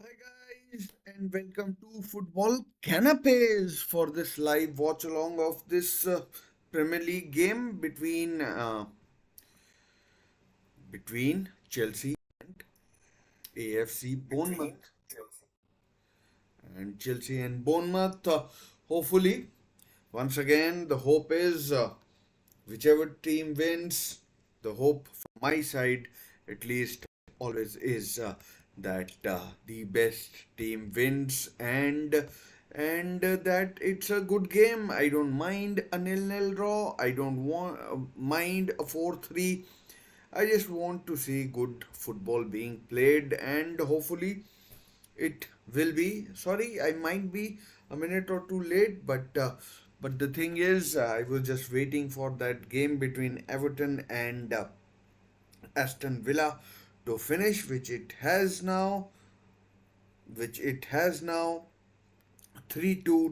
Hi guys, and welcome to Football Canapes for this live watch along of this Premier League game between Chelsea and AFC Bournemouth. And Chelsea and Bournemouth, hopefully, once again, the hope is whichever team wins, the hope from my side at least always is that the best team wins and that it's a good game. I don't mind a nil-nil draw. I don't want mind a 4-3. I just want to see good football being played, and hopefully it will be. Sorry, I might be a minute or two late, but the thing is, I was just waiting for that game between Everton and Aston Villa to finish, which it has now 3-2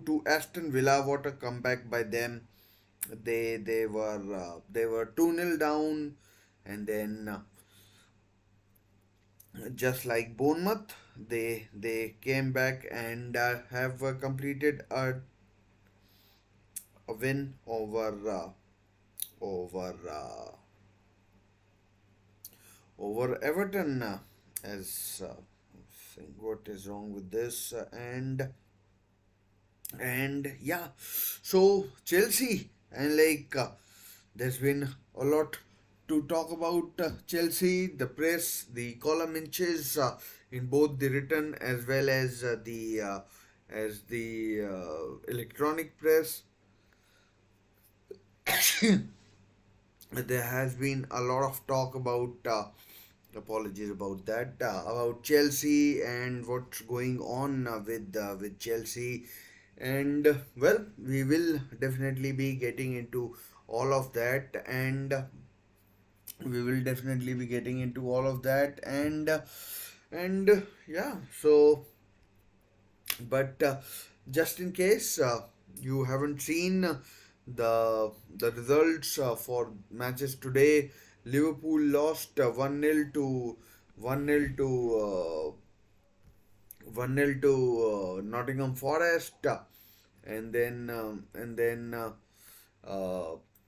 to Aston Villa. What a comeback by them. They were 2-0 down, and then just like Bournemouth, they came back and have completed a win over over Everton. As think what is wrong with this and yeah, so Chelsea and there's been a lot to talk about Chelsea, the press, the column inches in both the written as well as the electronic press. There has been a lot of talk about apologies about that about Chelsea and what's going on with Chelsea, and well, we will definitely be getting into all of that, and we will definitely be getting into all of that, and yeah, so but just in case you haven't seen the results for matches today, Liverpool lost 1-0 to 1-0 to 1-0 to Nottingham Forest, and then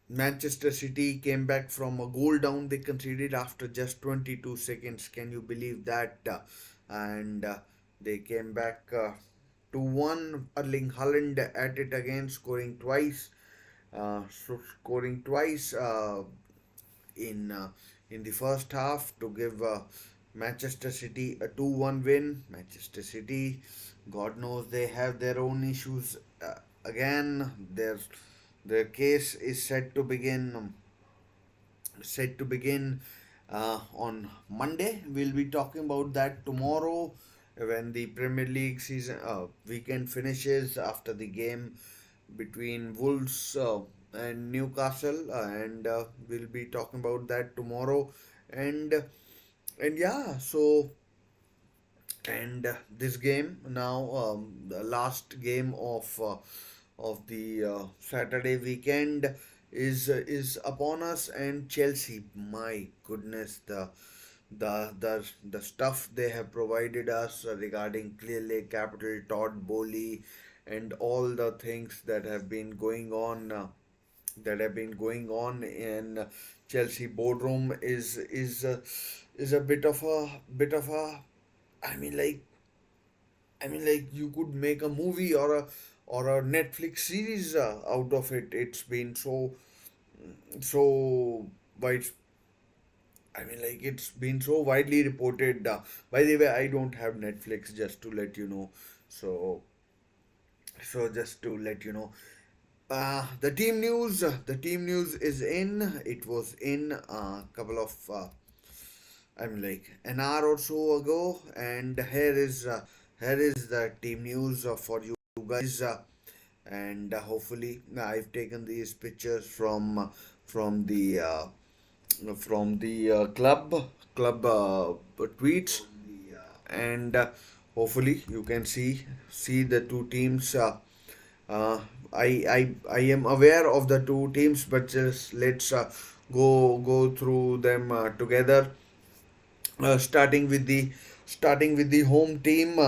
Manchester City came back from a goal down they conceded after just 22 seconds. Can you believe that? And they came back 2-1. Erling Haaland at it again, scoring twice in uh, in the first half to give Manchester City a 2-1 win. Manchester City, God knows they have their own issues again. Their case is set to begin on Monday. We'll be talking about that tomorrow when the Premier League season weekend finishes after the game between Wolves and Newcastle, and we'll be talking about that tomorrow. And yeah, so this game now, the last game of the Saturday weekend is upon us, and Chelsea, my goodness, the stuff they have provided us regarding Clearlake Capital, Todd Boehly, and all the things that have been going on in Chelsea boardroom is a bit of a I mean like you could make a movie or a Netflix series out of it. It's been so wide. It's been so widely reported. By the way, I don't have Netflix, just to let you know. So just to let you know, the team news is in. It was in a couple of an hour or so ago, and here is the team news for you guys, and hopefully I've taken these pictures from the club tweets, and hopefully you can see the two teams. Uh, I am aware of the two teams, but just let's go through them together. Starting with the Starting with the home team,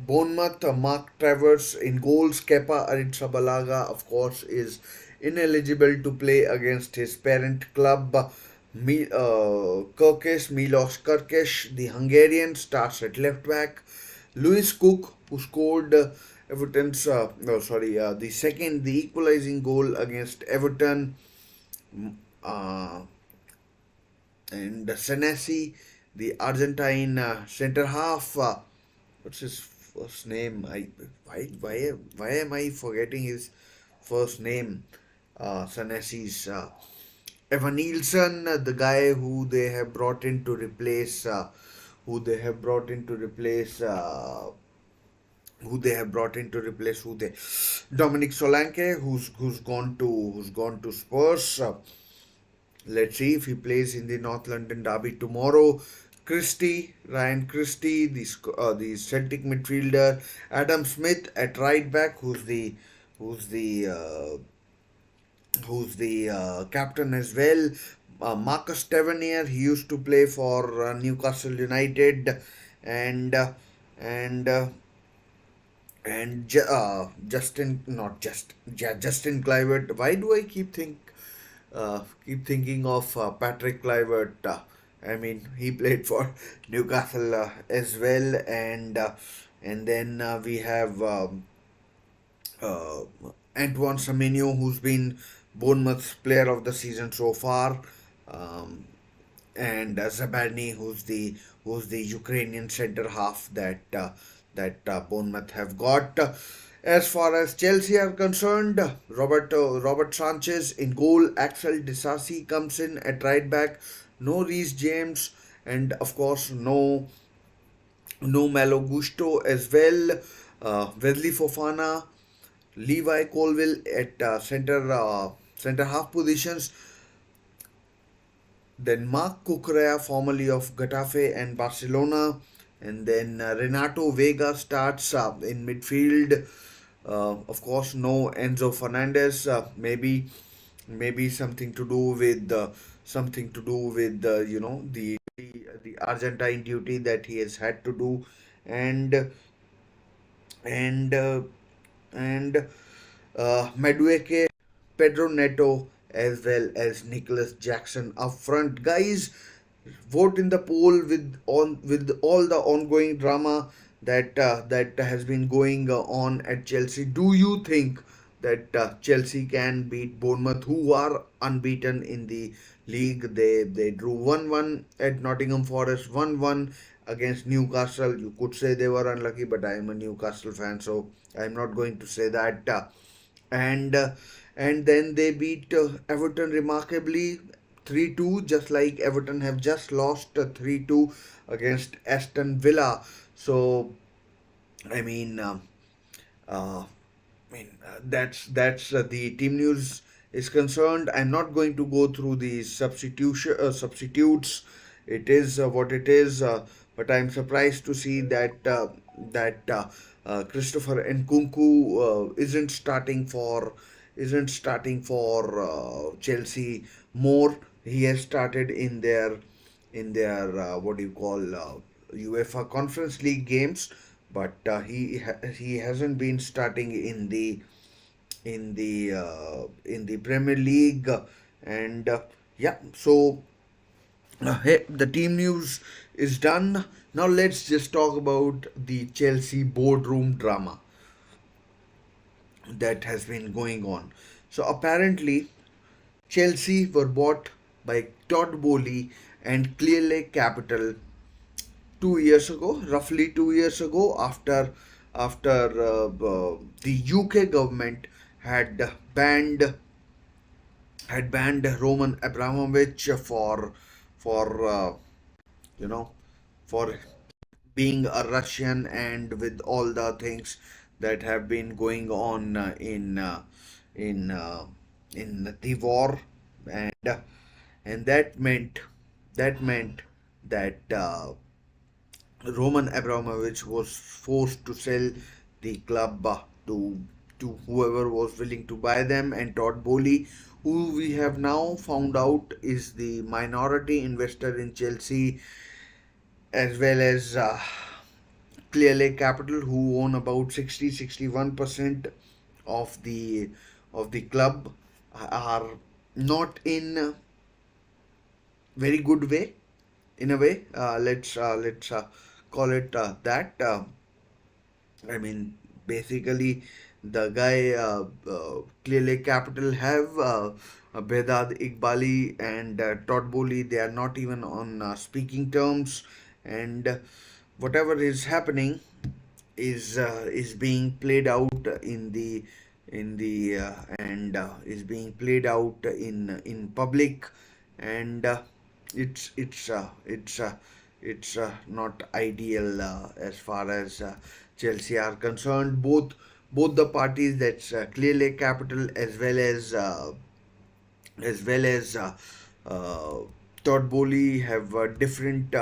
Bournemouth, Mark Travers in goals. Kepa Arrizabalaga, of course, is ineligible to play against his parent club. Milos Kirkes, the Hungarian, starts at left back. Lewis Cook, who scored Everton's, no, sorry, the equalizing goal against Everton. Uh, and Senesi, the Argentine centre half. What's his first name? Why am I forgetting his first name? Senesi's Evan Nielsen, the guy who they have brought in to replace, who they have brought in to replace. Who they have brought in to replace who they Dominic Solanke, who's gone to Spurs. Let's see if he plays in the North London derby tomorrow. Ryan Christie, the Celtic midfielder. Adam Smith at right back, who's the uh, captain as well. Marcus Tavernier, he used to play for Newcastle United, and uh, and uh, Justin, not just ja, Justin Kluivert. Why do I keep thinking of Patrick Kluivert? I mean, he played for Newcastle as well, and then we have uh, Antoine Semenyo, who's been Bournemouth's player of the season so far, um, and Zabarny, who's the Ukrainian centre half that Bournemouth have got. As far as Chelsea are concerned, Robert Sanchez in goal. Axel Disasi comes in at right back. No Reece James, and of course no Malo Gusto as well. Wesley Fofana, Levi Colville at center half positions. Then Marc Cucurella, formerly of Getafe and Barcelona, and then Renato Vega starts in midfield. Of course, no Enzo Fernandez. Maybe something to do with the Argentine duty that he has had to do, and and uh, and Madueke, Pedro Neto, as well as Nicholas Jackson up front. Guys, vote in the poll with all the ongoing drama that has been going on at Chelsea. Do you think that Chelsea can beat Bournemouth, who are unbeaten in the league? They drew 1-1 at Nottingham Forest, 1-1 against Newcastle. You could say they were unlucky, but I am a Newcastle fan, so I'm not going to say that. And uh, and then they beat Everton remarkably 3-2, just like Everton have just lost 3-2 against Aston Villa. So I mean, uh, that's the team news is concerned. I'm not going to go through the substitutes. It is what it is. But I'm surprised to see that Christopher Nkunku isn't starting for Chelsea more. He has started in their what do you call UEFA Conference League games, but he hasn't been starting in the Premier League, and yeah. So hey, the team news is done. Now let's just talk about the Chelsea boardroom drama that has been going on. So apparently, Chelsea were bought by Todd Boehly and Clearlake Capital 2 years ago, roughly 2 years ago, after the UK government had banned Roman Abramovich for you know for being a Russian, and with all the things that have been going on in in the war, and that meant that Roman Abramovich was forced to sell the club to whoever was willing to buy them, and Todd Boehly, who we have now found out is the minority investor in Chelsea, as well as Clearlake Capital, who own about 60-61% of the club, are not in very good way, in a way. Let's call it that. I mean, basically, the guy Clearlake Capital have Behdad Iqbali and Todd Boehly. They are not even on speaking terms, and whatever is happening is being played out in the and is being played out in public, and it's not ideal as far as Chelsea are concerned. Both the parties, that's Clearlake Capital as well as uh, Todd Boehly, have different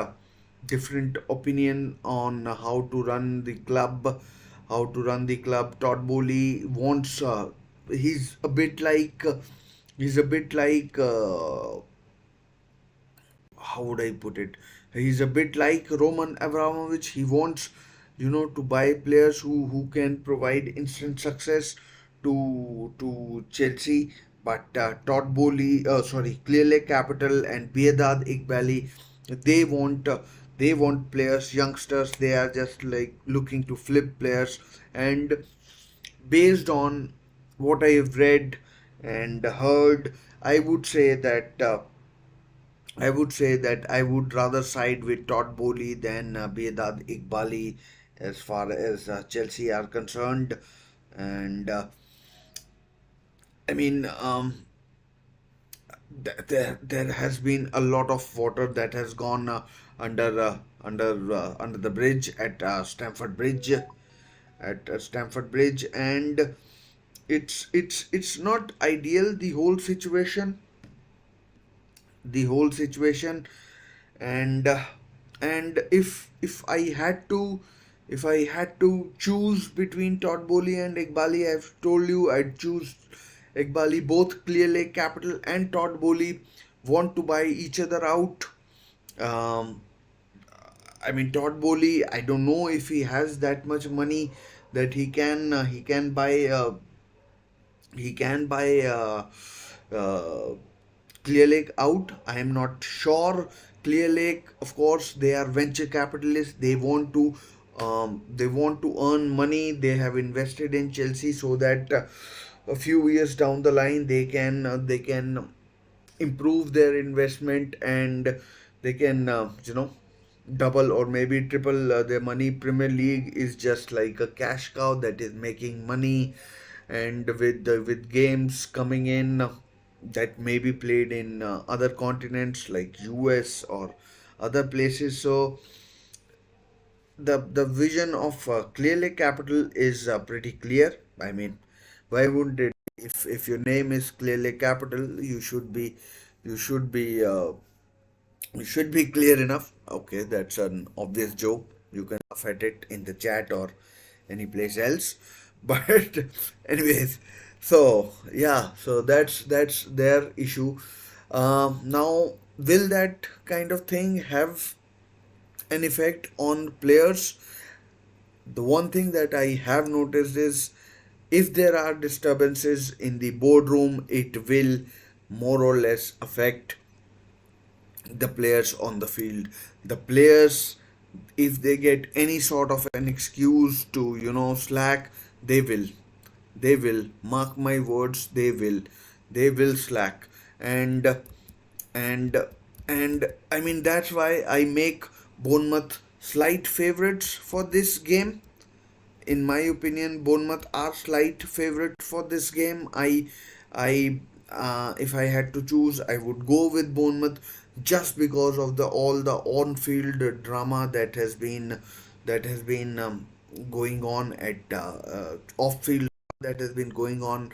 opinion on how to run the club. Todd Boehly wants. He's a bit like. He's a bit like. How would I put it? He's a bit like Roman Abramovich. He wants, to buy players who can provide instant success to Chelsea. But Todd Boehly, Clearlake Capital and Behdad Iqbali, they want uh, they want players, youngsters. They are just like looking to flip players. And based on what I have read and heard, I would say that. I would rather side with Todd Boehly than Behdad Iqbali as far as Chelsea are concerned. And I mean, there has been a lot of water that has gone under the bridge at Stamford Bridge, and it's not ideal, the whole situation. And if I had to choose between Todd Boehly and Iqbali, I've told you I'd choose Iqbali. Both Clearlake Capital and Todd Boehly want to buy each other out. um, I mean, Todd Boehly, I don't know if he has that much money that he can buy uh, Clearlake out. I am not sure. Clearlake, of course, they are venture capitalists. They want to earn money. They have invested in Chelsea so that a few years down the line they can improve their investment, and they can double or maybe triple their money. Premier League is just like a cash cow that is making money, and with games coming in that may be played in other continents like US or other places. So the vision of Clearlake Capital is pretty clear. I mean, why wouldn't it? If your name is Clearlake Capital, you should be you should be clear enough. Okay, that's an obvious joke. You can laugh at it in the chat or any place else. But anyways, so yeah, so that's their issue. Now, will that kind of thing have an effect on players? The one thing that I have noticed is if there are disturbances in the boardroom, it will more or less affect the players on the field. The players, if they get any sort of an excuse to, slack, they will. They will. Mark my words, they will. They will slack. And and I mean, that's why I make Bournemouth slight favorites for this game. In my opinion, Bournemouth are slight favorite for this game. If I had to choose, I would go with Bournemouth just because of the all the on-field drama that has been going on at off-field that has been going on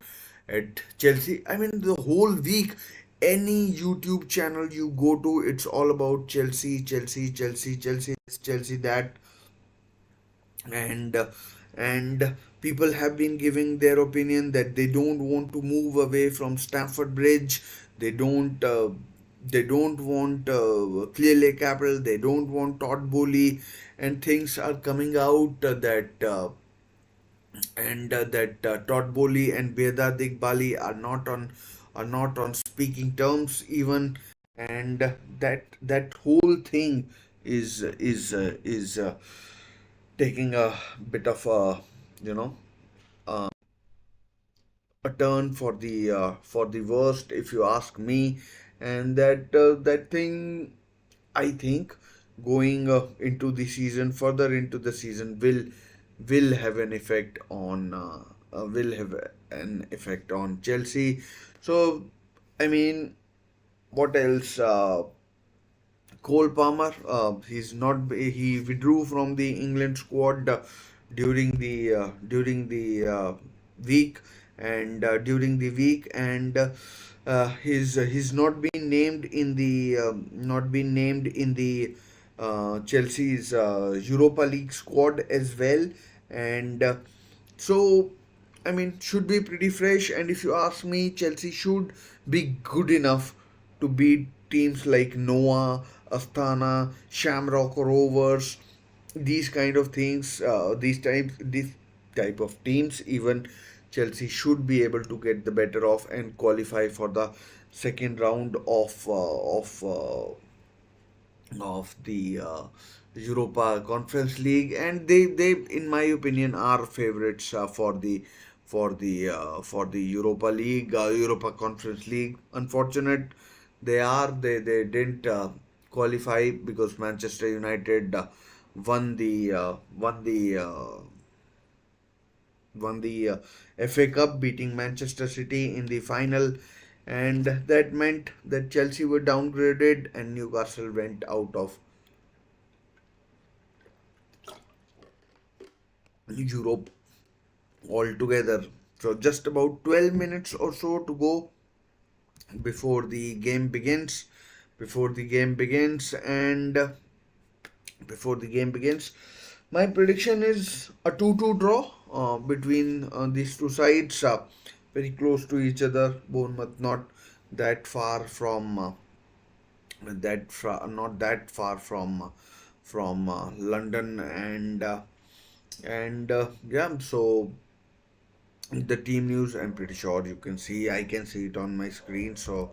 at Chelsea. I mean, the whole week, any YouTube channel you go to, it's all about Chelsea, Chelsea, Chelsea, Chelsea, this, Chelsea that, and and people have been giving their opinion that they don't want to move away from Stamford Bridge. They don't. They don't want Clearlake Capital. They don't want Todd Boehly, and things are coming out that Todd Boehly and Beda Bali are not on speaking terms even, and that whole thing is taking a bit of a, you know, a turn for the worst, if you ask me. And that thing, I think, going into the season, further into the season, will have an effect on Chelsea. So, I mean, what else? Cole Palmer, he's not. He withdrew from the England squad during the week, and he's not been named in the Chelsea's Europa League squad as well, and so, I mean, should be pretty fresh. And if you ask me, Chelsea should be good enough to beat teams like Noah, Astana, Shamrock Rovers, these kind of things, these type of teams. Even Chelsea should be able to get the better of and qualify for the second round of the Europa Conference League, and they in my opinion are favorites for the Europa League, Europa Conference League. Unfortunate they didn't qualify because Manchester United won the FA Cup, beating Manchester City in the final, and that meant that Chelsea were downgraded and Newcastle went out of Europe altogether. So just about 12 minutes or so to go before the game begins. Before the game begins, and before the game begins, my prediction is a 2-2 draw between these two sides, very close to each other. Bournemouth not that far from not that far from London, and yeah. So the team news, I'm pretty sure you can see. I can see it on my screen. So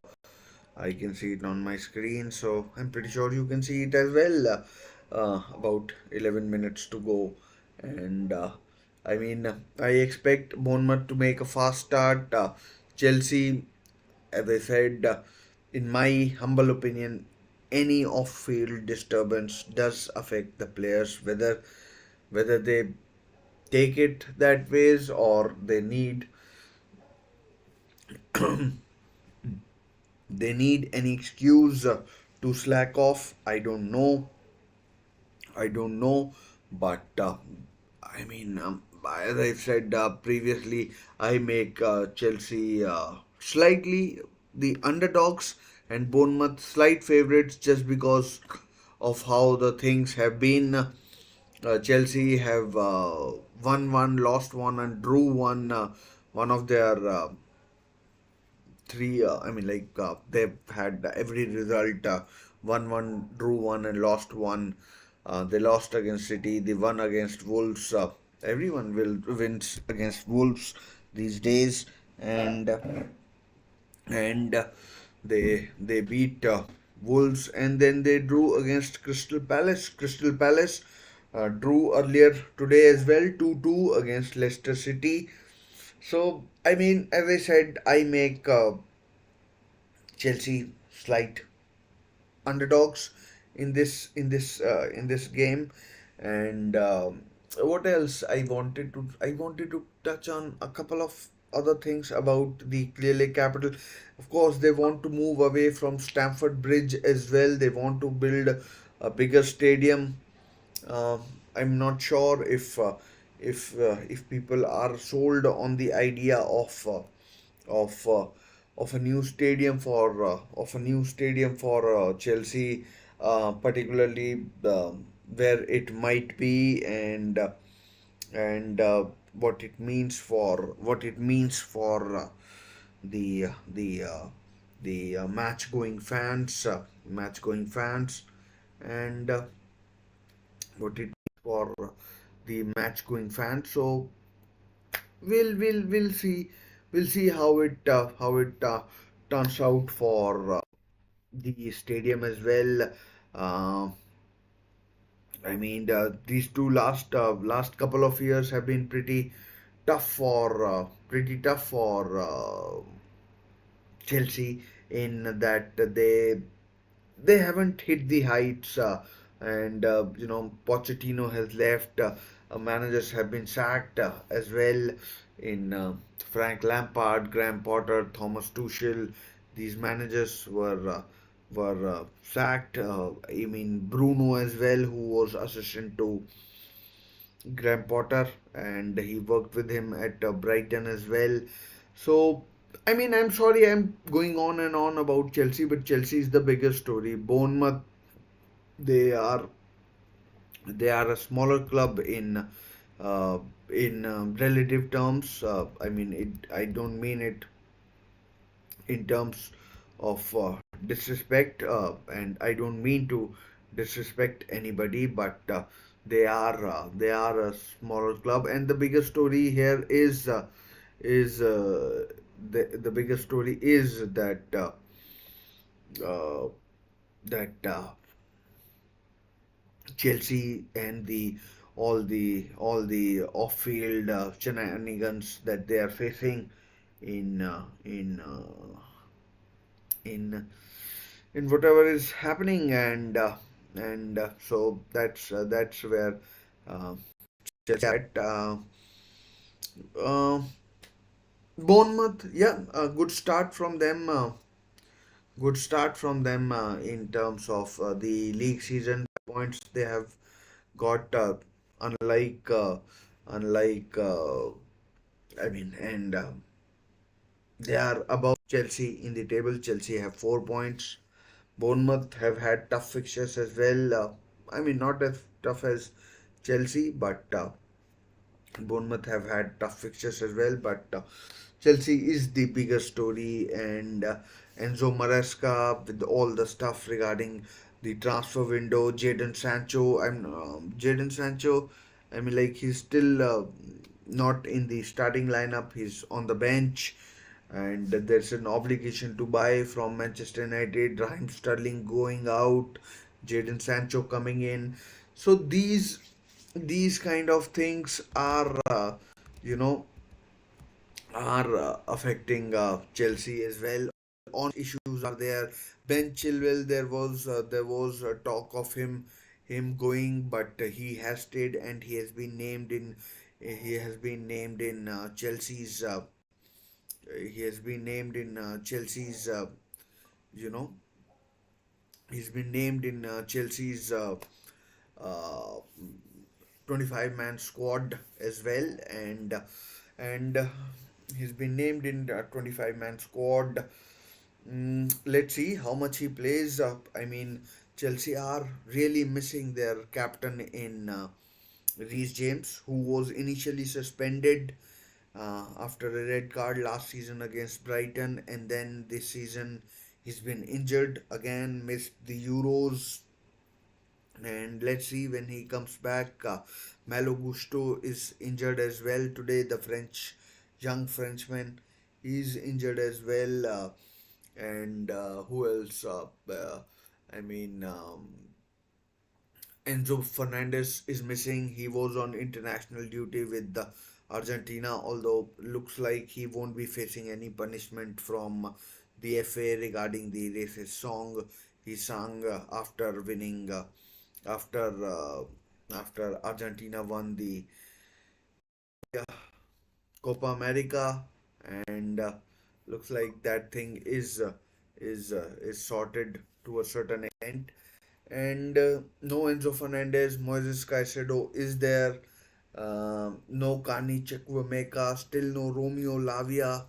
I can see it on my screen, so I'm pretty sure you can see it as well. About 11 minutes to go, and I mean, I expect Bournemouth to make a fast start. Chelsea, as I said, in my humble opinion, any off-field disturbance does affect the players, whether they take it that ways or they need any excuse to slack off. I don't know, but I mean, as I said previously, I make Chelsea slightly the underdogs and Bournemouth slight favorites, just because of how the things have been. Chelsea have won one, lost one, and drew one. One of their three. I mean, like they've had every result: won one, drew one, and lost one. They lost against City. They won against Wolves. Everyone will wins against Wolves these days, and they beat Wolves, and then they drew against Crystal Palace. Crystal Palace drew earlier today as well, 2-2 against Leicester City. So, I mean, as I said, I make Chelsea slight underdogs in this game. And what else I wanted to touch on a couple of other things about the Clearlake Capital. Of course, they want to move away from Stamford Bridge as well. They want to build a bigger stadium. uh, I'm not sure if people are sold on the idea of a new stadium for Chelsea, particularly where it might be, and what it means for the the match going fans, and what it means for the match going fans. So we'll see how it turns out for the stadium as well. Uh, I mean, these two last couple of years have been pretty tough for Chelsea, in that they haven't hit the heights, and Pochettino has left. Managers have been sacked as well, in Frank Lampard, Graham Potter, Thomas Tuchel. These managers were sacked. I mean, Bruno as well, who was assistant to Graham Potter, and he worked with him at Brighton as well. So, I mean, I'm sorry I'm going on and on about Chelsea, but Chelsea is the biggest story. Bournemouth, they are they are a smaller club in relative terms. I mean, I don't mean it in terms of disrespect, and I don't mean to disrespect anybody, but they are a smaller club, and the biggest story here is the biggest story is uh, that Chelsea and all the off-field shenanigans that they are facing in in in whatever is happening, and so that's where uh, Chelsea at. Uh, Bournemouth, yeah, a good start from them. Good start from them in terms of the league season points they have got. Unlike unlike I mean, and they are above Chelsea in the table. Chelsea have 4 points. Bournemouth have had tough fixtures as well. I mean, not as tough as Chelsea, but Bournemouth have had tough fixtures as well. But Chelsea is the bigger story, and Enzo Maresca with all the stuff regarding the transfer window. Jadon Sancho. I mean, like, he's still not in the starting lineup. He's on the bench, and there's an obligation to buy from Manchester United. Raheem Sterling going out, Jadon Sancho coming in. So these kind of things you know are affecting Chelsea as well. On issues are there. Ben Chilwell, there was a talk of him going, but he has stayed, and he has been named in Chelsea's you know he's been named in Chelsea's uh, 25-man squad as well, and he's been named in 25-man squad. Let's see how much he plays. I mean, Chelsea are really missing their captain in Reece James, who was initially suspended after a red card last season against Brighton, and then this season he's been injured again, missed the Euros, and let's see when he comes back. Malo Gusto is injured as well today. The young Frenchman, he's injured as well. And who else? I mean, Enzo Fernandez is missing. He was on international duty with the Argentina, although looks like he won't be facing any punishment from the FA regarding the racist song he sang after winning after after Argentina won the Copa America, and looks like that thing is sorted to a certain extent. And no Enzo Fernandez, Moises Caicedo is there. No Carney Chukwuemeka, still no Romeo Lavia.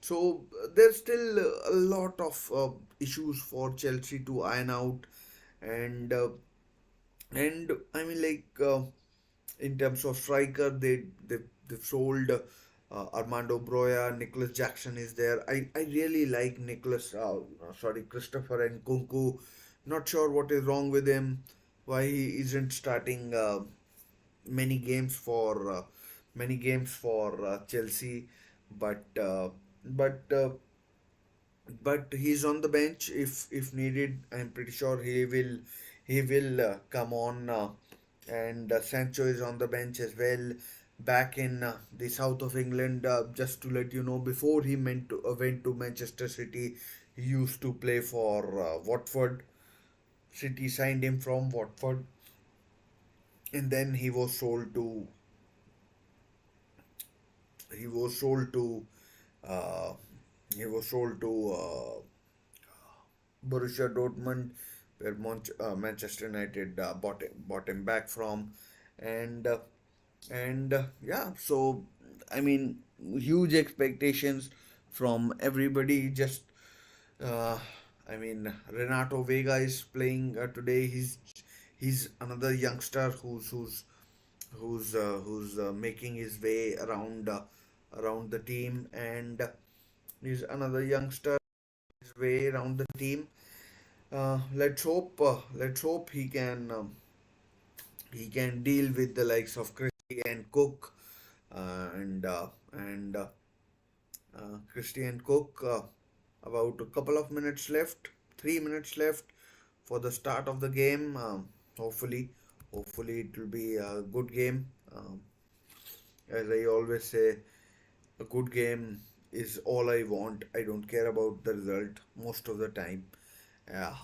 So there's still a lot of issues for Chelsea to iron out, and I mean, like, in terms of striker, they've sold Armando Broya, Nicholas Jackson is there. I really like Christopher and Kunku. Not sure what is wrong with him, why he isn't starting many games for Chelsea, but uh, but uh, but he's on the bench if needed. I'm pretty sure he will come on, and Sancho is on the bench as well. Back in the south of England, just to let you know, before he went to Manchester City, he used to play for Watford. City signed him from Watford, and then he was sold to uh, he was sold to Borussia Dortmund, where Manchester United bought him back from, and yeah. So I mean, huge expectations from everybody. Just uh, I mean, Renato Vega is playing today. He's another youngster who's making his way around the team, and he's another youngster his way around the team. Let's hope he can deal with the likes of Christie and Cook, and Christie and Cook. About a couple of minutes left, 3 minutes left for the start of the game. Hopefully it will be a good game. As I always say, a good game is all I want. I don't care about the result most of the time,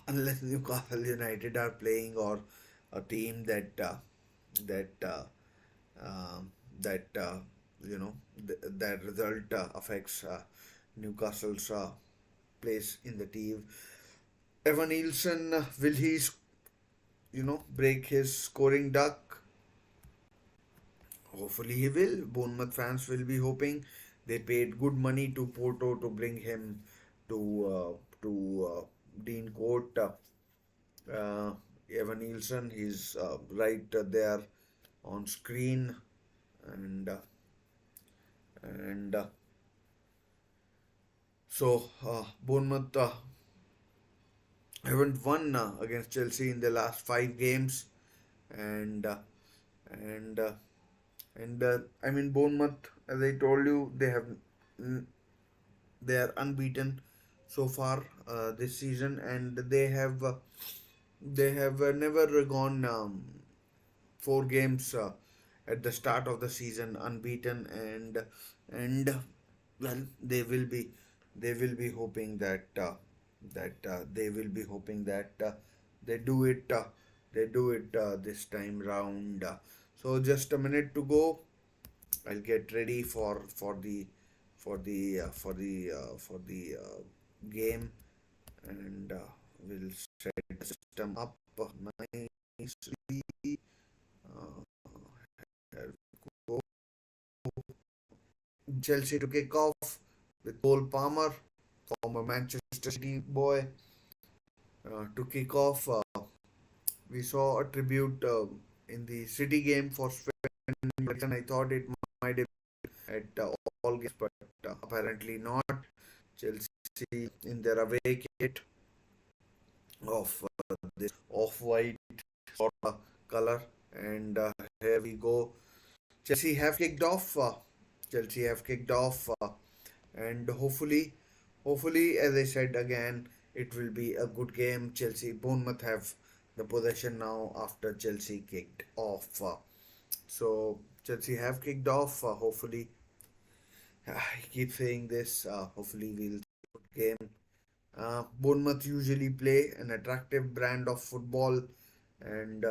unless Newcastle United are playing, or a team that that that result affects Newcastle's place in the team. Evan Nielsen, will he break his scoring duck? Hopefully he will. Bournemouth fans will be hoping. They paid good money to Porto to bring him to Dean Court. Evan Nielsen, he's right there on screen, and and so Bournemouth haven't won against Chelsea in the last 5 games, and and uh, and I mean, Bournemouth, as I told you, they are unbeaten so far this season, and they have never gone 4 games at the start of the season unbeaten, and well, they will be hoping that they do it this time round. So just a minute to go. I'll get ready for the game, and we'll set the system up nicely. Uh, here we go. Chelsea to kick off with Cole Palmer, former Manchester City boy, to kick off. We saw a tribute in the City game for Sven. I thought it might have been at all games, but apparently not. Chelsea in their away kit of this off-white sort of color, and here we go. Chelsea have kicked off. Chelsea have kicked off, and hopefully, as I said again, it will be a good game. Bournemouth have the possession now after Chelsea kicked off. So Chelsea have kicked off. Hopefully, I keep saying this. Hopefully, we'll see a good game. Bournemouth usually play an attractive brand of football, and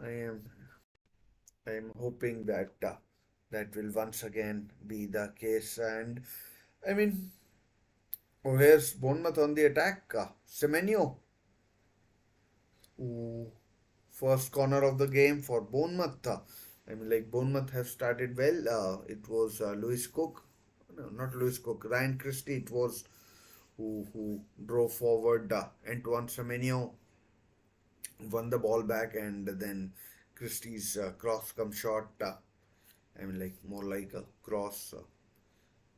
I am I am hoping that will once again be the case. And I mean, here's Bournemouth on the attack. Semenyo, who first corner of the game for Bournemouth. I mean, like, Bournemouth have started well. It was Lewis Cook, no, not Lewis Cook, Ryan Christie. It was who drove forward. Antoine Semenyo won the ball back, and then Christie's cross come shot I mean, like more like a cross.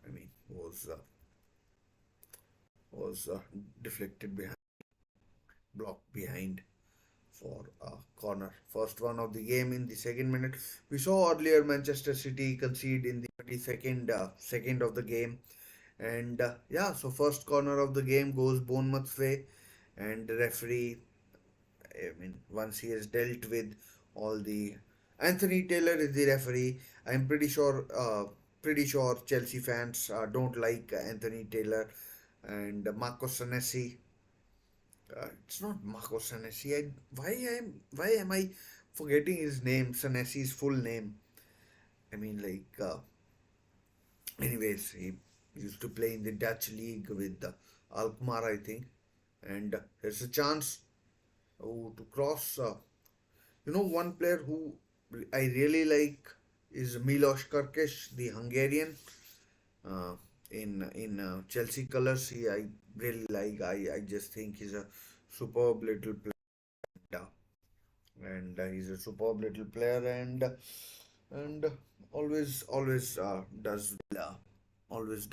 I mean, was deflected behind, blocked behind for a corner. First one of the game in the second minute. We saw earlier Manchester City concede in the 22nd second of the game, and yeah, so first corner of the game goes Bournemouth's way, and the referee, I mean, once he has dealt with all the Anthony Taylor is the referee. I'm pretty sure Chelsea fans don't like Anthony Taylor and Marco Senesi. It's not Marco Senesi. Why am I forgetting his name? Senesi's full name. I mean, anyways, he used to play in the Dutch league with Alkmaar, I think. And there's a chance to cross. One player who I really like is Milos Kerkez, the Hungarian. Uh, in Chelsea colors, I really like. I just think he's a superb little player, and he's a superb little player, and always always does well, always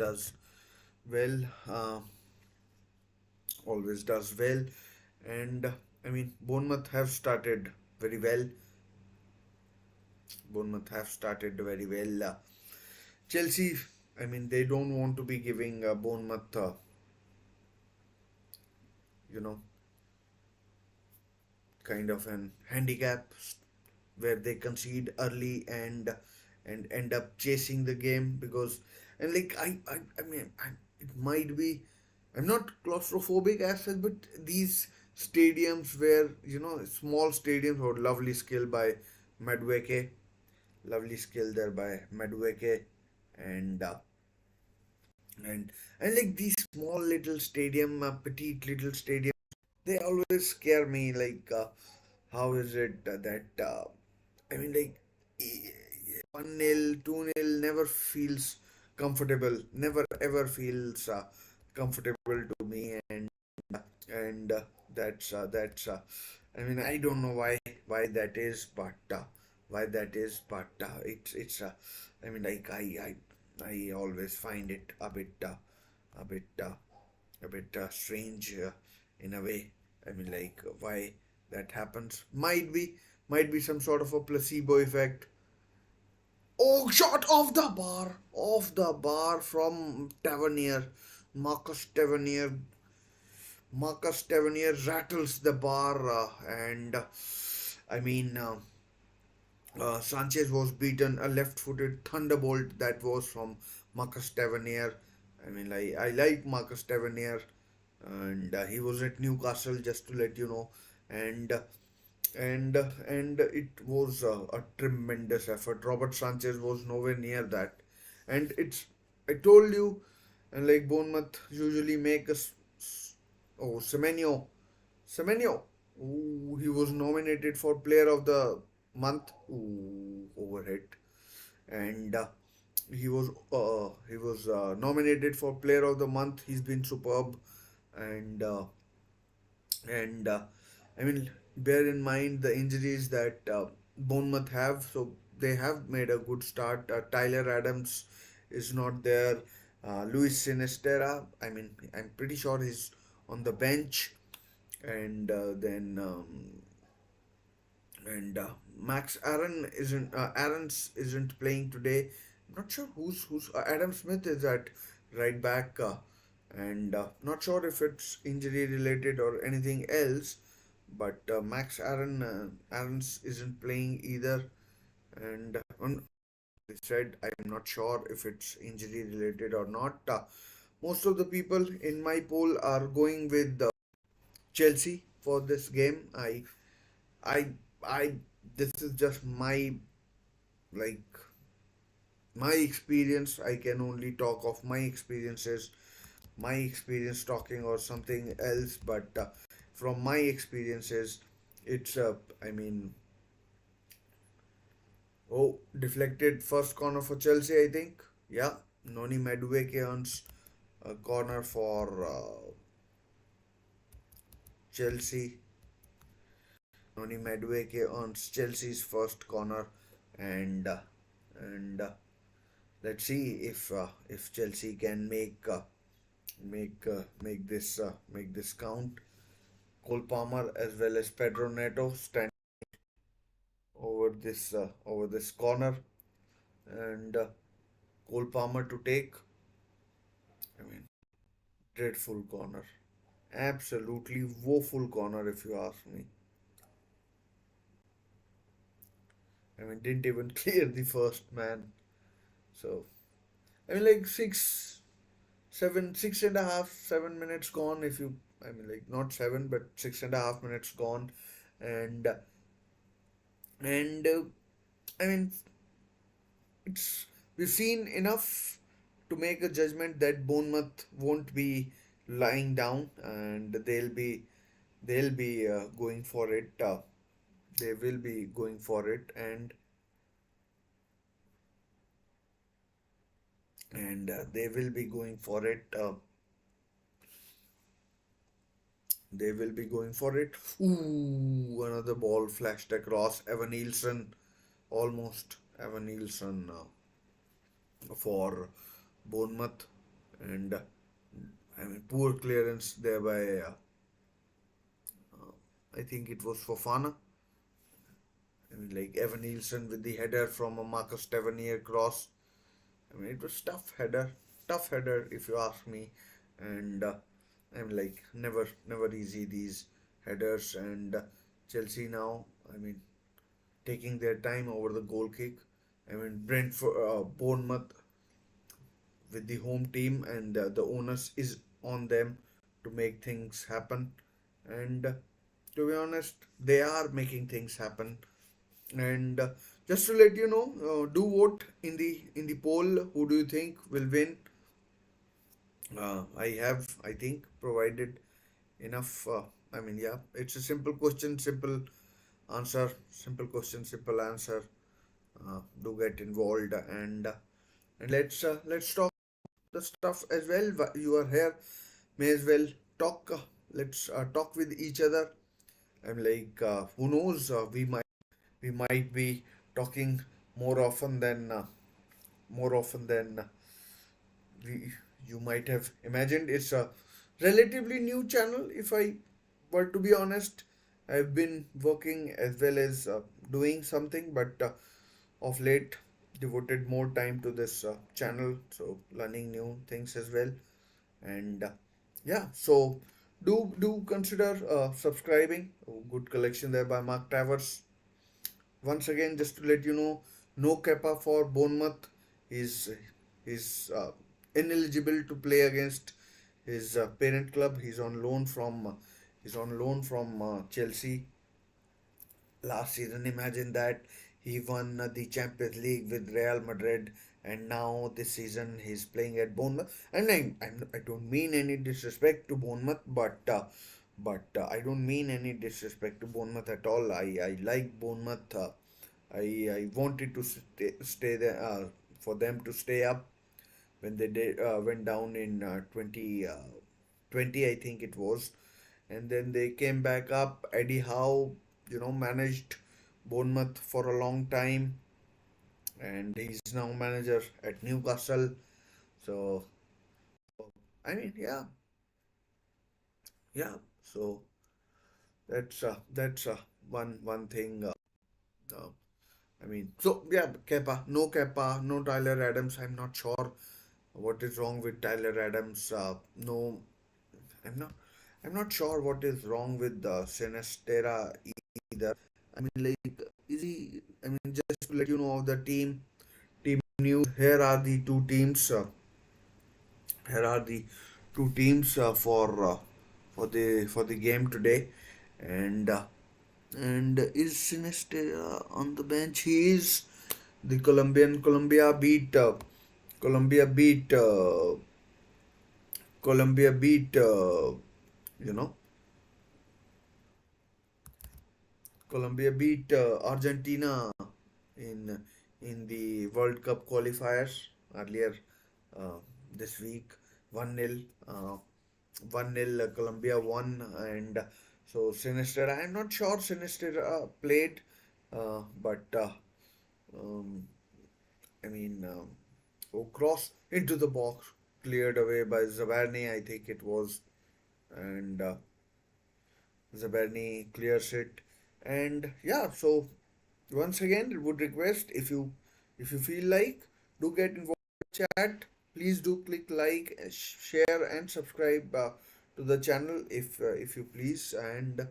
does well, and I mean Bournemouth have started very well. Bournemouth have started very well. Chelsea, I mean, they don't want to be giving Bournemouth, you know, kind of an handicap where they concede early and end up chasing the game because and like I mean it might be I'm not claustrophobic as such, but these stadiums where small stadiums or lovely skill by Madueke, lovely skill there by Madueke, and and like these small little stadium, petite little stadium, they always scare me. Like, how is it that I mean, like 1-0, 2-0 never feels comfortable. Never ever feels comfortable to me, and I mean, I don't know why that is, but it's I mean, like I always find it a bit strange in a way. I mean, like why that happens might be some sort of a placebo effect. Oh, shot off the bar from Tavernier. Marcus Tavernier. Marcus Tavernier rattles the bar, and I mean, Sanchez was beaten. A left-footed thunderbolt that was from Marcus Tavernier. I mean, I like Marcus Tavernier, and he was at Newcastle, just to let you know, and and it was a tremendous effort. Robert Sanchez was nowhere near that, and I told you, and like Bournemouth usually make us. Oh, Semenyo. Ooh, he was nominated for Player of the Month. Ooh, overhit, and he was nominated for Player of the Month. He's been superb, and and I mean, bear in mind the injuries that Bournemouth have. So they have made a good start. Tyler Adams is not there. Luis Sinistera, I mean, I'm pretty sure he's on the bench, and then Max Aaron's isn't playing today. I'm not sure who's Adam Smith is at right back, and not sure if it's injury related or anything else. But Max Aaron's isn't playing either, and I said I'm not sure if it's injury related or not. Most of the people in my poll are going with Chelsea for this game. I I this is just like my experience. I can only talk of my experiences, my experience talking or something else, but from my experiences, it's I mean, oh, deflected first corner for Chelsea, I think. Yeah, Noni Madueke earns a corner for Chelsea. Noni Madueke earns Chelsea's first corner, and and let's see if Chelsea can make this count. Cole Palmer as well as Pedro Neto stand over this corner, and Cole Palmer to take. I mean, dreadful corner, absolutely woeful corner if you ask me. I mean, didn't even clear the first man. So I mean, like 6.5, 7 minutes gone. If you, I mean, like not seven, but 6.5 minutes gone, and and I mean, it's we've seen enough to make a judgment that Bournemouth won't be lying down, and they'll be going for it. They will be going for it, and they will be going for it. They will be going for it. Ooh, another ball flashed across. Evan Nielsen, almost Evan Nielsen for Bournemouth, and I mean poor clearance there by I think it was Fofana. I mean like Evan Nielsen with the header from a Marcus Tavernier cross. I mean it was tough header if you ask me, and I'm like never easy these headers, and Chelsea now. I mean taking their time over the goal kick. I mean, Bournemouth with the home team, and the onus is on them to make things happen. And to be honest, they are making things happen. And just to let you know, do vote in the poll. Who do you think will win? I think, provided enough. I mean, yeah, it's a simple question, simple answer, simple question, simple answer. Do get involved, and let's talk the stuff as well. You are here, may as well talk. Let's talk with each other. I'm like, who knows? We might be talking more often than we you might have imagined. It's a relatively new channel. If I were to be honest, I've been working as well as doing something, but of late devoted more time to this channel, so learning new things as well, and yeah, so do consider subscribing. Oh, good collection there by Mark Travers. Once again, just to let you know, no Kepa for Bournemouth. Is ineligible to play against his parent club. He's on loan from Chelsea last season. Imagine that he won the Champions League with Real Madrid, and now this season he's playing at Bournemouth. And I don't mean any disrespect to Bournemouth, but I don't mean any disrespect to Bournemouth at all. I like Bournemouth. I wanted to stay there for them to stay up when they went down in 2020, I think it was, and then they came back up. Eddie Howe, managed Bournemouth for a long time, and he's now manager at Newcastle. So I mean, yeah, yeah. So that's one thing. Uh, I mean, so yeah, Kepa, no Tyler Adams. I'm not sure what is wrong with Tyler Adams. No, I'm not. I'm not sure what is wrong with Sinestera either. I mean, like, is he? I mean, just to let you know of the team news. Here are the two teams for the game today, and is Sinestera on the bench? He is. The Colombia beat Colombia beat you know Colombia beat Argentina in the World Cup qualifiers earlier uh, this week. 1-0, 1-0 Colombia won, and so Sinister. I'm not sure Sinister played, but um, I mean, cross into the box, cleared away by Zabarni, I think it was, and Zabarni clears it, and yeah. So once again, would request if you feel like, do get involved in the chat. Please do click like, share, and subscribe to the channel if you please, and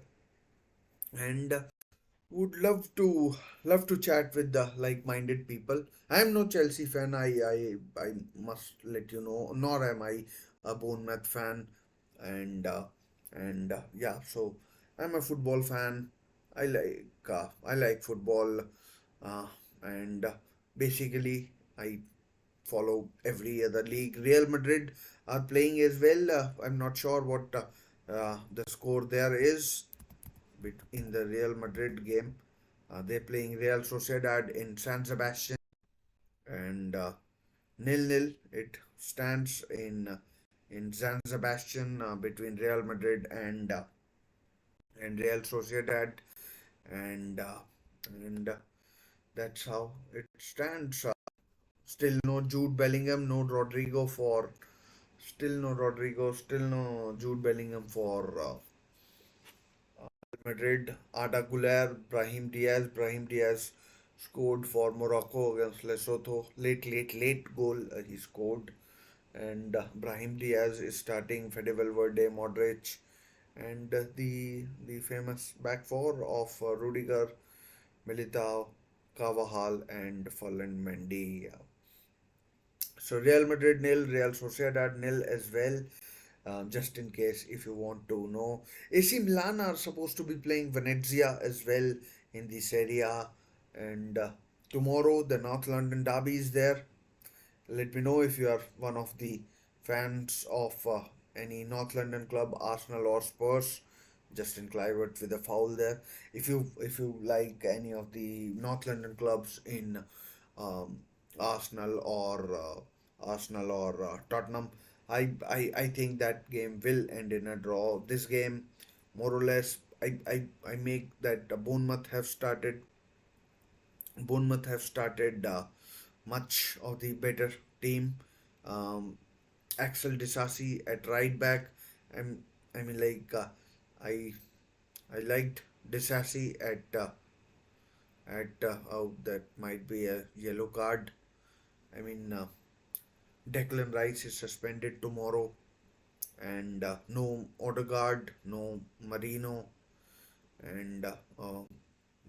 would love to chat with the like-minded people. I am no Chelsea fan. I must let you know. Nor am I a Bournemouth fan. And yeah, so I'm a football fan. I like football, uh, and basically I follow every other league. Real Madrid are playing as well. I'm not sure what the score there is in the Real Madrid game. They're playing Real Sociedad in San Sebastian, and nil-nil. It stands in San Sebastian between Real Madrid and Real Sociedad, and that's how it stands. Still no Jude Bellingham, no Rodrigo for. Still no Rodrigo, still no Jude Bellingham for Madrid. Arda Güler, Brahim Diaz scored for Morocco against Lesotho. Late goal he scored. And Brahim Diaz is starting. Fede Valverde, Modric, and the famous back four of Rudiger, Militao, Carvajal, and Ferland Mendy. So Real Madrid nil, Real Sociedad nil as well. Just in case if you want to know. AC Milan are supposed to be playing Venezia as well in the Serie A, and tomorrow the North London derby is there. Let me know if you are one of the fans of any North London club, Arsenal or Spurs. Justin Kluivert with a foul there. If you like any of the North London clubs in um, Arsenal or Tottenham, I think that game will end in a draw. This game, more or less, I make that Bournemouth have started much of the better team. Um, Axel Disasi at right back. I'm, I mean, I I liked Disasi at oh, that might be a yellow card. I mean, Declan Rice is suspended tomorrow, and no Odegaard, no Marino, and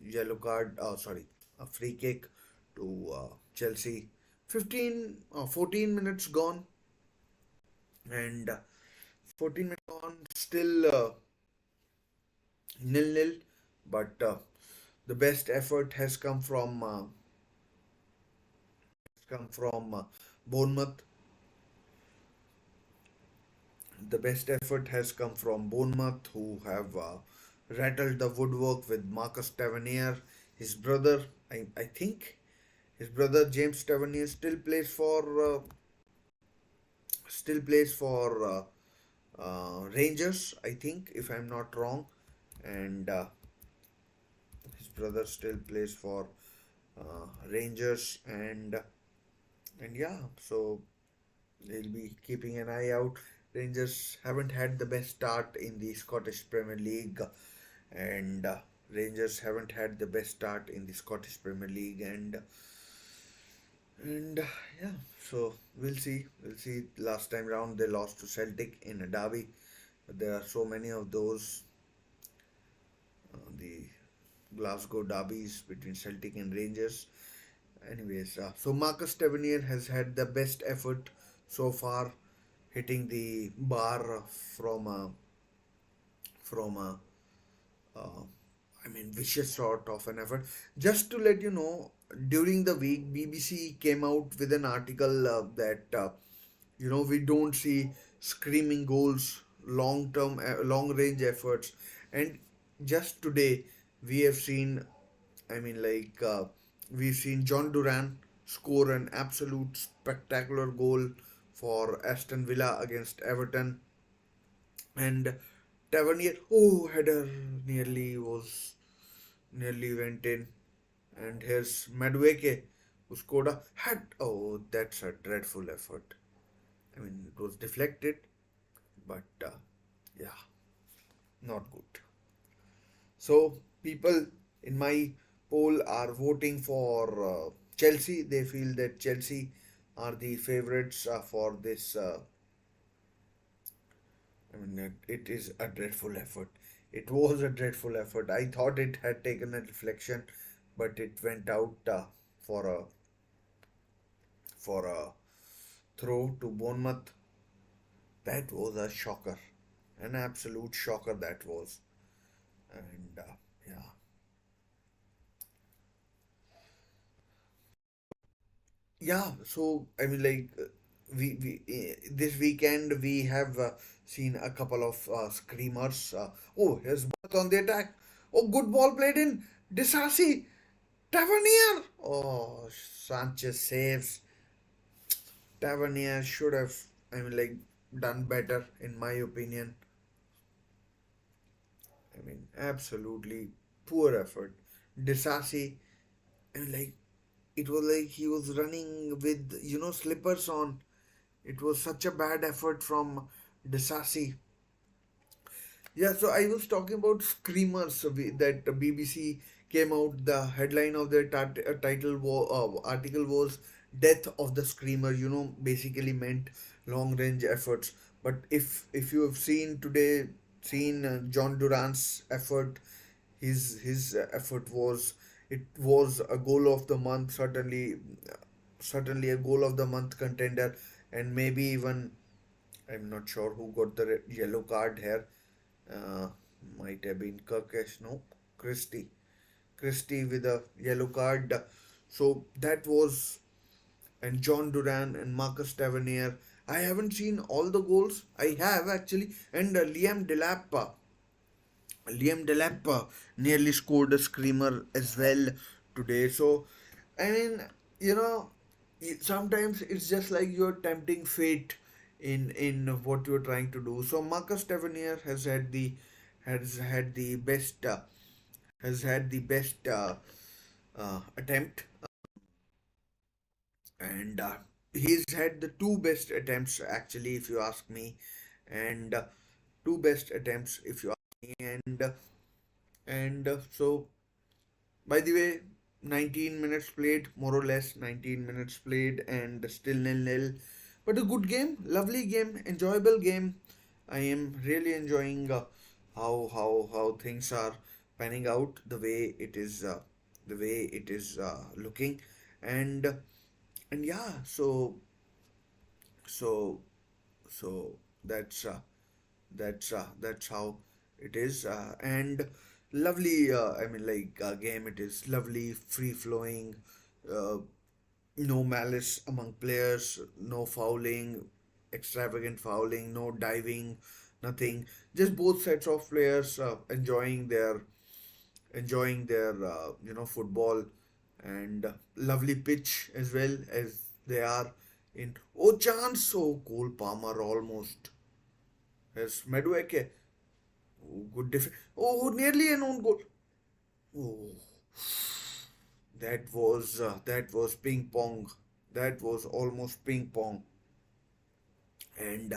yellow card. Oh, sorry, a free kick to Chelsea. 14 minutes gone, and 14 minutes gone, still nil-nil. But the best effort has come from Bournemouth. The best effort has come from Bournemouth, who have rattled the woodwork with Marcus Tavernier. His brother, I think, his brother James Tavernier still plays for Rangers, I think, if I'm not wrong, and his brother still plays for Rangers, and yeah, so they'll be keeping an eye out. Rangers haven't had the best start in the Scottish Premier League, and Rangers haven't had the best start in the Scottish Premier League, and yeah, so we'll see. We'll see. Last time round they lost to Celtic in a derby. But there are so many of those. The Glasgow derbies between Celtic and Rangers. Anyways, so Marcus Tavernier has had the best effort so far, hitting the bar from a uh, vicious sort of an effort. Just to let you know, during the week, BBC came out with an article that we don't see screaming goals, long range efforts, and just today we have seen. I mean, like we've seen John Duran score an absolute spectacular goal for Aston Villa against Everton, and Tavernier, oh, header nearly went in, and here's Madueke. who scored a hat. Oh, that's a dreadful effort. I mean, it was deflected, but yeah, not good. So people in my poll are voting for Chelsea. They feel that Chelsea are the favorites for this. I mean, it is a dreadful effort. It was a dreadful effort. I thought it had taken a deflection, but it went out for a for a throw to Bournemouth. That was a shocker, an absolute shocker that was. And yeah, yeah. So I mean, like we this weekend we have seen a couple of screamers. Oh, here's Bournemouth on the attack. Oh, good ball played in Disasi. Tavernier. Oh, Sanchez saves. Tavernier should have, I mean, like, done better, in my opinion. I mean, absolutely poor effort. Disasi, I mean, like, it was like he was running with, slippers on. It was such a bad effort from Disasi. Yeah, so I was talking about screamers that the BBC came out. The headline of their article was "Death of the Screamer." Basically meant long range efforts. But if you have seen John Durant's effort, his effort was, it was a goal of the month, certainly a goal of the month contender, and maybe even, I'm not sure who got the yellow card here. uh, might have been Kirkesh, no, Christie. Christie with a yellow card. So that was, and John Duran and Marcus Tavernier. I haven't seen all the goals. I have actually, and Liam Delap nearly scored a screamer as well today. So, I mean, you know, sometimes it's just like you're tempting fate in what you're trying to do. So Marcus Tavernier has had the best attempt, and he's had the two best attempts actually, if you ask me, and two best attempts if you ask me, and so, by the way, 19 minutes played, more or less 19 minutes played, and still nil-nil. But a good game, lovely game, enjoyable game. I am really enjoying how things are panning out, the way it is looking, and and yeah. So so that's how it is, and lovely. I mean, like, game. It is lovely, free flowing. Uh, no malice among players. No fouling, extravagant fouling. No diving. Nothing. Just both sets of players enjoying their football, and lovely pitch as well as they are in. Oh, chance! Oh, Cole Palmer almost has Madueke. Oh, good defense. Oh, nearly an own goal. Oh, that was ping pong. That was almost ping pong. And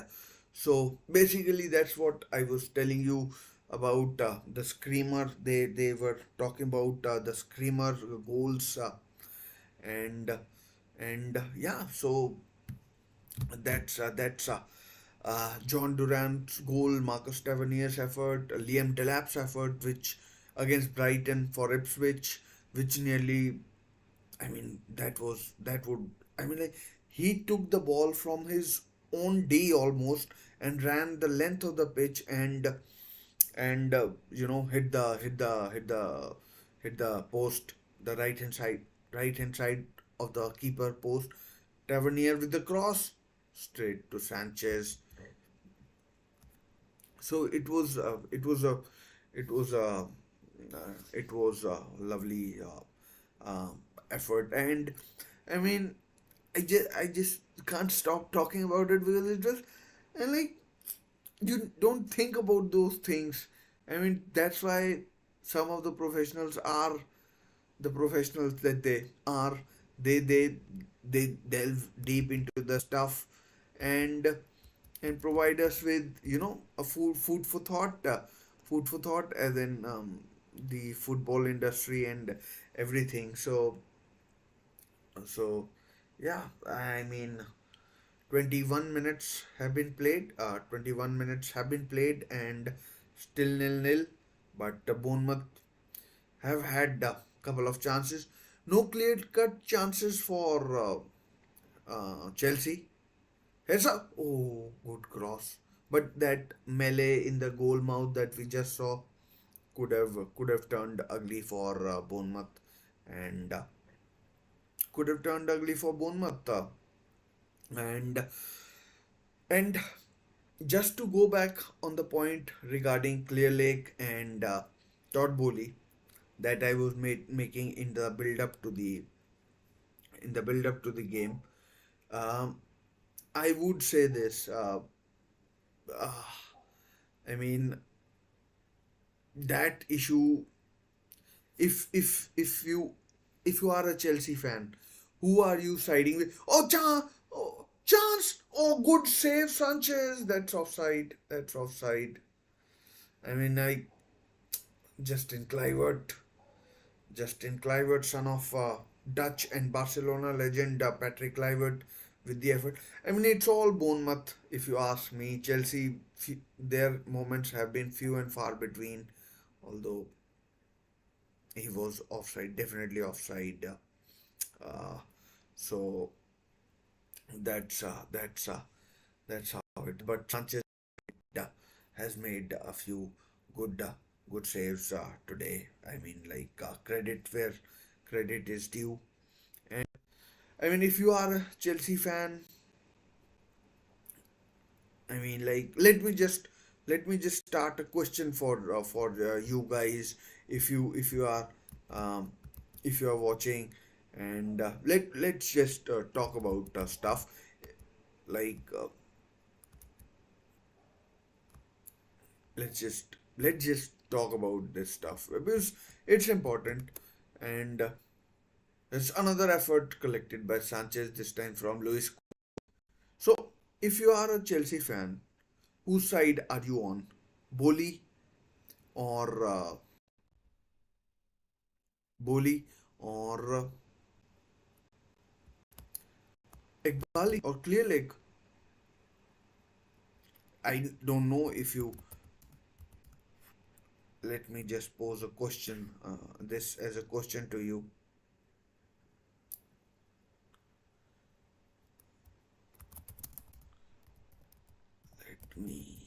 so basically, that's what I was telling you about the screamer. They were talking about the screamer goals, and yeah. So that's John Durant's goal, Marcus Tavernier's effort, Liam Delap's effort, which against Brighton for Ipswich, which nearly, I mean, that would, I mean, like, he took the ball from his own D almost and ran the length of the pitch, and hit the post, the right hand side of the keeper post. Tavernier with the cross straight to Sanchez. So it was a lovely effort, and I mean, I just can't stop talking about it because it just, and like, you don't think about those things. I mean, that's why some of the professionals are the professionals that they are. they they delve deep into the stuff and provide us with a food for thought, food for thought, as in the football industry and everything. So yeah, I mean, 21 minutes have been played. 21 minutes have been played and still nil nil. But Bournemouth have had a couple of chances. No clear cut chances for Chelsea. Heads up. Oh, good cross. But that melee in the goal mouth that we just saw could have turned ugly for Bournemouth, and could have turned ugly for Bournemouth. And and just to go back on the point regarding Clearlake and Todd Boehly that I was making in the build up to the game, um, I would say this. Uh, I mean that issue. If you are a Chelsea fan, who are you siding with? Oh, chance! Oh, good save, Sanchez. That's offside. That's offside. I mean, Justin Kluivert, Justin Kluivert, son of Dutch and Barcelona legend Patrick Kluivert, with the effort. I mean, it's all Bournemouth, if you ask me. Chelsea, their moments have been few and far between, although he was offside, definitely offside. Uh, so that's uh, that's uh, that's how it. But Sanchez uh, has made a few good good saves today. I mean, credit where credit is due. And I mean, if you are a Chelsea fan, I mean, let me just start a question for you guys. If you are um, if you are watching, and let's just talk about stuff like let's just talk about this stuff because it's important, and there's another effort collected by Sanchez, this time from Luis. So if you are a Chelsea fan, whose side are you on? Boli or Boli or Ekbali or Clearlake? I don't know if you. Let me just pose a question. This as a question to you. Let me.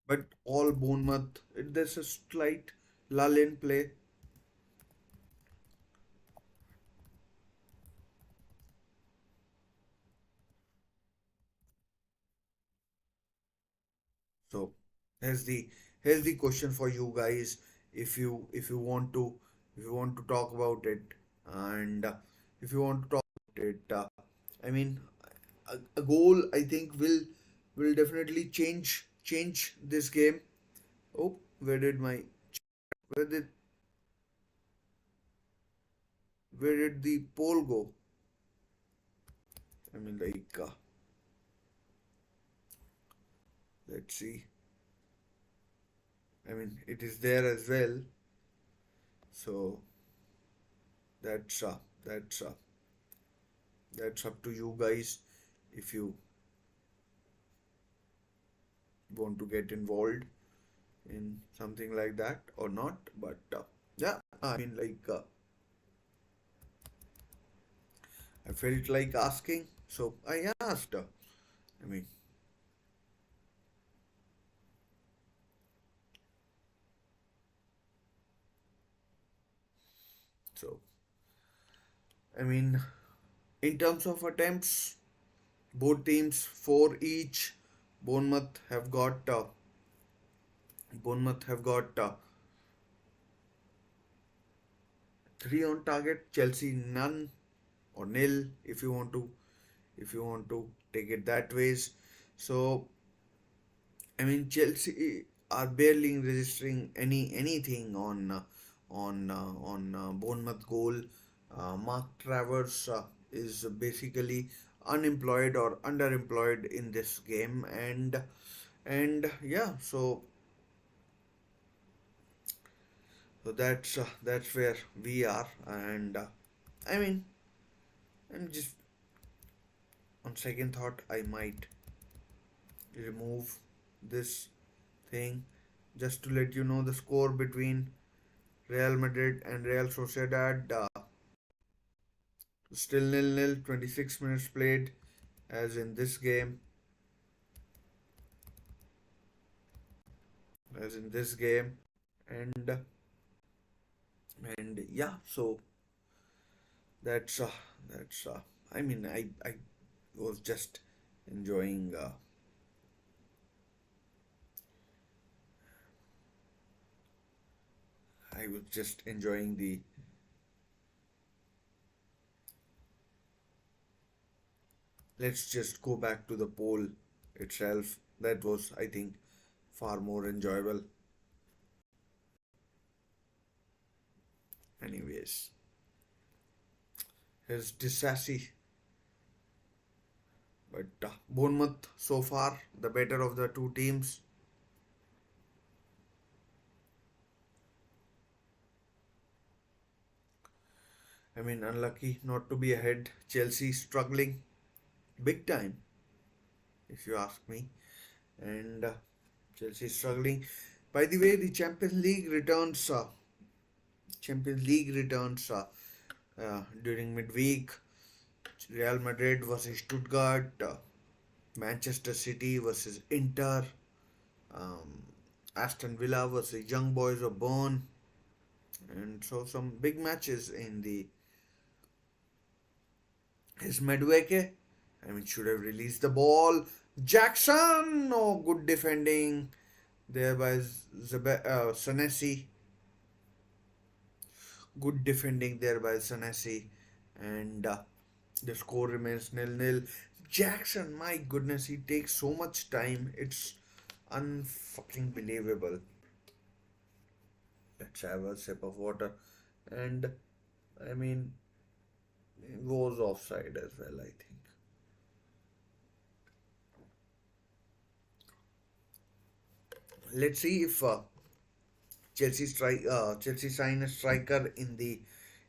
But all Bournemouth, there's a slight lull in play. So here's the here's the question for you guys. If you want to talk about it, and if you want to talk about it, I mean, a goal I think will definitely change this game. Oh, where did where did the pole go? I mean, let's see. I mean, it is there as well. So that's uh, that's uh, that's up to you guys if you want to get involved in something like that or not. But yeah, I mean, I felt like asking, so I asked. I mean, so I mean, in terms of attempts, both teams four each. Bournemouth have got Bournemouth have got three on target. Chelsea none or nil if you want to take it that ways. So I mean, Chelsea are barely registering anything on Bournemouth goal. Mark Travers is basically unemployed or underemployed in this game, and yeah, so that's where we are, and I mean, and just on second thought, I might remove this thing just to let you know the score between Real Madrid and Real Sociedad. Still nil-nil, 26 minutes played, as in this game, as in this game, and and yeah, so that's that's. I mean, I was just enjoying. I was just enjoying the. Let's just go back to the poll itself. That was, I think, far more enjoyable. Anyways, here's Disassi. But Bournemouth so far the better of the two teams. I mean, unlucky not to be ahead. Chelsea struggling big time, if you ask me. And Chelsea struggling. By the way, the Champions League returns. Champions League returns during midweek. Real Madrid versus Stuttgart. Manchester City versus Inter. Um, Aston Villa versus Young Boys of Bern. And so some big matches in the his Madueke. I mean, should have released the ball. Jackson, no good defending there by Senesi. Good defending there by Senesi, and the score remains nil-nil. Jackson, my goodness, he takes so much time. It's unfucking believable. Let's have a sip of water, and I mean, it was offside as well. I think. Let's see if Chelsea sign a striker in the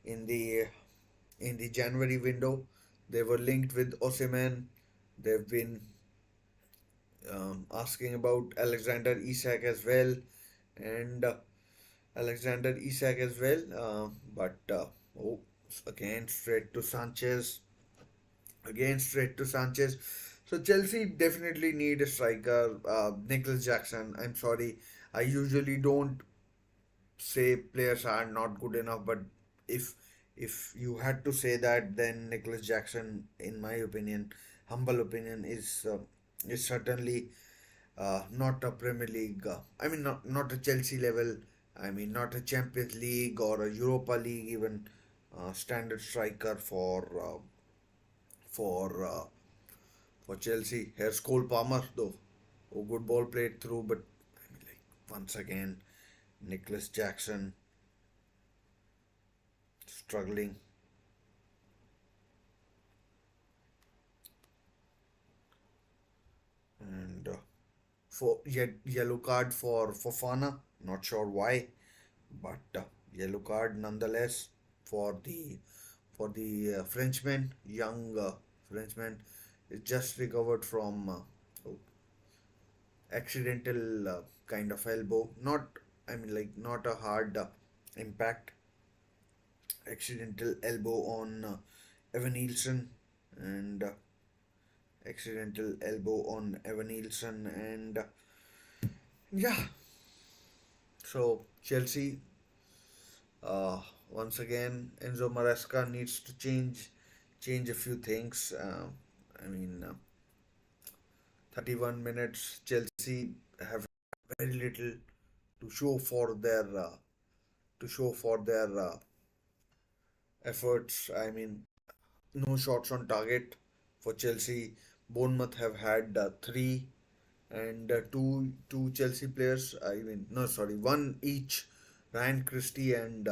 in the January window. They were linked with Osimhen. They've been asking about Alexander Isak as well, and Alexander Isak as well. But oh, again straight to Sanchez. Again straight to Sanchez. So Chelsea definitely need a striker. Nicholas Jackson. I'm sorry. I usually don't say players are not good enough, but if if you had to say that, then Nicholas Jackson, in my opinion, humble opinion, is certainly not a Premier League. I mean, not a Chelsea level. I mean, not a Champions League or a Europa League even standard striker for for Chelsea. Here's Cole Palmer though. Oh, good ball played through, but I mean, like once again, Nicholas Jackson struggling. And for yellow card for Fofana. Not sure why, but yellow card nonetheless for the Frenchman, young Frenchman, is just recovered from accidental kind of elbow. Not, I mean, like not a hard impact. Accidental elbow on Evan Nielsen, and accidental elbow on Evan Nielsen, and yeah. So Chelsea, once again, Enzo Maresca needs to change a few things. I mean, 31 minutes. Chelsea have very little to show for their to show for their efforts. I mean, no shots on target for Chelsea. Bournemouth have had three, and two Chelsea players. I mean, no, sorry, one each. Ryan Christie and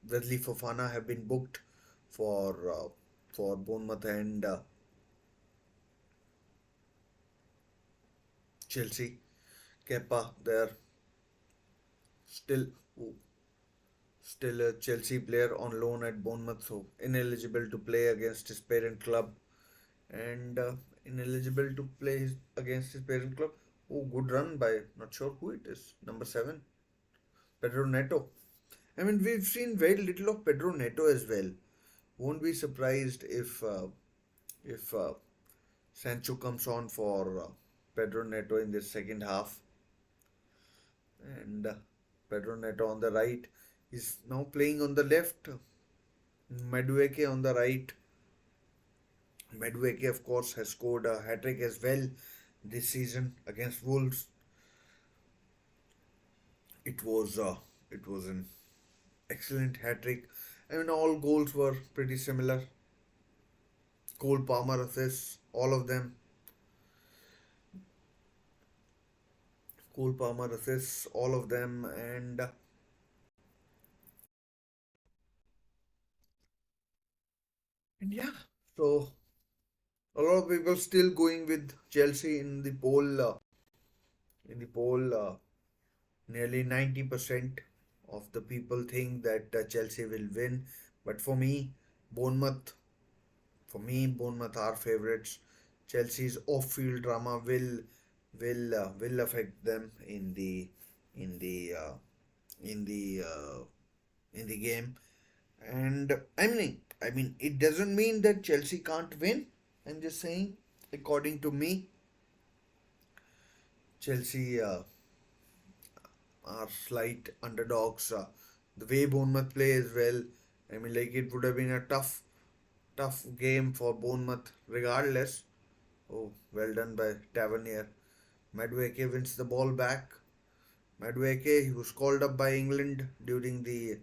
Wesley Fofana have been booked for uh, for Bournemouth and Chelsea. Kepa there, still still a Chelsea player on loan at Bournemouth, so ineligible to play against his parent club, and ineligible to play against his parent club. Oh, good run by, not sure who it is, number seven, Pedro Neto. I mean, we've seen very little of Pedro Neto as well. Won't be surprised if Sancho comes on for Pedro Neto in the second half, and Pedro Neto on the right. He's now playing on the left. Madueke on the right. Madueke, of course, has scored a hat trick as well this season against Wolves. It was it was an excellent hat trick. I mean, all goals were pretty similar. Cole Palmer assists, all of them. Cole Palmer assists, all of them, and yeah. So a lot of people still going with Chelsea in the poll. Nearly 90% of the people think that Chelsea will win. But Bournemouth, Bournemouth are favourites. Chelsea's off-field drama will affect them in the in the in the game. And I mean, it doesn't mean that Chelsea can't win. I'm just saying, according to me, Chelsea are slight underdogs. The way Bournemouth play as well, I mean, like it would have been a tough game for Bournemouth regardless. Oh, well done by Tavernier. Madueke wins the ball back. Madueke, he was called up by England during the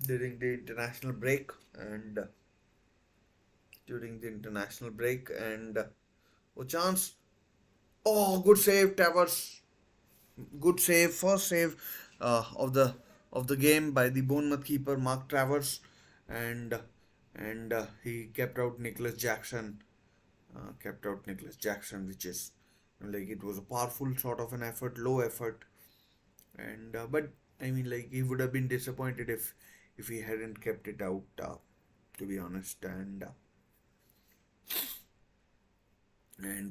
international break and oh, chance. Oh, good save, Towers. Good save, first save of the game by the Bournemouth keeper Mark Travers, and he kept out Nicholas Jackson, which is like it was a powerful sort of an effort, low effort, and but I mean like he would have been disappointed if he hadn't kept it out, to be honest, and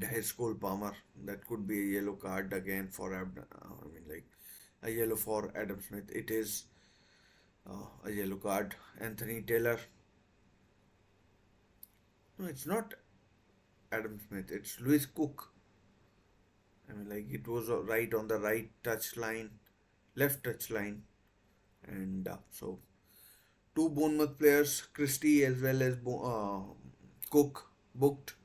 his Cole Palmer, that could be a yellow card again for I mean like a yellow for Adam Smith. It is a yellow card. Anthony Taylor. No, it's not Adam Smith. It's Lewis Cook. I mean, like it was right on the right touch line, left touch line, and so two Bournemouth players, Christie as well as Cook, booked,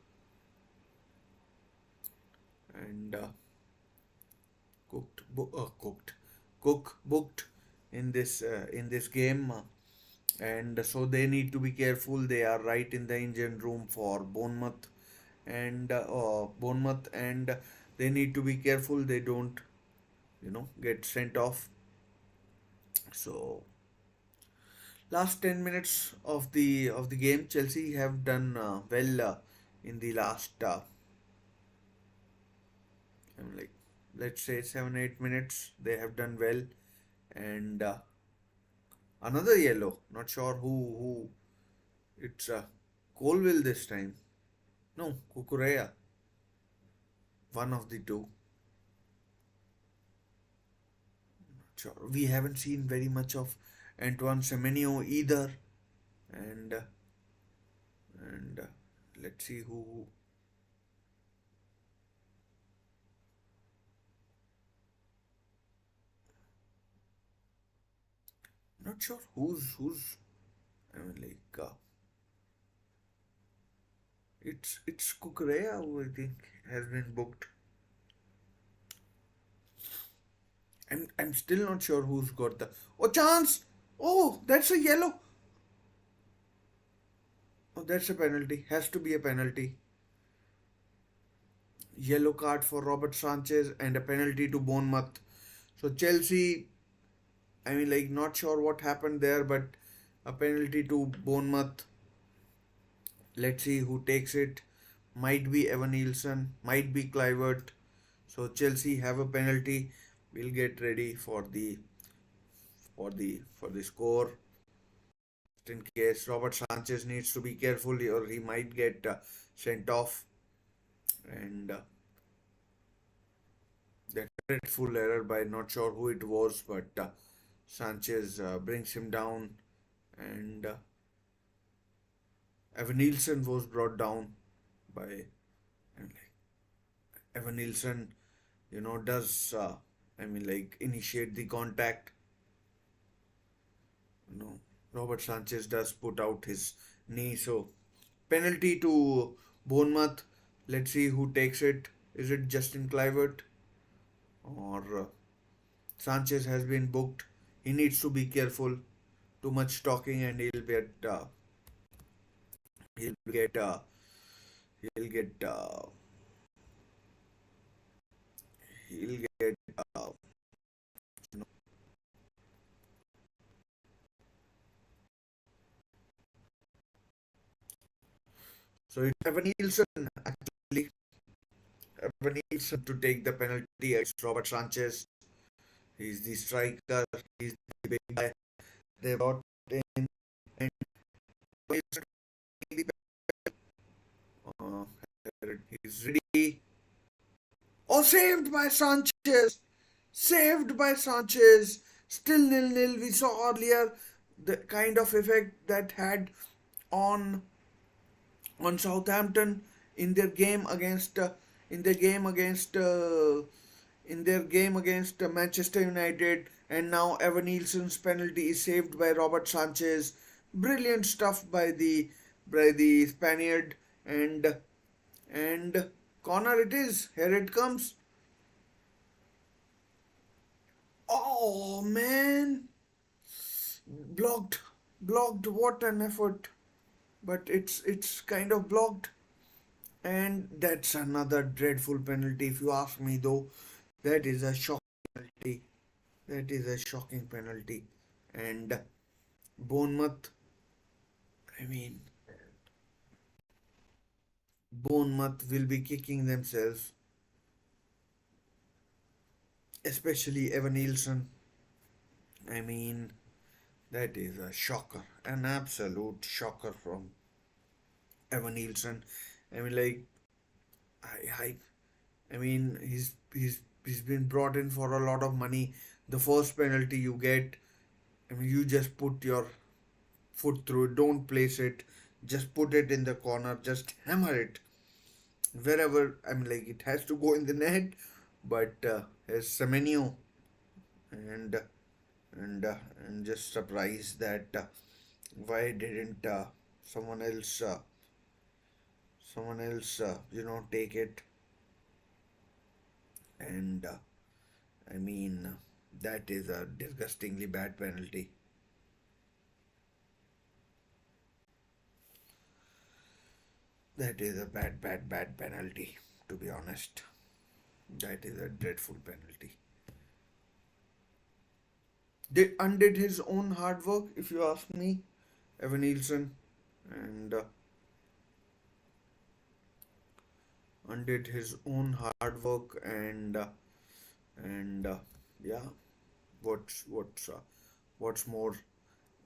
and cooked, Cook booked in this game. And so they need to be careful. They are right in the engine room for Bournemouth, and they need to be careful they don't, get sent off. So last 10 minutes of the game, Chelsea have done well in the last, like let's say 7 8 minutes. They have done well, and another yellow. Not sure who. It's Colville this time. No, Kukurea. One of the two. Sure. We haven't seen very much of Antoine Semenyo either, and and let's see who. Not sure who's. I mean, like it's Kukurea who I think has been booked. I'm still not sure who's got the. Oh, chance! Oh, that's a yellow. Oh, that's a penalty. Has to be a penalty. Yellow card for Robert Sanchez and a penalty to Bournemouth. So Chelsea, I mean, like, not sure what happened there, but a penalty to Bournemouth. Let's see who takes it. Might be Evan Nielsen, might be Clivert. So Chelsea have a penalty. We'll get ready for the score. In case Robert Sanchez needs to be careful, or he might get sent off. And that dreadful error by not sure who it was, but Sanchez brings him down, and Evan Nielsen was brought down by, and like, Evan Nielsen, does I mean, like, initiate the contact. You know, Robert Sanchez does put out his knee, so penalty to Bournemouth. Let's see who takes it. Is it Justin Kluivert or Sanchez has been booked? He needs to be careful. Too much talking, and he'll get he'll get he'll get you know. So it's Evan Nielsen actually. Evan Nielsen to take the penalty against Robert Sanchez. He's the striker. He's the big guy. They brought in, and uh, he's ready. Oh, saved by Sanchez! Saved by Sanchez! Still nil-nil. We saw earlier the kind of effect that had on on Southampton in their game against in their game against Manchester United, and now Evan Nielsen's penalty is saved by Robert Sanchez. Brilliant stuff by the Spaniard, and corner it is. Here it comes. Oh man, blocked, blocked. What an effort! But it's kind of blocked, and that's another dreadful penalty. If you ask me, though, that is a shocking penalty. That is a shocking penalty, and Bournemouth. I mean, Bournemouth will be kicking themselves, especially Evan Nielsen. I mean, that is a shocker, an absolute shocker from Evan Nielsen. I mean, like, I, I, I mean, he's been brought in for a lot of money. The first penalty you get, I mean, you just put your foot through it. Don't place it. Just put it in the corner. Just hammer it wherever. I mean, like, it has to go in the net. But as Semenyo, and and just surprised that why didn't someone else take it. And I mean, that is a disgustingly bad penalty. That is a bad penalty, to be honest. That is a dreadful penalty. They undid his own hard work, if you ask me, Evan Nielsen, and undid his own hard work, and yeah, what's what's more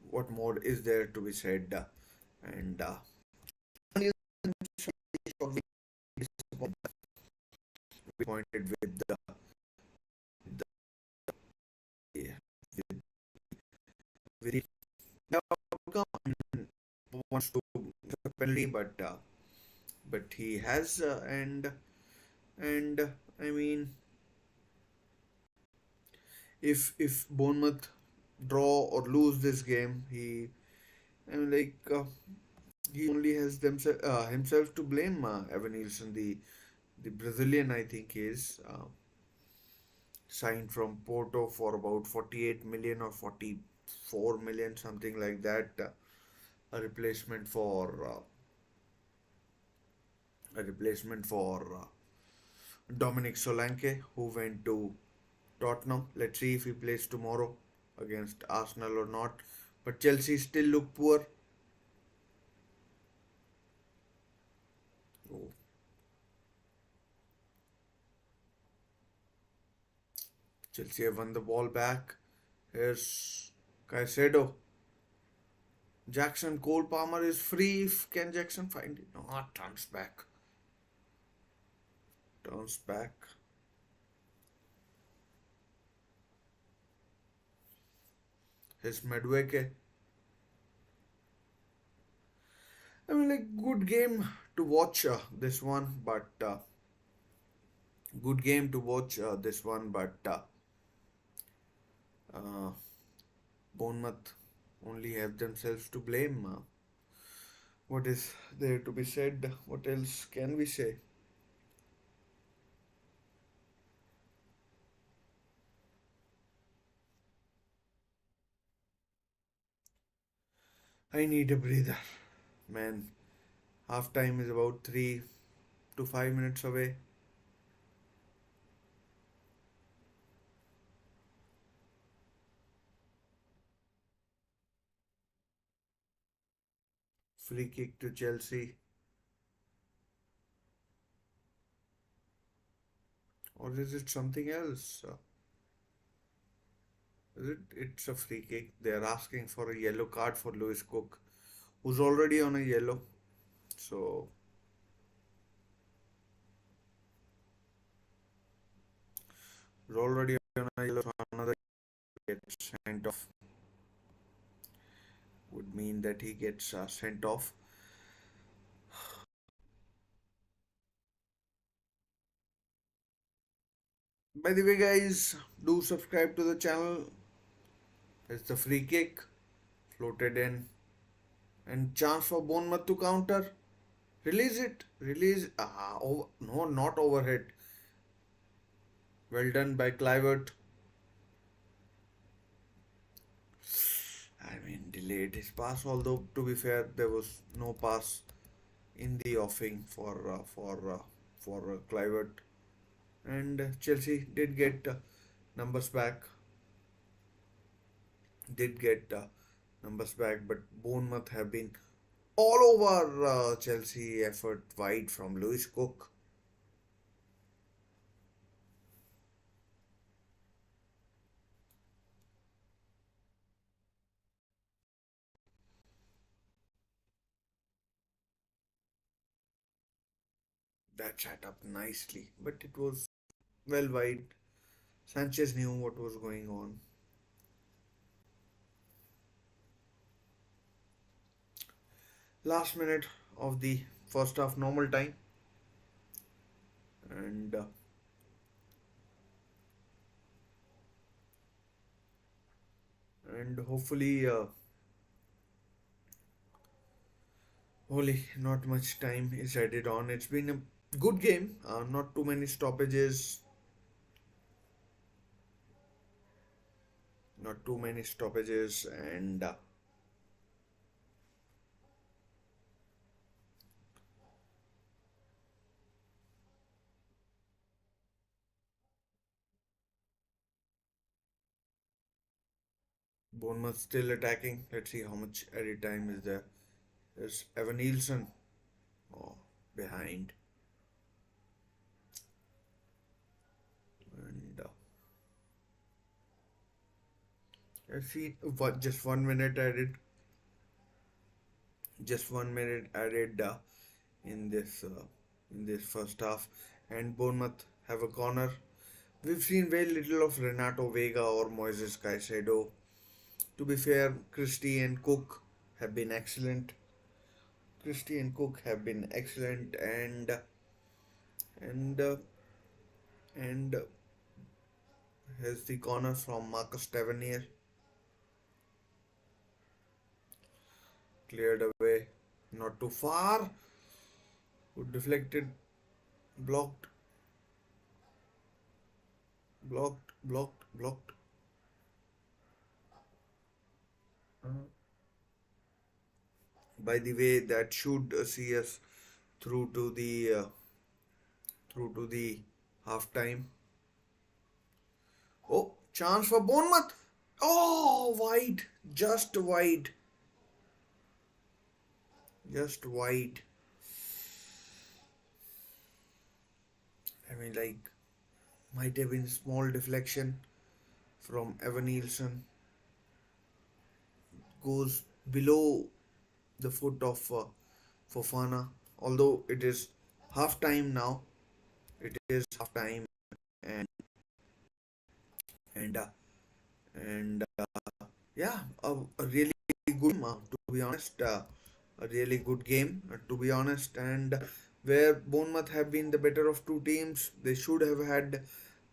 what more is there to be said? And disappointed with the with, with the outcome. I mean, wants to penalty, but he has and I mean, if Bournemouth draw or lose this game, I mean, like, he only has himself to blame. Evan Nielsen, the Brazilian, I think, is signed from Porto for about 48 million or 44 million, something like that. A replacement for a replacement for Dominic Solanke, who went to Tottenham. Let's see if he plays tomorrow against Arsenal or not. But Chelsea still look poor. Oh, Chelsea have won the ball back. Here's Caicedo. Jackson Cole Palmer is free. Can Jackson find it? No, turns back. Turns back. His Medweke. I mean, like, good game to watch this one, but good game to watch this one, but uh, Bournemouth only have themselves to blame. What is there to be said? What else can we say? I need a breather, man. Half time is about 3 to 5 minutes away. Free kick to Chelsea, or is it something else? Is it? It's a free kick. They are asking for a yellow card for Lewis Cook, who's already on a yellow. So he's already on a yellow. So another gets sent off. Would mean that he gets sent off. By the way, guys, do subscribe to the channel. It's the free kick floated in and chance for Bournemouth to counter. Release it. Release. No, not overhead. Well done by Clivert. I mean, delayed his pass. Although to be fair, there was no pass in the offing for Clivert, and Chelsea did get numbers back. Did get numbers back, but Bournemouth have been all over Chelsea effort wide from Lewis Cook. That set up nicely, but it was well wide. Sanchez knew what was going on. Last minute of the first half, normal time, and hopefully, only not much time is added on. It's been a good game. Not too many stoppages. Not too many stoppages, and Bournemouth still attacking. Let's see how much added time is there. There's Evan Nielsen, oh, behind, and let's see what just 1 minute added. Just 1 minute added in this uh, in this first half, and Bournemouth have a corner. We've seen very little of Renato Vega or Moises Caicedo. To be fair, Christie and Cook have been excellent. Christie and Cook have been excellent, and and here's the corner from Marcus Tavernier, cleared away, not too far. Who deflected, blocked, blocked. By the way, that should see us through to the half time. Oh, chance for Bournemouth. Oh, wide, just wide, just wide. I mean, like, might have been small deflection from Evan Nielsen, goes below the foot of Fofana. Although it is half time now, it is half time, and and uh, and yeah, a really good, to be honest, a really good game, to be honest, and where Bournemouth have been the better of two teams, they should have had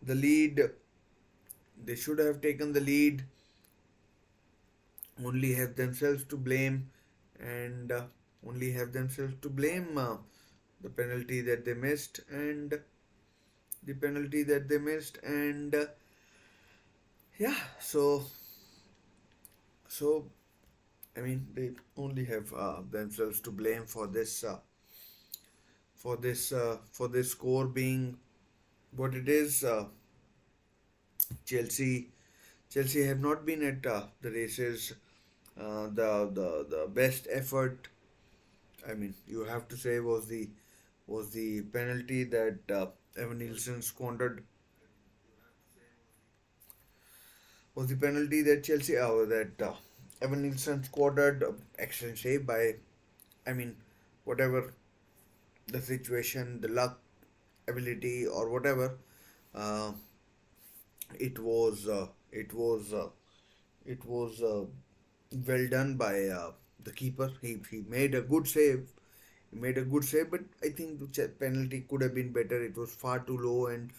the lead. They should have taken the lead, only have themselves to blame, and only have themselves to blame, the penalty that they missed, and the penalty that they missed, and yeah, so I mean, they only have themselves to blame for this score being what it is. Chelsea Chelsea have not been at the races. The best effort, I mean, you have to say, was the penalty that Evan Nielsen squandered. Was the penalty that Evan Nielsen squandered. Excellent save by, I mean, whatever the situation, the luck, ability, or whatever. Uh, it was uh, it was uh, it was well done by the keeper. He made a good save. He made a good save, but I think the penalty could have been better. It was far too low and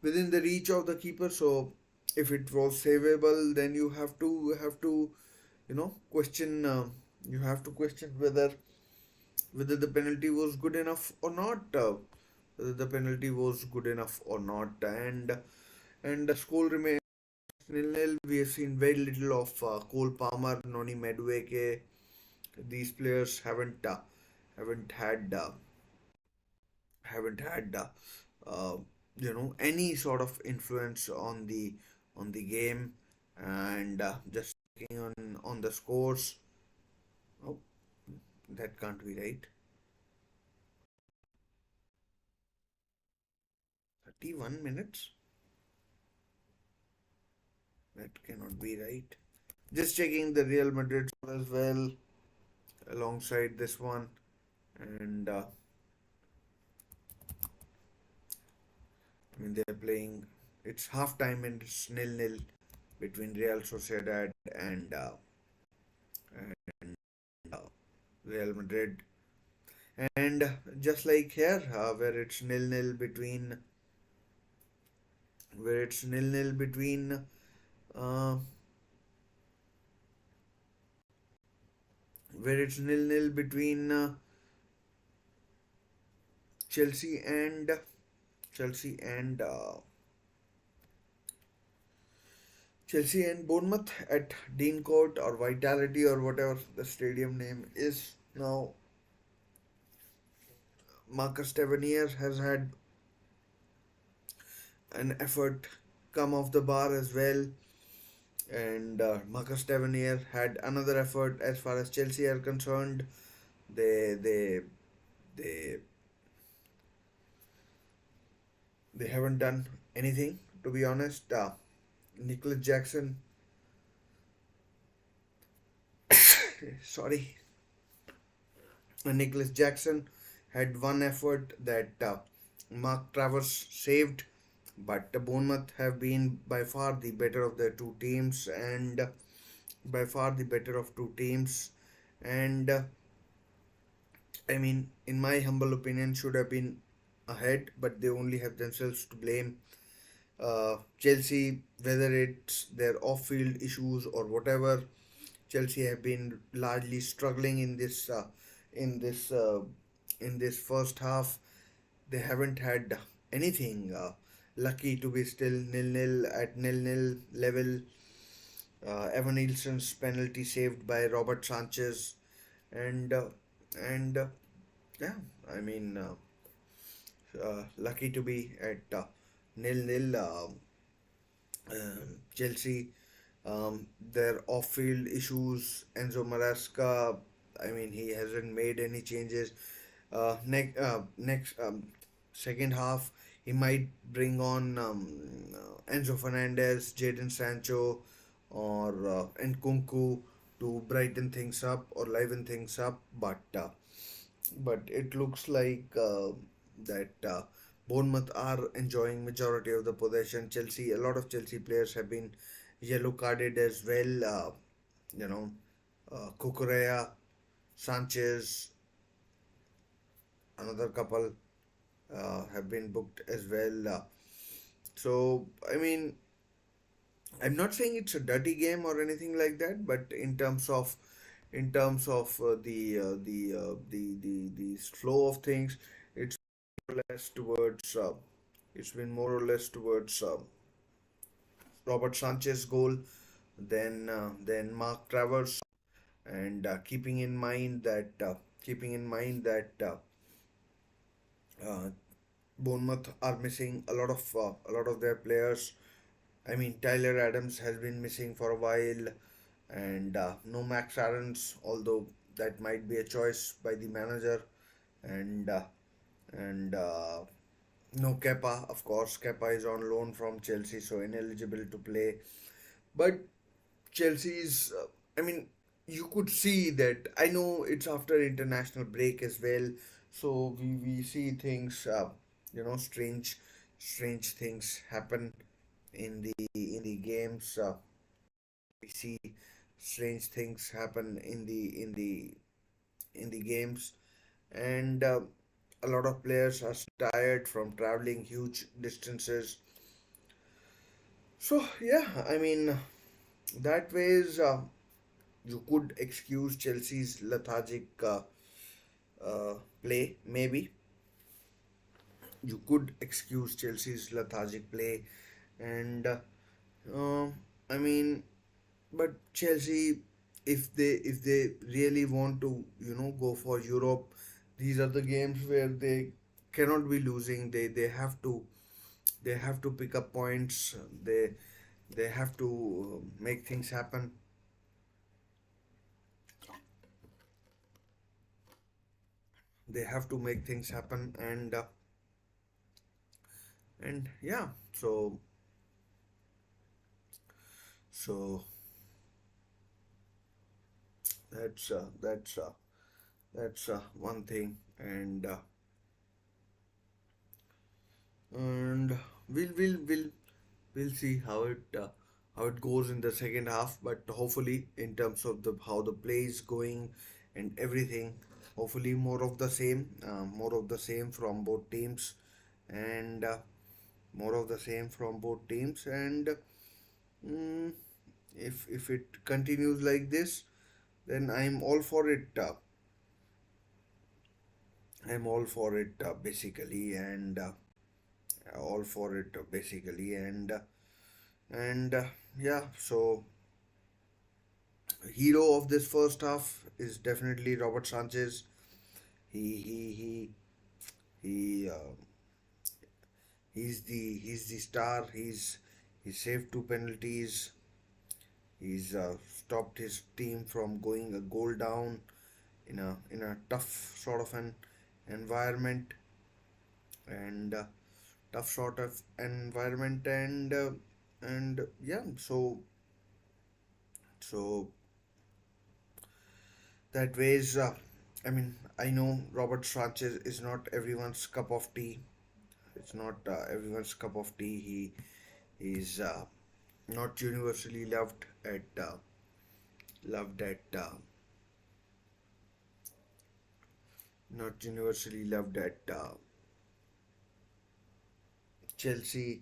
within the reach of the keeper. So if it was savable, then you have to question. You have to question whether the penalty was good enough or not. Whether the penalty was good enough or not, and the score remains nil-nil. We have seen very little of Cole Palmer, Noni Madueke. These players haven't had haven't had uh, any sort of influence on the game, and just looking on the scores. Oh, that can't be right. 31 minutes. That cannot be right. Just checking the Real Madrid score as well alongside this one, and I mean they're playing. It's half time and it's nil-nil between Real Sociedad and Real Madrid. And just like here, where it's nil-nil between uh, where it's nil-nil between Chelsea and Chelsea and Chelsea and Bournemouth at Dean Court or Vitality or whatever the stadium name is now. Marcus Tavernier has had an effort come off the bar as well, and Marcus Tavernier had another effort as far as Chelsea are concerned. They they they they haven't done anything, to be honest. Nicholas Jackson, sorry, Nicholas Jackson had one effort that Mark Travers saved, but Bournemouth have been by far the better of the two teams, and by far the better of two teams, and I mean, in my humble opinion, should have been ahead, but they only have themselves to blame. Chelsea, whether it's their off-field issues or whatever, Chelsea have been largely struggling in this uh, in this first half. They haven't had anything. Lucky to be still nil-nil at nil-nil level. Evan Nielsen's penalty saved by Robert Sanchez, and and Yeah, I mean, lucky to be at nil-nil. Chelsea, their off-field issues. Enzo Maresca, I mean, he hasn't made any changes. Next second half, he might bring on Enzo Fernandez, Jadon Sancho, or Nkunku to brighten things up or liven things up. But it looks like that Bournemouth are enjoying majority of the possession. Chelsea, a lot of Chelsea players have been yellow carded as well. You know, Cucurella, Sanchez, another couple have been booked as well. So I mean, I'm not saying it's a dirty game or anything like that, but in terms of the flow of things, it's more or less towards it's been more or less towards Robert Sanchez goal, then Mark Travers, and keeping in mind that uh, Bournemouth are missing a lot of their players. I mean, Tyler Adams has been missing for a while, and no Max Aarons, although that might be a choice by the manager, and no Kepa, of course. Kepa is on loan from Chelsea, so ineligible to play. But Chelsea's, I mean, you could see that. I know it's after international break as well, so we see things, strange things happen in the games. We see strange things happen in the games, and a lot of players are tired from traveling huge distances. So yeah, I mean that ways you could excuse Chelsea's lethargic play. Maybe you could excuse Chelsea's lethargic play, and I mean, but Chelsea, if they really want to, go for Europe, these are the games where they cannot be losing. They have to pick up points. They have to make things happen. They have to make things happen, and yeah. So that's one thing, and we'll see how it goes in the second half. But hopefully, in terms of the how the play is going and everything, hopefully more of the same from both teams, and more of the same from both teams. And mm, if it continues like this, then I'm all for it basically, and all for it basically, and yeah. So hero of this first half is definitely Robert Sanchez. He he's the star. He saved two penalties. He's stopped his team from going a goal down in a tough sort of an environment, and tough sort of environment, and yeah. So that ways. I mean, I know Robert Sanchez is not everyone's cup of tea. It's not everyone's cup of tea. He is not universally loved at not universally loved at Chelsea.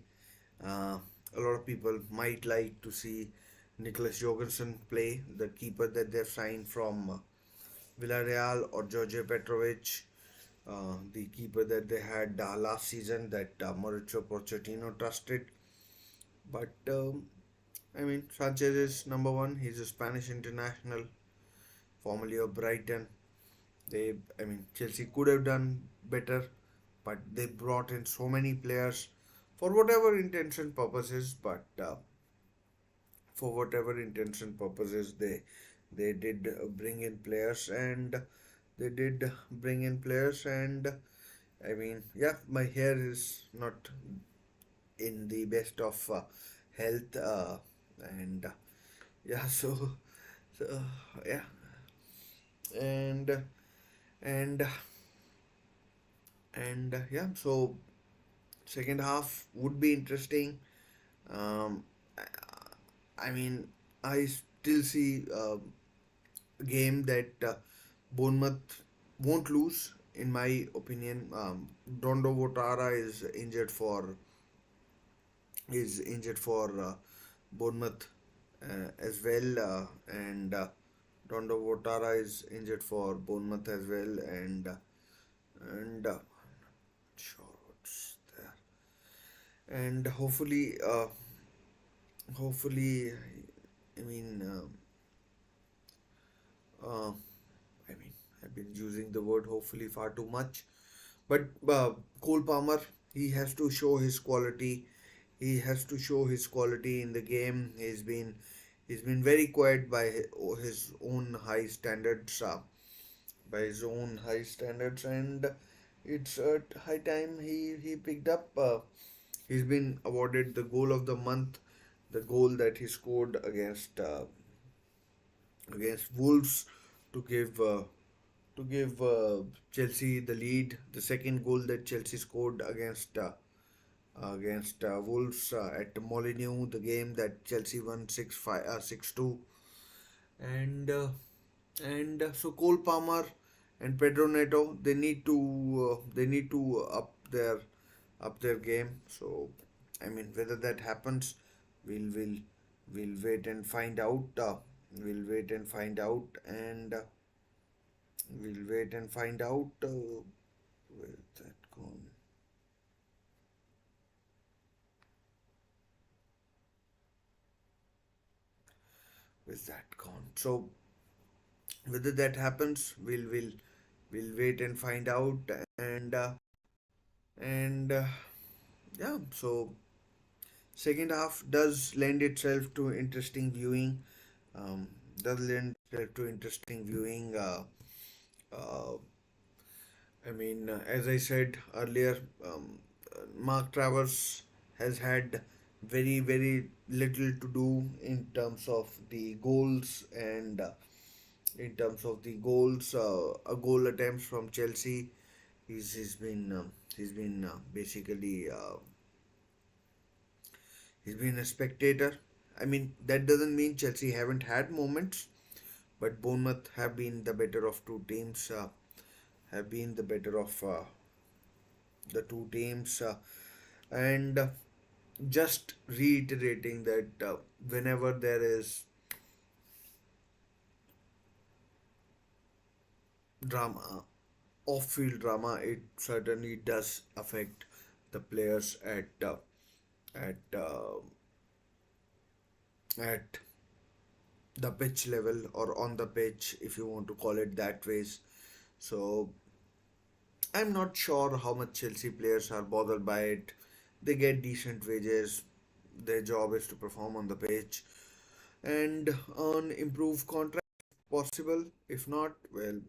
A lot of people might like to see Nicholas Jorgensen play, the keeper that they've signed from Villarreal, or George Petrovic, the keeper that they had last season that Mauricio Pochettino trusted. But I mean, Sanchez is number one. He's a Spanish international, formerly of Brighton. I mean, Chelsea could have done better, but they brought in so many players for whatever intention purposes. But for whatever intention purposes, they did bring in players, and they did bring in players, and I mean, yeah, my hair is not in the best of health, and yeah, so yeah, and and yeah, so second half would be interesting. Um, I I mean, I still see a game that Bournemouth won't lose, in my opinion. Dondo Votara is injured for Bournemouth as well, and Dondo Votara is injured for Bournemouth as well, and sure what's there, and hopefully, I mean, uh, I mean, I've been using the word hopefully far too much, but Cole Palmer, he has to show his quality. He has to show his quality in the game. He's been very quiet by his own high standards, and it's at high time he picked up. He's been awarded the goal of the month, the goal that he scored against Wolves to give Chelsea the lead. The second goal that Chelsea scored against Wolves at Molineux, the game that Chelsea won 6-2, and so Cole Palmer and Pedro Neto, they need to up their game. So I mean, whether that happens, we'll will we'll wait and find out. We'll wait and find out, and we'll wait and find out. Where's that gone? Where's that gone? So whether that happens, we'll wait and find out, and yeah. So second half does lend itself to interesting viewing. Um, does lend itself to interesting viewing. Uh, I mean, as I said earlier, Mark Travers has had very little to do in terms of the goals, and a goal attempts from Chelsea. He's been a spectator. I mean, that doesn't mean Chelsea haven't had moments, but Bournemouth have been the better of two teams. Have been the better of the two teams, and just reiterating that whenever there is drama, off-field drama, it certainly does affect the players at at the pitch level, or on the pitch, if you want to call it that ways. So I'm not sure how much Chelsea players are bothered by it. They get decent wages. Their job is to perform on the pitch and earn improved contract possible. If not, well,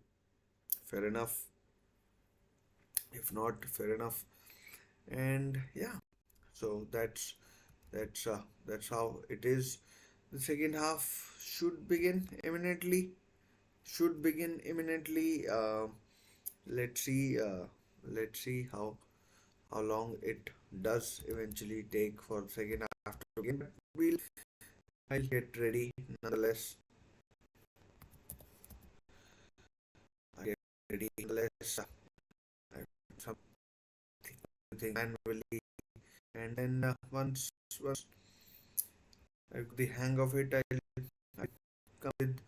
fair enough. If not, fair enough. And yeah, so that's how it is. The second half should begin imminently. Should begin imminently. Let's see. Let's see how long it does eventually take for second half to begin. But I'll get ready nonetheless. I get ready nonetheless. I something manually, and then once I get the hang of it, I come with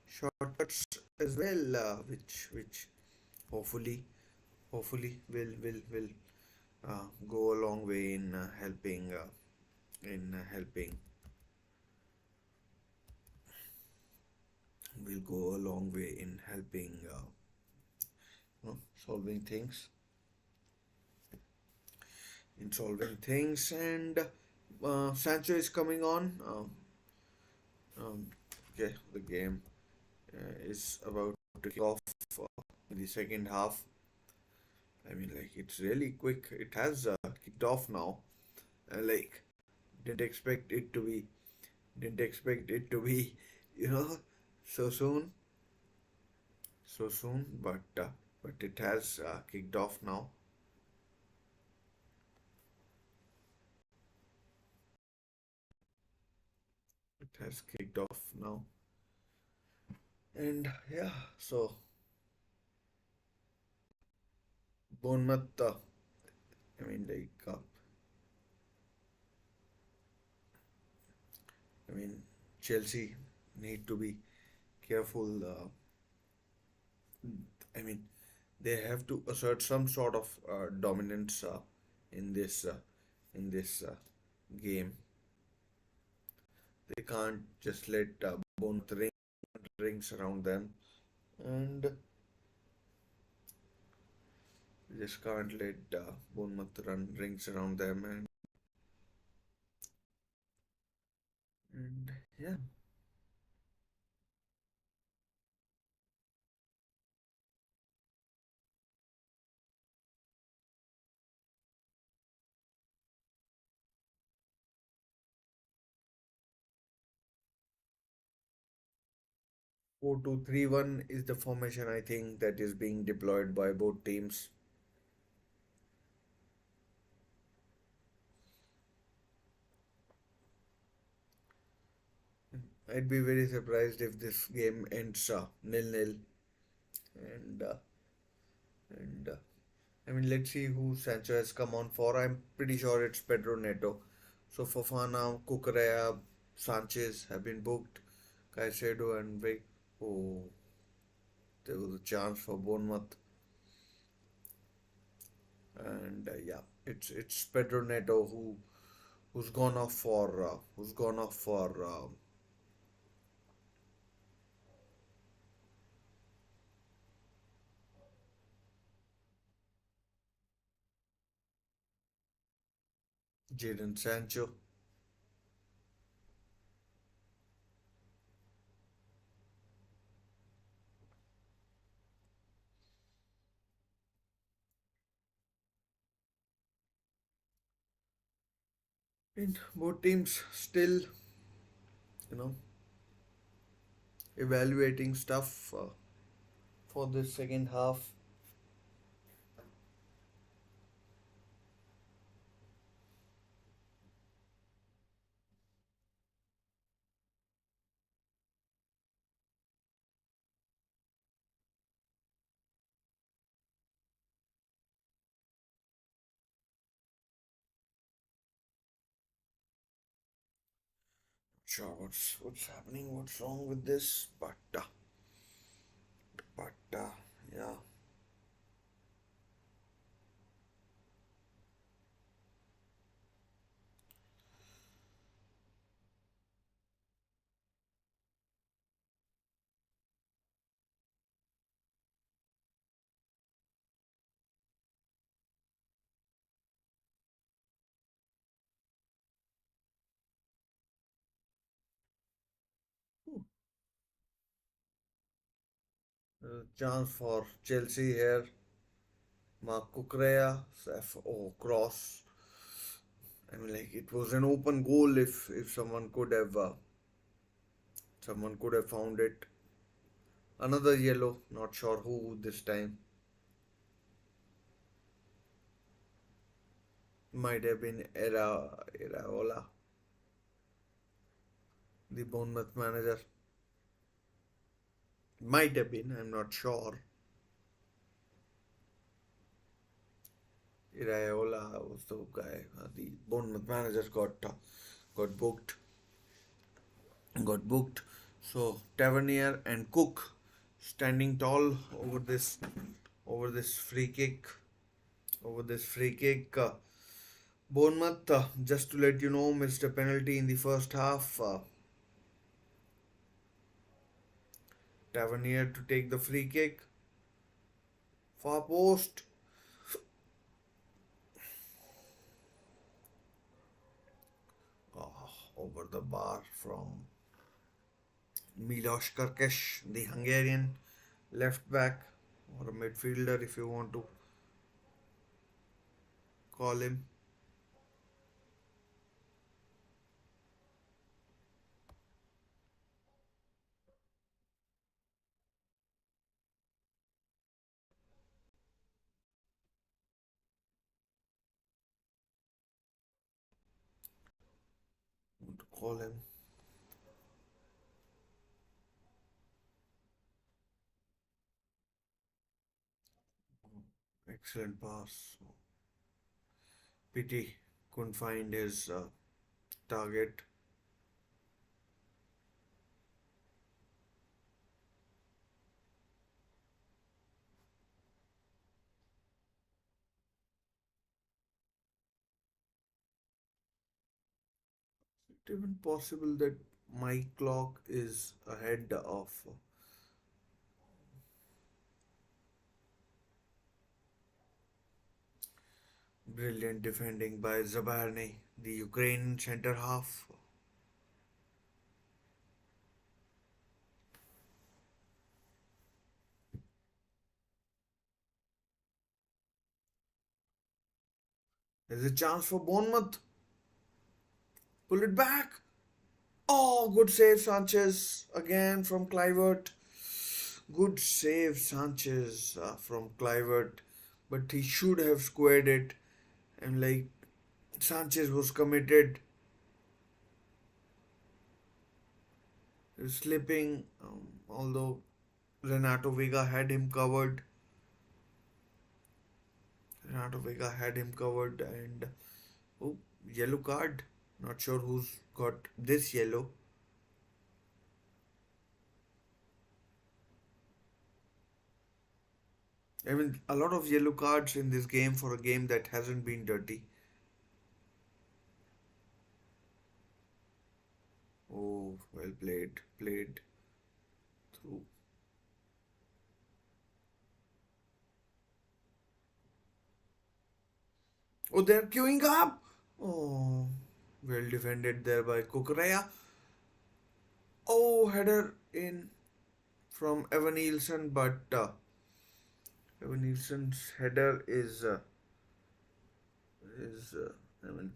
shortcuts as well, which hopefully hopefully will go a long way in helping will go a long way in helping solving things, and Sancho is coming on. Um, okay, the game is about to kick off in the second half. I mean, like it's really quick. It has kicked off now. Like didn't expect it to be, didn't expect it to be, you know, so soon, but it has kicked off now. It has kicked off now, and yeah. So Bournemouth. I mean, I mean, Chelsea need to be careful. I mean, they have to assert some sort of dominance in this game. They can't just let Bournemouth rings around them, and they just can't let Bournemouth run rings around them, and yeah. 4-2-3-1 is the formation I think that is being deployed by both teams. I'd be very surprised if this game ends nil-nil. And I mean, let's see who Sancho has come on for. I'm pretty sure it's Pedro Neto. So Fofana, Cucurella, Sanchez have been booked. Caicedo and Vic. Oh, there was a chance for Bournemouth. And yeah, it's Pedro Neto who's gone off for Jadon Sancho. And both teams still, you know, evaluating stuff for this second half. Sure, what's happening? What's wrong with this? But yeah. Chance for Chelsea here. Mark Cucurella, oh cross. I mean, like it was an open goal if someone could have found it. Another yellow, not sure who this time. Might have been Iraola, the Bournemouth manager. Might have been, I'm not sure. Iraola was the guy. The Bournemouth manager got booked. Got booked. So Tavernier and Cook standing tall over this free kick. Over this free kick. Bournemouth, just to let you know, missed a penalty in the first half. Tavernier to take the free kick Far post. Oh, over the bar from Milos Kerkesh, the Hungarian left back or a midfielder if you want to call him. Want to call him. Excellent pass. Pity couldn't find his target. Is it even possible that my clock is ahead of brilliant defending by Zabarny, the Ukrainian centre half? There's a chance for Bournemouth. Pull it back. Oh, good save, Sanchez again from Clivert. Good save, Sanchez from Clivert, but he should have squared it. And like Sanchez was committed, he was slipping. Although Renato Vega had him covered. Renato Vega had him covered, and oh, yellow card. Not sure who's got this yellow. I mean, a lot of yellow cards in this game for a game that hasn't been dirty. Oh, well played. Played through. Oh, they're queuing up. Oh, well defended there by Kukureya. Oh, header in from Evan Nielsen, but Evan Nielsen's header is I mean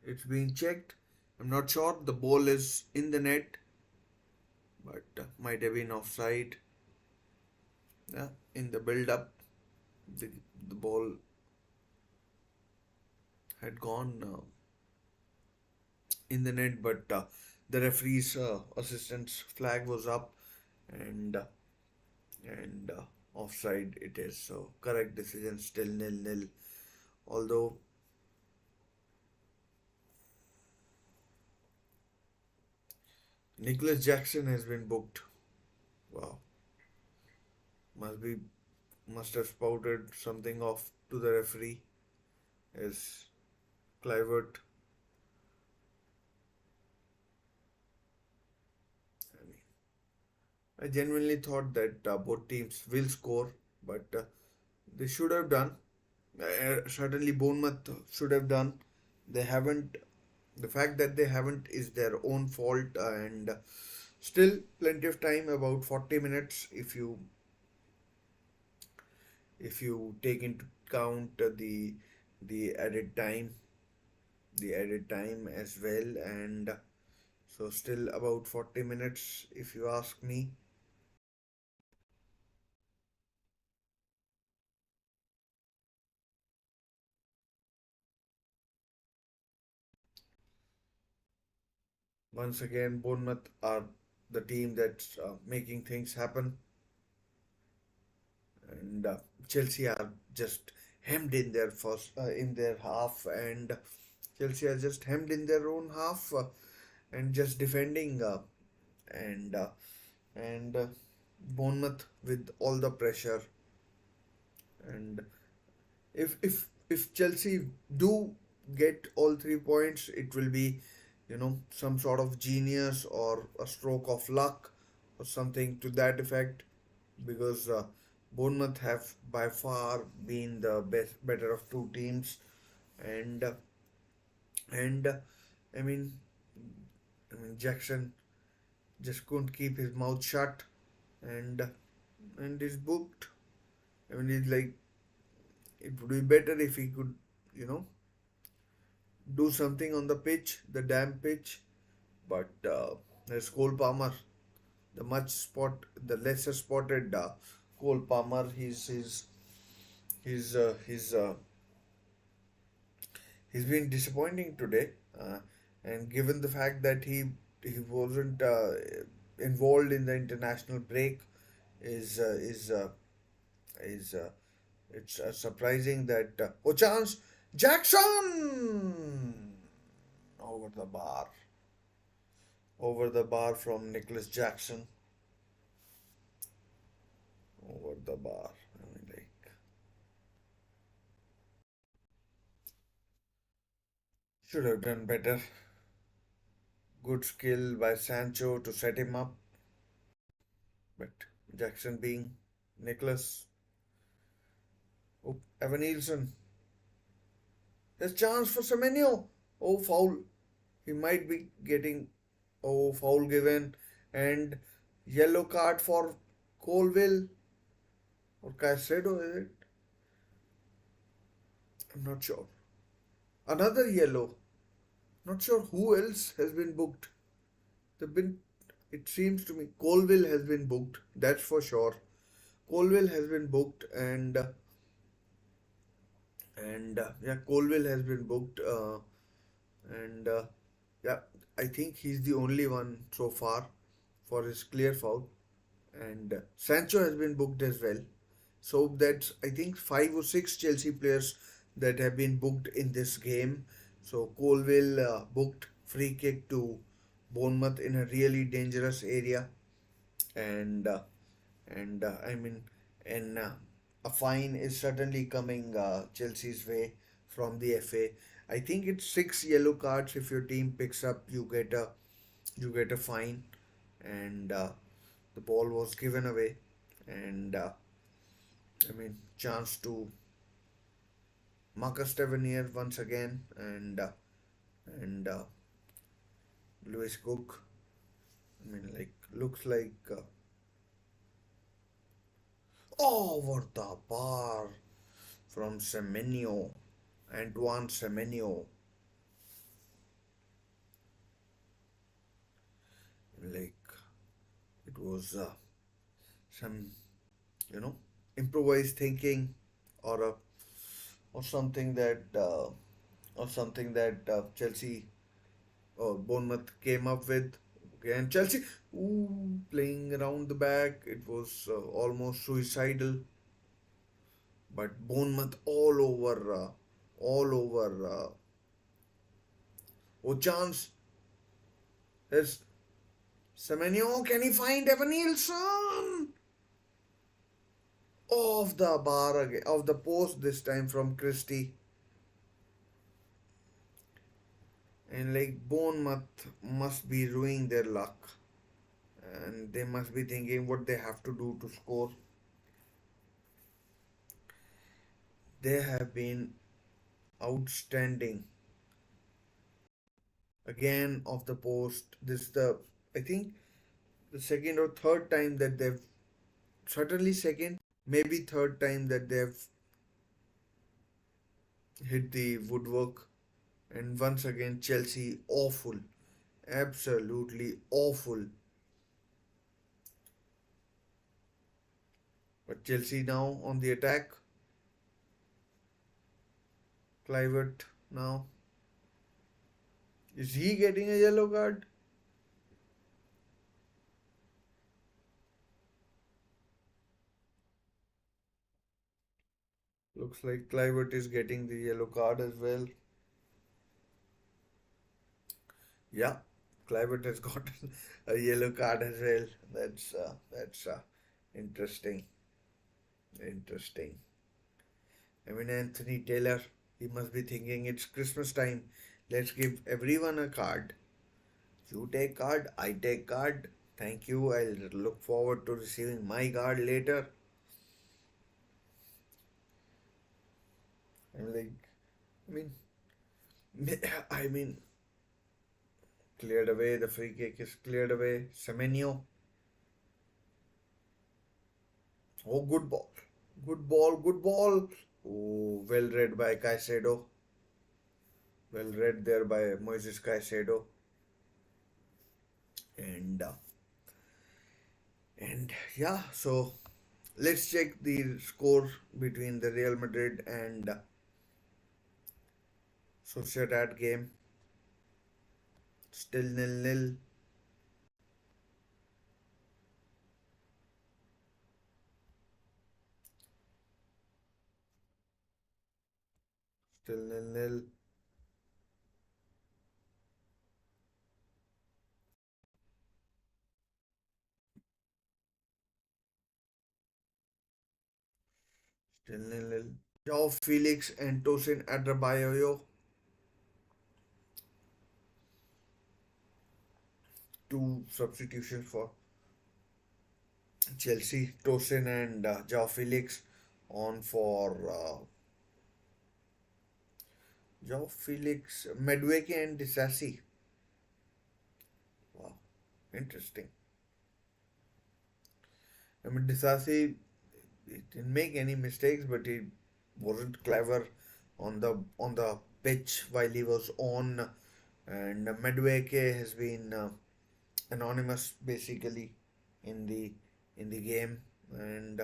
it's being checked. I'm not sure. The ball is in the net, but might have been offside. Yeah, in the build-up, the the ball had gone in the net, but the referee's assistant's flag was up, and offside it is. So correct decision, still nil nil. Although Nicholas Jackson has been booked. Wow, must be must have spouted something off to the referee as Clivert. I mean, I genuinely thought that both teams will score, but they should have done. Certainly, Bournemouth should have done. They haven't. The fact that they haven't is their own fault, and still plenty of time, about 40 minutes, if you take into account the the added time as well, and so still about 40 minutes, if you ask me. Once again, Bournemouth are the team that's making things happen, and Chelsea are just hemmed in their first in their half, and Chelsea are just hemmed in their own half and just defending, and Bournemouth with all the pressure. And if Chelsea do get all 3 points, it will be, some sort of genius or a stroke of luck or something to that effect, because Bournemouth have by far been the better of two teams, and and I mean, Jackson just couldn't keep his mouth shut, and and he's booked. I mean, he's like, it would be better if he could, you know, do something on the pitch, the damn pitch. But there's Cole Palmer, the lesser spotted Cole Palmer. He's uh, he's uh, he's been disappointing today, and given the fact that he wasn't involved in the international break, is uh, is uh, is it's surprising that oh chance Jackson over the bar from Nicholas Jackson over the bar. I mean, like, should have done better. Good skill by Sancho to set him up, but Jackson being Nicholas. Oh, Evan Nielsen. His chance for Semenyo. Oh, foul. He might be getting, oh, foul given, and yellow card for Colville or Caicedo, is it? I'm not sure. Another yellow. Not sure who else has been booked. They've been, it seems to me, Colville has been booked. That's for sure. Colville has been booked, and yeah, Colville has been booked, and yeah, I think he's the only one so far for his clear foul, and Sancho has been booked as well. So that's, I think, five or six Chelsea players that have been booked in this game. So Colville booked free kick to Bournemouth in a really dangerous area, and I mean, and a fine is certainly coming Chelsea's way from the FA. I think it's six yellow cards. If your team picks up, you get a fine, and the ball was given away, and I mean, chance to Marcus Tavernier once again, and Lewis Cook. I mean, like, looks like over the bar from Semenyo, Antoine Semenyo. Like, it was some, you know, improvised thinking, or a or something that Chelsea or Bournemouth came up with. Okay, and Chelsea, ooh, playing around the back, it was almost suicidal. But Bournemouth all over. Oh, chance is Semenyo. Can he find Evan Nielsen? Off the bar again, off the post this time from Christie. And like, Bournemouth must be ruining their luck, and they must be thinking what they have to do to score. They have been outstanding. Again off the post. This is the, I think, the second or third time that they've, certainly second, maybe third time that they've hit the woodwork. And once again, Chelsea awful, absolutely awful. But Chelsea now on the attack. Clivert now. Is he getting a yellow card? Looks like Clivert is getting the yellow card as well. Yeah, Clivert has got a yellow card as well. That's interesting. Interesting. I mean, Anthony Taylor, he must be thinking it's Christmas time. Let's give everyone a card. You take card, I take card. Thank you. I'll look forward to receiving my card later. I'm like, I mean, I mean, cleared away. The free kick is cleared away. Semenyo. Oh, good ball. Good ball. Good ball. Oh, well read by Caicedo. Well read there by Moises Caicedo. And and yeah, so let's check the score between the Real Madrid and Sociedad game. Still nil nil. Still nil nil. Still nil nil. Joao Felix and Tosin Adarabioyo, two substitutions for Chelsea. Tosin and Joao Felix on for Joao Felix, Medweke and Disasi. Wow, interesting. I mean, Disasi, he didn't make any mistakes, but he wasn't clever on the pitch while he was on. And Medweke has been anonymous basically in the game, and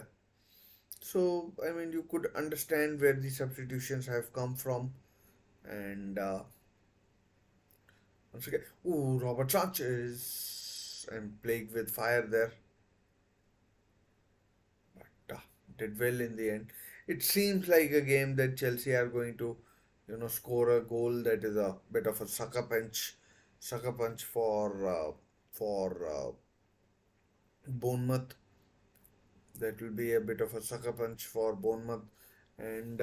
so I mean you could understand where the substitutions have come from. And once again, ooh, Robert Sanchez, I'm plagued with fire there, but did well in the end. It seems like a game that Chelsea are going to, score a goal that is a bit of a sucker punch for Bournemouth. That will be a bit of a sucker punch for Bournemouth, and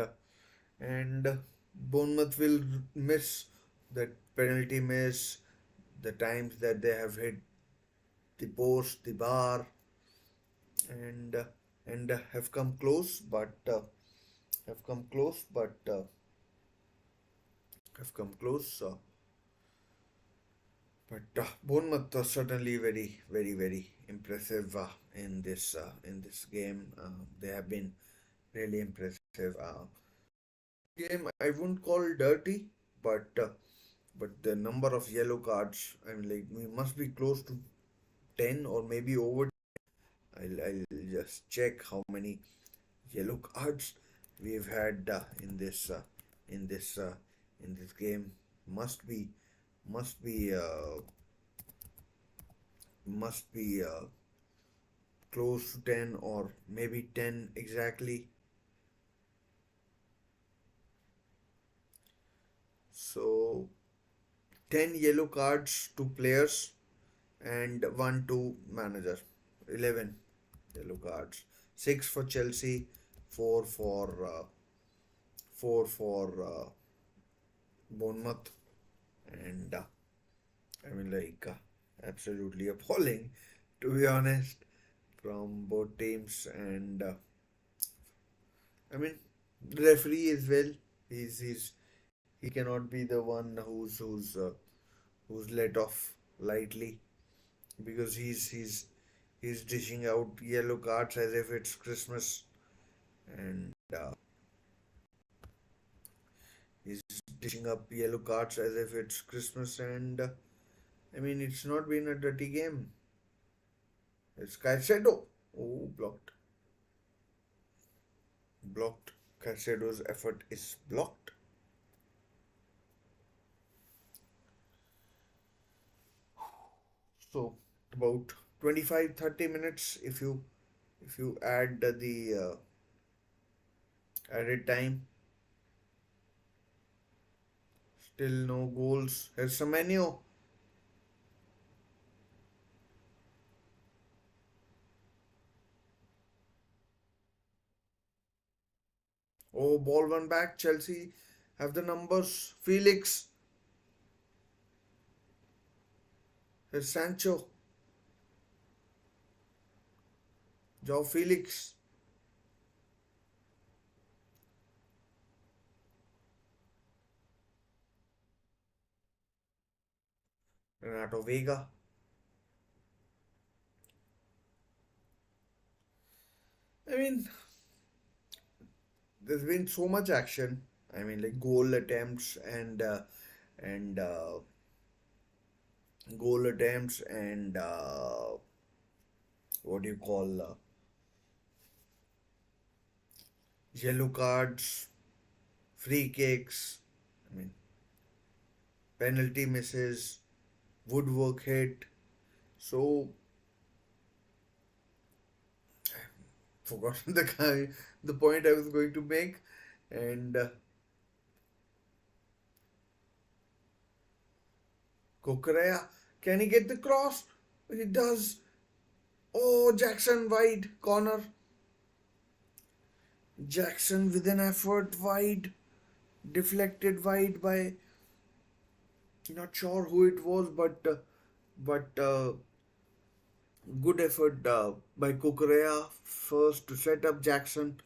and Bournemouth will miss that penalty miss, the times that they have hit the post, the bar, and have come close, but have come close, but have come close. But Bournemouth are certainly very, very, very impressive in this game. They have been really impressive. Game I wouldn't call dirty, but the number of yellow cards, I mean, like we must be close to 10 or maybe over. I'll just check how many yellow cards we've had in this in this game. Must be must be uh, must be close to 10 or maybe 10 exactly. So 10 yellow cards to players and 1 to manager. 11 yellow cards. 6 for Chelsea, 4 for 4 for Bournemouth, and I mean like absolutely appalling to be honest from both teams. And I mean the referee as well. He's he cannot be the one who's let off lightly, because he's dishing out yellow cards as if it's Christmas, and he's dishing up yellow cards as if it's Christmas, and I mean it's not been a dirty game. It's Caicedo. Oh, blocked. Caicedo's effort is blocked. So about 25-30 minutes if you add the added time. Still no goals. Here's Semenyo. Oh, ball one back. Chelsea have the numbers. Felix. Here's Sancho. Joao Felix. Renato Vega. I mean, there's been so much action. I mean, like and goal attempts and what do you call yellow cards, free kicks. I mean, penalty misses, woodwork hit. So forgotten the point I was going to make, and Kukurea, can he get the cross? He does. Oh, Jackson wide corner. Jackson with an effort wide, deflected wide by not sure who it was, but good effort by Kukurea first to set up Jackson,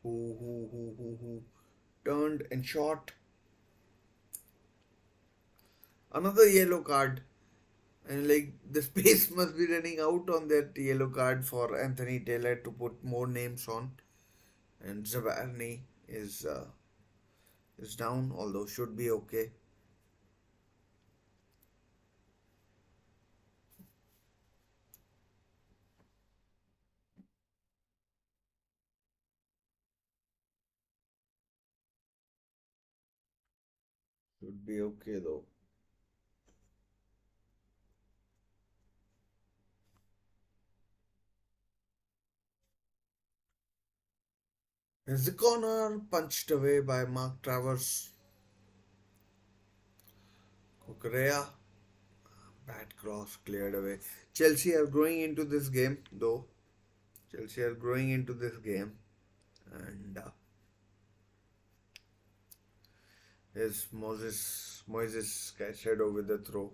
who turned and shot. Another yellow card, and like the space must be running out on that yellow card for Anthony Taylor to put more names on. And Zabarni is down, although should be okay. Should be okay though. As the corner punched away by Mark Travers. Correa, bad cross cleared away. Chelsea are growing into this game though. Chelsea are growing into this game, and is Moises Caicedo with the throw.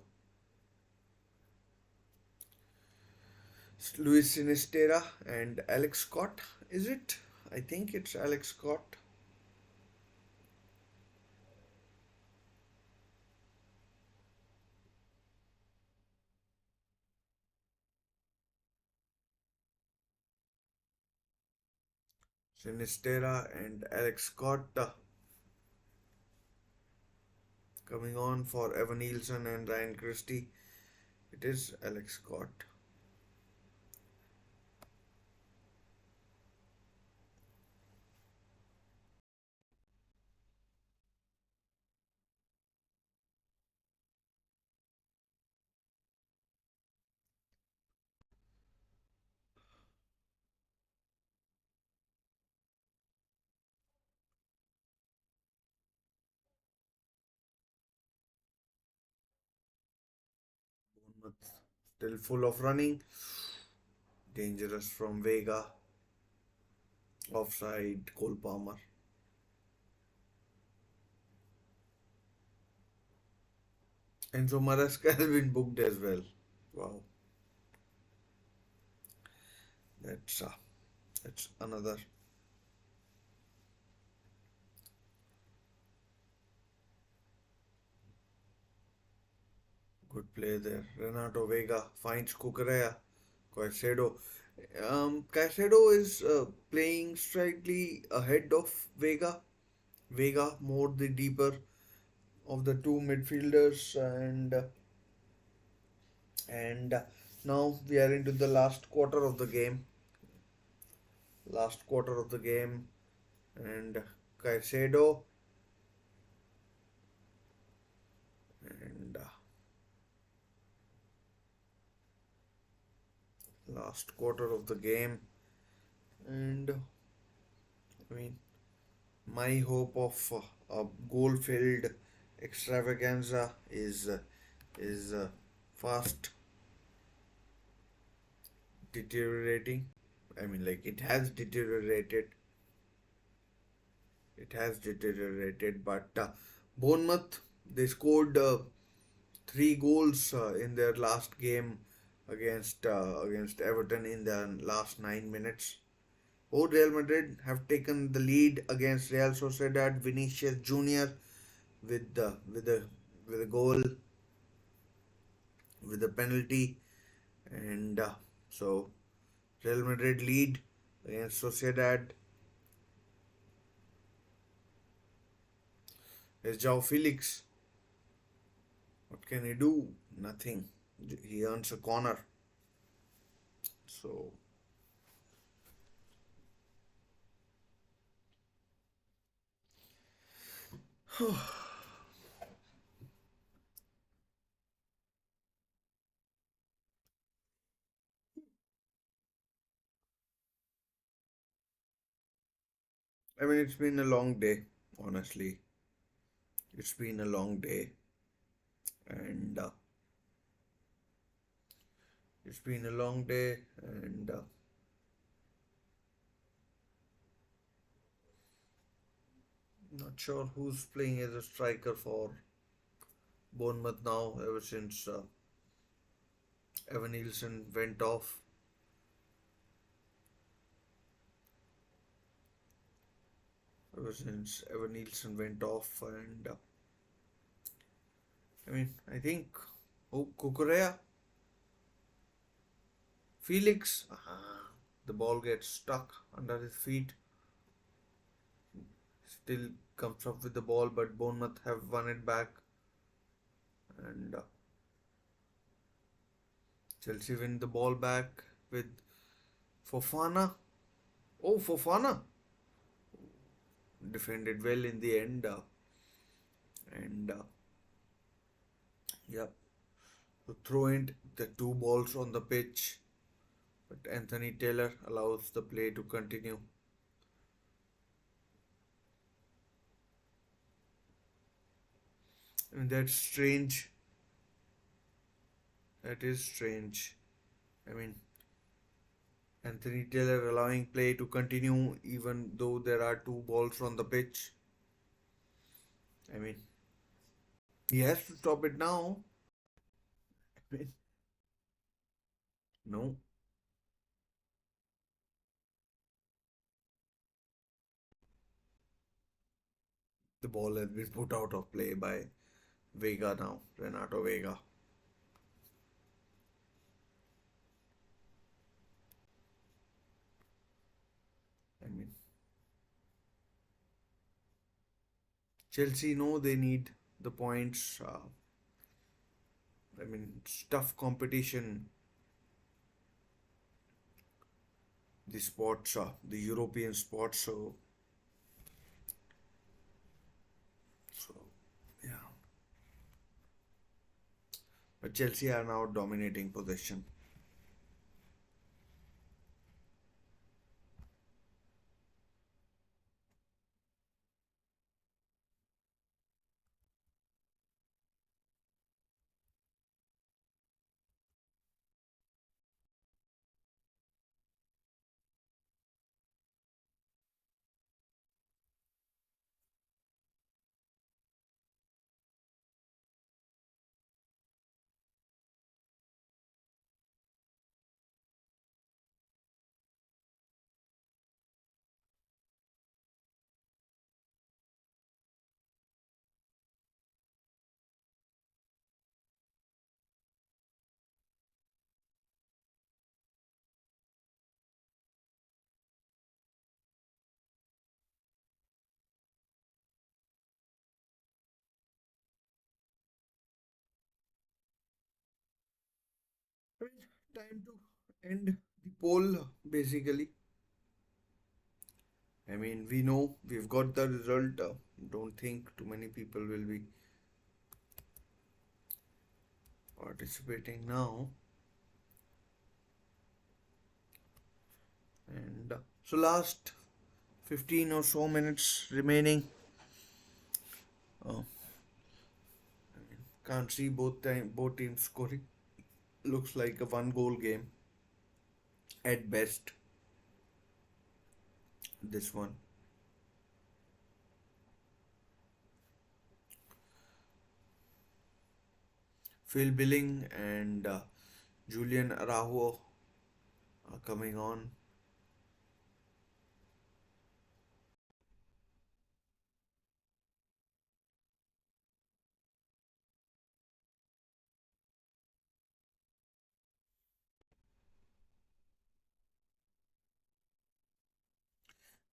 Luis Sinistera and Alex Scott. Is it? I think it's Alex Scott. Sinistera and Alex Scott coming on for Evan Nielsen and Ryan Christie. It is Alex Scott. Bournemouth still full of running. Dangerous from Vega. Offside, Cole Palmer. Enzo Maresca has been booked as well. Wow, that's uh, that's another good play there. Renato Vega finds Cucurella. Caicedo. Caicedo is playing slightly ahead of Vega. Vega more the deeper of the two midfielders, and now we are into the last quarter of the game. Last quarter of the game, and Caicedo and last quarter of the game, and I mean my hope of a goal-filled extravaganza is fast deteriorating. I mean, like it has deteriorated. It has deteriorated, but Bournemouth they scored 3 goals in their last game against Everton in the last 9 minutes. Oh, Real Madrid have taken the lead against Real Sociedad. Vinicius Junior with the with a goal. with a penalty, and so Real Madrid lead against Sociedad. Is João Felix. What can he do? Nothing. He earns a corner. So, I mean, it's been a long day, honestly. It's been a long day, and it's been a long day, and not sure who's playing as a striker for Bournemouth now, ever since Evan Nielsen went off. Ever since Evan Nielsen went off, and I mean, I think, oh, Kukurea, Felix, the ball gets stuck under his feet. Still comes up with the ball, but Bournemouth have won it back, and Chelsea win the ball back with Fofana. Oh, Fofana defended well in the end, and yeah, to throw in the two balls on the pitch, but Anthony Taylor allows the play to continue. And that's strange. That is strange. I mean, Anthony Taylor allowing play to continue even though there are two balls on the pitch. I mean, he has to stop it now. I mean, no, the ball has been put out of play by Vega now, Renato Vega. I mean, Chelsea know they need the points. I mean, it's tough competition. The spots, the European spots. So yeah. But Chelsea are now dominating possession. I mean, time to end the poll basically. I mean, we know we've got the result. Don't think too many people will be participating now. And so, last 15 or so minutes remaining. Uh, can't see both teams scoring. Looks like a one goal game at best. This one. Phil Billing and Julian Araujo are coming on.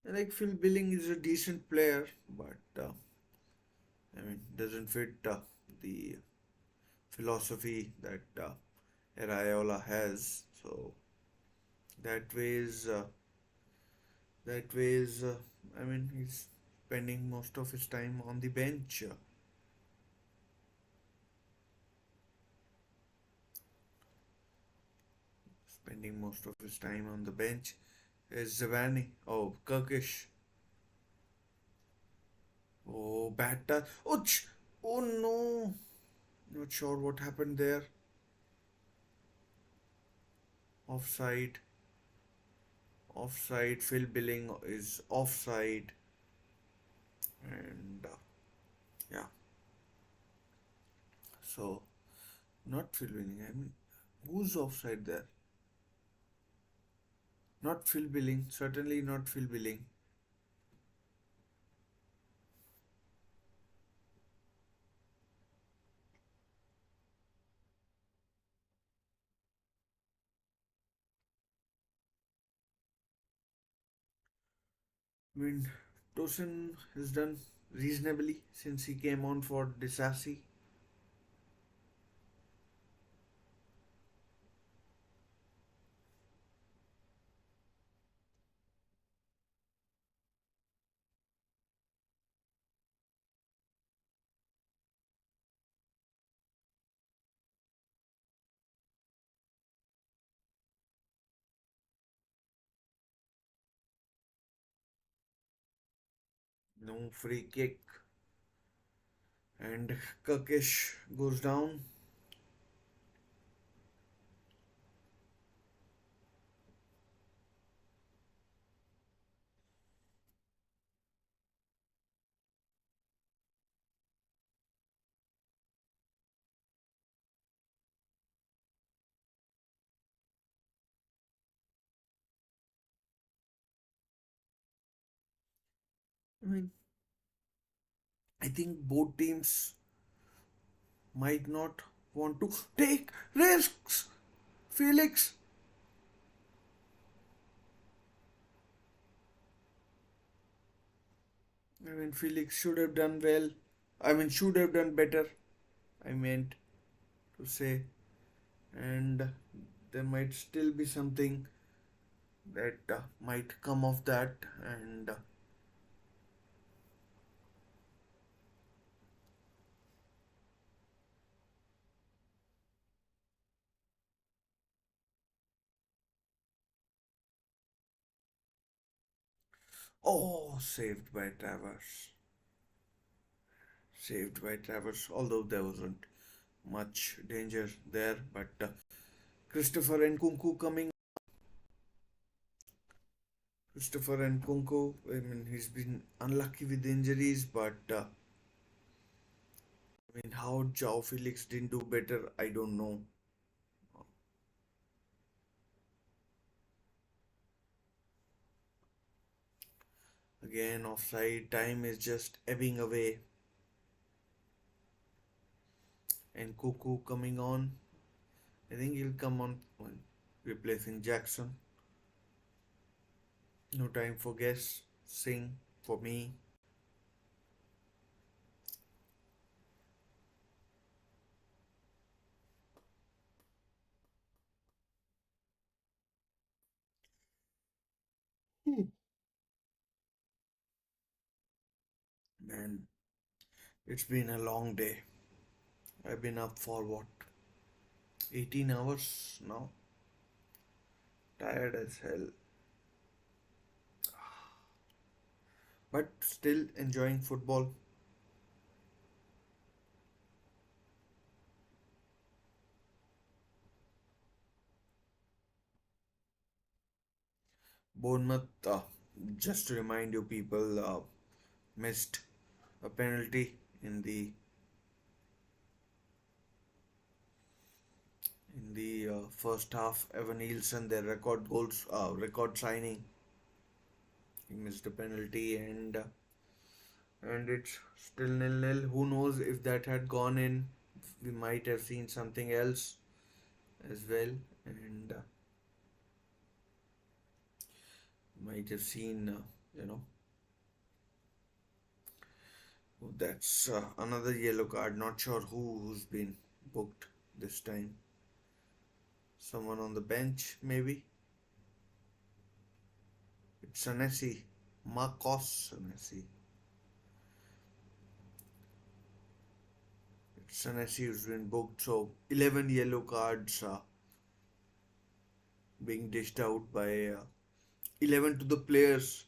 Like Phil Billing is a decent player, but doesn't fit the philosophy that Arayola has. So that ways, that ways, he's spending most of his time on the bench. Spending most of his time on the bench is Zavani. Oh, Kirkish. Oh, bad touch. Oh, oh no. Not sure what happened there. Offside. Offside. Phil Billing is offside. And yeah. So, not Phil Billing. Who's offside there? Not Phil Billing. Certainly not Phil Billing. I mean, Tosin has done reasonably since he came on for Disasi. No free kick. And Kirkish goes down. I mean, I think both teams might not want to take risks. Felix. Felix should have done well. Should have done better. I meant to say. And there might still be something that might come of that. And oh, saved by Travers. Saved by Travers. Although there wasn't much danger there, but Christopher and Kunku coming. Christopher and Kunku. He's been unlucky with injuries, but how Joao Felix didn't do better, I don't know. Again, offside time is just ebbing away, and Kuku coming on. I think he'll come on replacing Jackson. No time for guess. Sing for me. Man, it's been a long day. I've been up for what? 18 hours now. Tired as hell. But still enjoying football. Bournemouth, just to remind you people, missed a penalty in the first half. Evan Nielsen, their record signing, he missed a penalty, and it's still nil-nil. Who knows if that had gone in, we might have seen something else as well, and might have seen you know. That's another yellow card. Not sure who's been booked this time. Someone on the bench, maybe. It's Senesi, Marcos Senesi. It's Senesi who's been booked. So 11 yellow cards being dished out by 11 to the players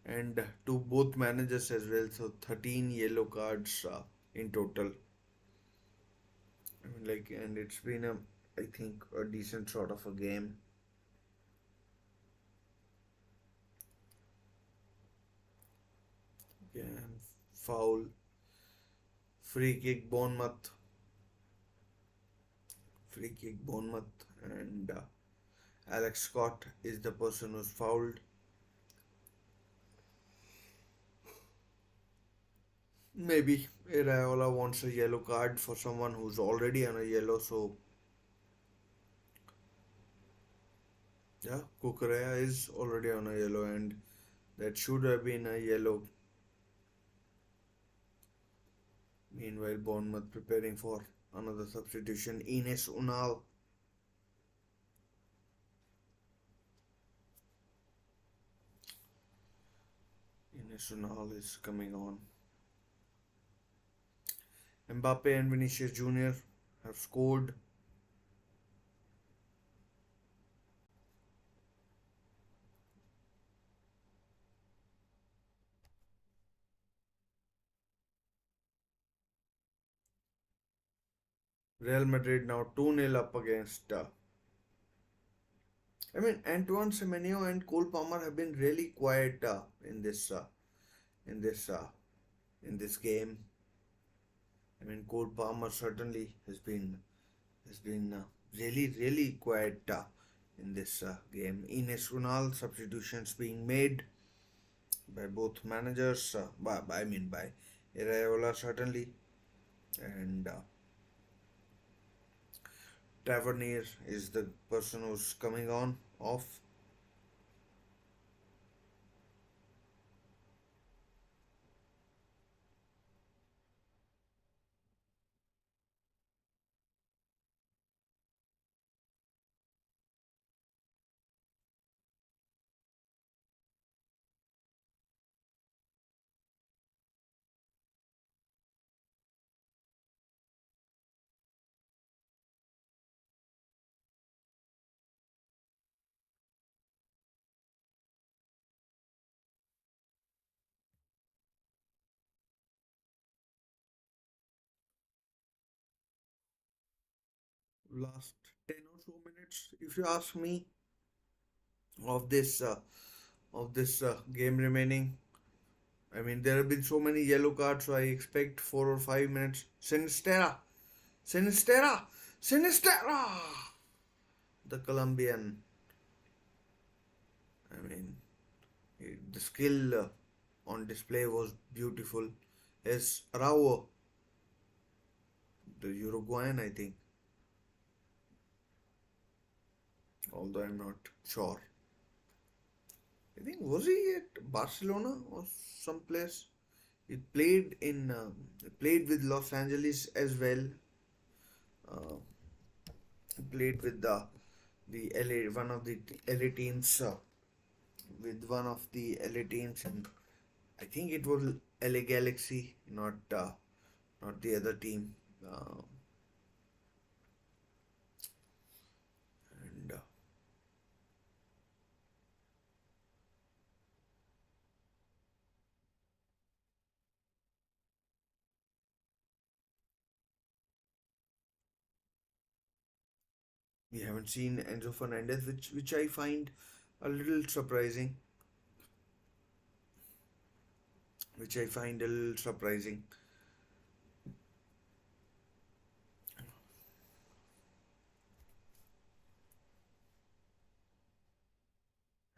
and to both managers as well. So 13 yellow cards in total. I mean, like, and it's been I think, a decent sort of a game. Again, foul, free kick, Bournemouth, and Alex Scott is the person who's fouled. Maybe Iraola wants a yellow card for someone who's already on a yellow, so yeah, Kukurea is already on a yellow, and that should have been a yellow. Meanwhile, Bournemouth preparing for another substitution. Ines Unal is coming on. Mbappe and Vinicius Jr. have scored. Real Madrid now 2-0 up against. I mean, Antoine Semenyo and Cole Palmer have been really quiet in this uh, in this game. I mean, Cole Palmer certainly has been really quiet in this game. Ines Unal substitutions being made by both managers. By Iraola certainly, and Tavernier is the person who's coming on off. Last 10 or so minutes, if you ask me, of this game remaining. I mean, there have been so many yellow cards, so I expect 4 or 5 minutes. Sinistera, Sinistera. The Colombian. I mean, the skill on display was beautiful. As Araujo, the Uruguayan, I think, although I'm not sure. I think was he at Barcelona or someplace? He played with Los Angeles as well. Uh, he played with the LA one of the LA teams with one of the LA teams, and I think it was LA Galaxy, not the other team. And we haven't seen Enzo Fernandez, which I find a little surprising. Which I find a little surprising.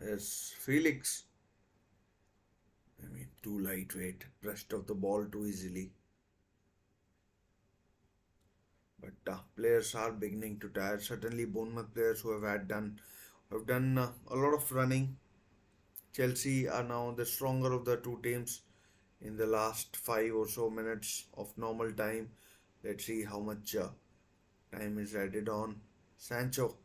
As Felix, I mean, too lightweight, brushed off the ball too easily. But players are beginning to tire. Certainly, Bournemouth players who have done a lot of running, Chelsea are now the stronger of the two teams in the last 5 or so minutes of normal time. Let's see how much time is added on. Sancho.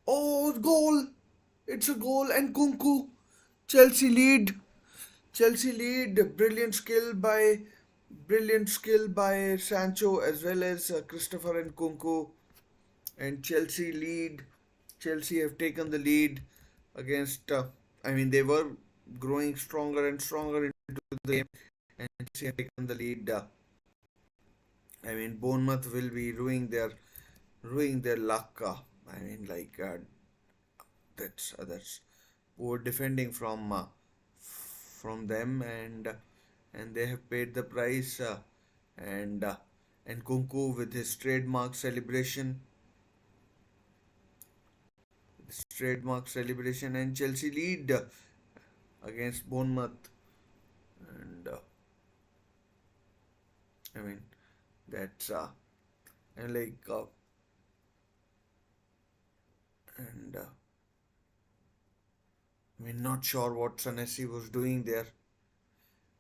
Oh, goal! It's a goal and Kunku. Chelsea lead. Chelsea lead. Brilliant skill by Sancho as well as Christopher and Kunku. And Chelsea lead. Chelsea have taken the lead against. I mean, they were growing stronger and stronger into the game, and Chelsea have taken the lead. I mean, Bournemouth will be ruining their luck. I mean, like that's poor defending from them, and they have paid the price. And and Kunku with his trademark celebration, and Chelsea lead against Bournemouth. And I mean, that's and like and I mean, not sure what Sanesi was doing there.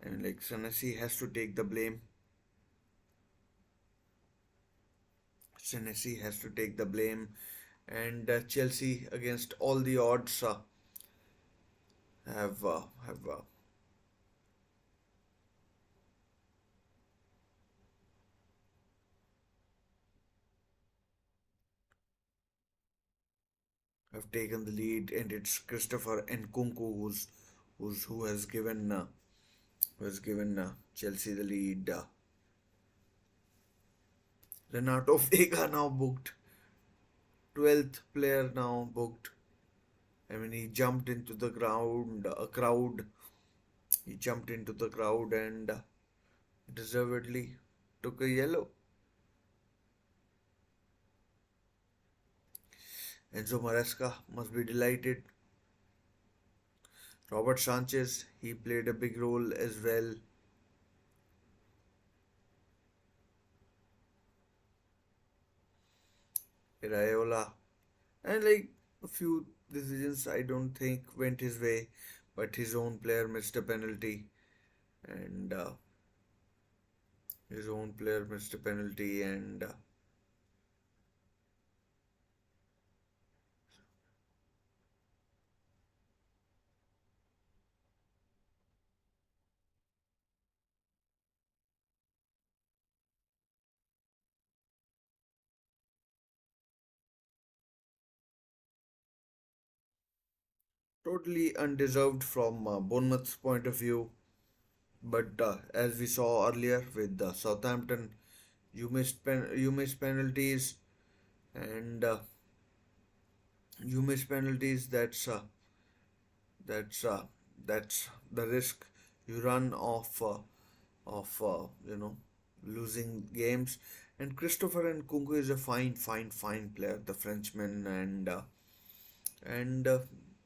I mean, like Sanesi has to take the blame. Senesi has to take the blame, and Chelsea, against all the odds, have taken the lead, and it's Christopher and Kunku who has given Chelsea the lead. Renato Vega now booked, 12th player now booked. I mean, he jumped into the ground, a crowd. He jumped into the crowd and deservedly took a yellow. Enzo Maresca must be delighted. Robert Sanchez, he played a big role as well. Raiola, and like a few decisions I don't think went his way, but his own player missed a penalty, and totally undeserved from Bournemouth's point of view. But as we saw earlier with Southampton, you miss penalties, and you miss penalties. That's that's the risk you run of losing games. And Christopher and Kunku is a fine player, the Frenchman, and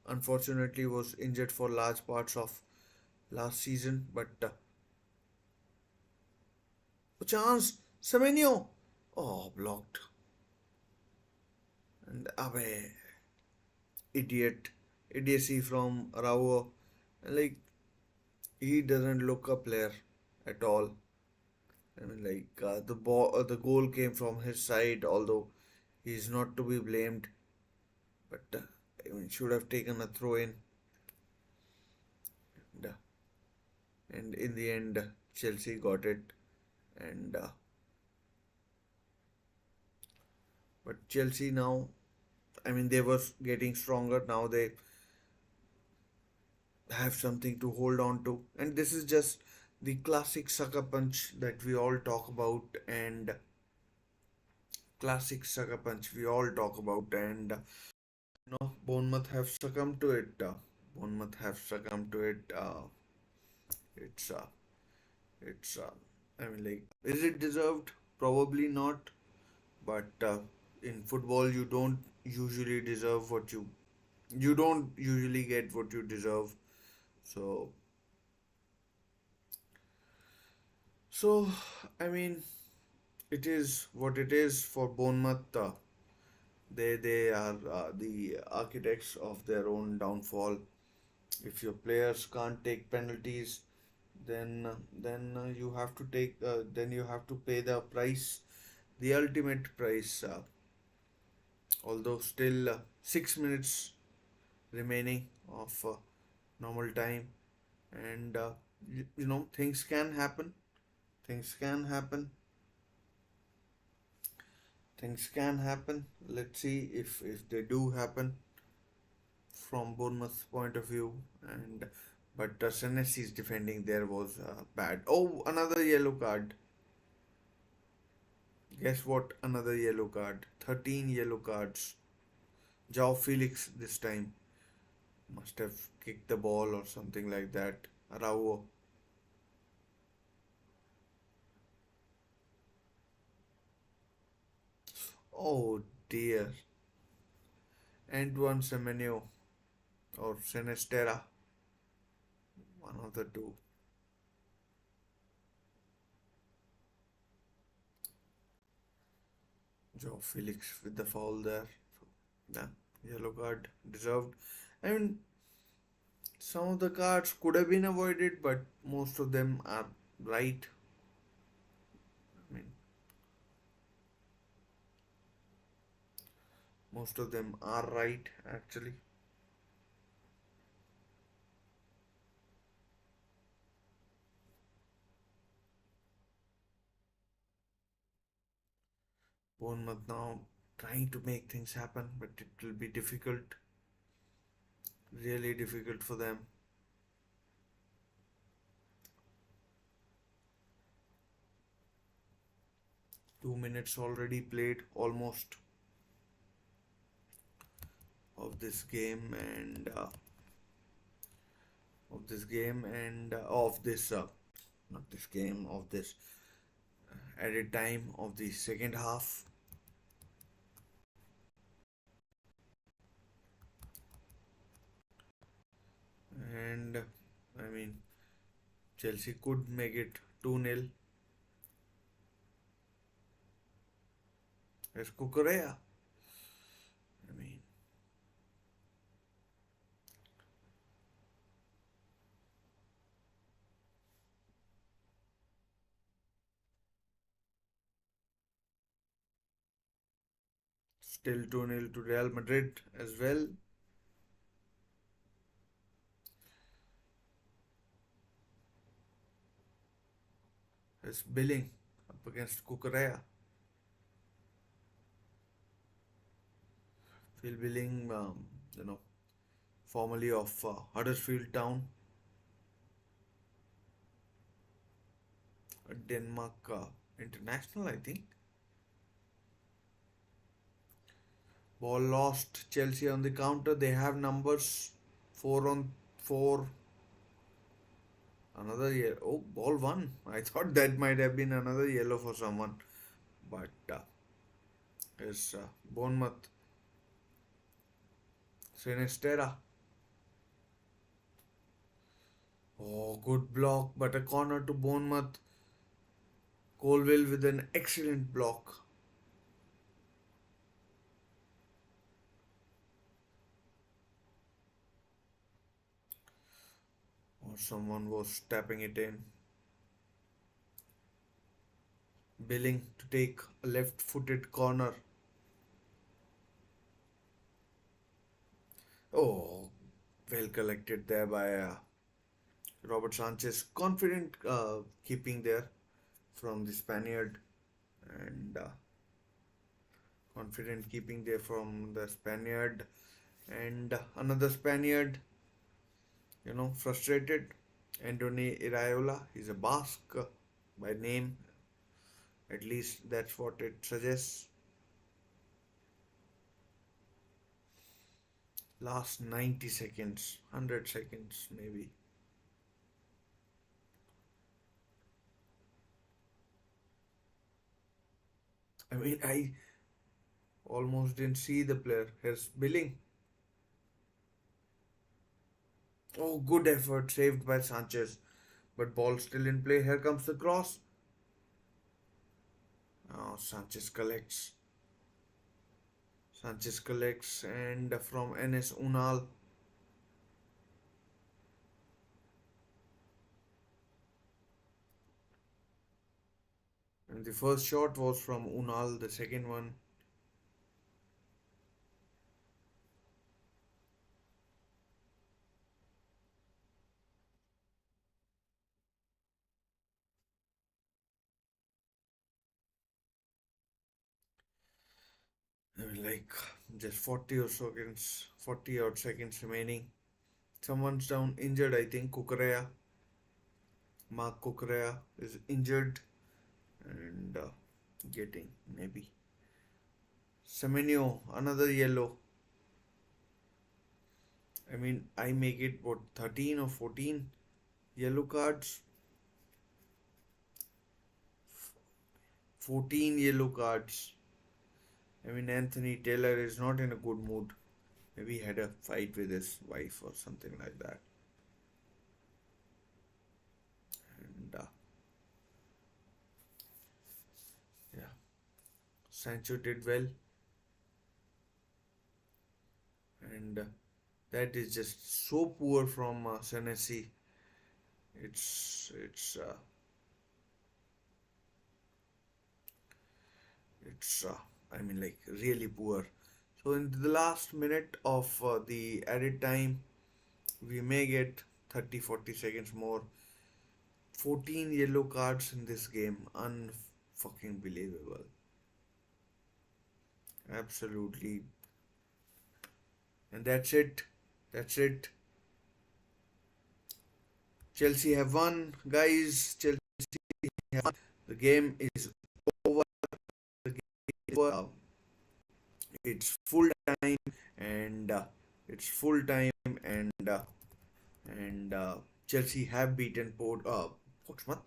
unfortunately was injured for large parts of last season. But a chance, Semenyo, oh, blocked, and away, idiocy from Araujo. Like, he doesn't look a player at all. I mean, like the goal came from his side, although he's not to be blamed. But I mean, should have taken a throw in, and, and in the end, Chelsea got it. And but Chelsea now, I mean, they were getting stronger. Now they have something to hold on to, and this is just the classic sucker punch that we all talk about, and classic sucker punch we all talk about, and Bournemouth have succumbed to it. Bournemouth have succumbed to it. It's it's I mean, like, is it deserved? Probably not. But in football, you don't usually get what you deserve. So so I mean, it is what it is for Bournemouth. They are the architects of their own downfall. If your players can't take penalties, then you have to pay the price, the ultimate price. Although still 6 minutes remaining of normal time, and things can happen. Things can happen. Things can happen. Let's see if they do happen from Bournemouth's point of view. And but Senesi's defending there was bad. Oh, another yellow card. Guess what? Another yellow card. 13 yellow cards. Joao Felix this time must have kicked the ball or something like that. Araujo. Oh dear. Antoine Semenyo or Senestera. One of the two. Joe Felix with the foul there. So, yeah, yellow card deserved. I mean, some of the cards could have been avoided, but most of them are right. I mean, most of them are right actually. Bournemouth now trying to make things happen, but it will be difficult, really difficult for them. 2 minutes already played almost of this game and of this game and of this not this game of this added time of the second half. And I mean, Chelsea could make it 2-0. As Kukurea. I mean, still 2-0 to Real Madrid as well. As Billing up against Kukurea. Phil Billing, formerly of Huddersfield Town, a Denmark international, I think. Ball lost. Chelsea on the counter. They have numbers. 4 on 4. Another yellow. Oh, ball one. I thought that might have been another yellow for someone. But it's Bournemouth. Sinistera. Oh, good block. But a corner to Bournemouth. Colville with an excellent block. Or someone was tapping it in. Billing to take a left-footed corner. Oh, well collected there by Robert Sanchez. Confident keeping there from the Spaniard. And confident keeping there from the Spaniard. And another Spaniard, frustrated. Anthony Iraola. He's a Basque by name. At least that's what it suggests. Last 90 seconds, 100 seconds maybe. I mean, I almost didn't see the player. Here's Billing. Oh, good effort saved by Sanchez. But ball still in play. Here comes the cross. Oh, Sanchez collects. Sanchez collects and from NS Unal. And the first shot was from Unal, the second one. Like just 40 or seconds, 40 odd seconds remaining. Someone's down injured, I think. Kukurea, Mark Kukurea is injured and getting maybe. Semenyo, another yellow. I mean, I make it what 13 or 14 yellow cards. 14 yellow cards. I mean, Anthony Taylor is not in a good mood. Maybe he had a fight with his wife or something like that. And yeah, Sancho did well. And that is just so poor from Senesi. It's it's I mean like really poor. So in the last minute of the added time, we may get 30-40 seconds more. 14 yellow cards in this game, unfucking believable. Absolutely. And that's it. That's it. Chelsea have won, guys. Chelsea have won. The game is over. The game is over. It's full time and it's full time and Chelsea have beaten Portsmouth,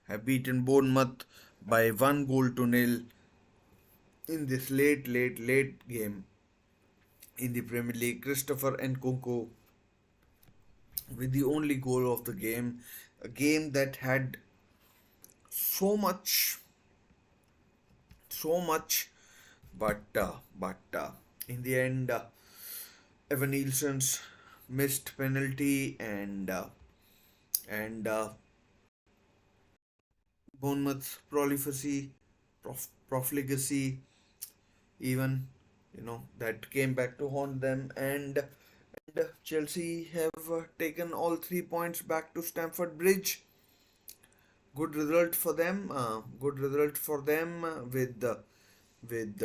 have beaten Bournemouth by 1 goal to nil in this late game in the Premier League. Christopher Nkunku with the only goal of the game, a game that had so much, so much, but in the end, Evan Nielsen's missed penalty and Bournemouth's profligacy, even that came back to haunt them, and Chelsea have taken all 3 points back to Stamford Bridge. Good result for them. Good result for them with with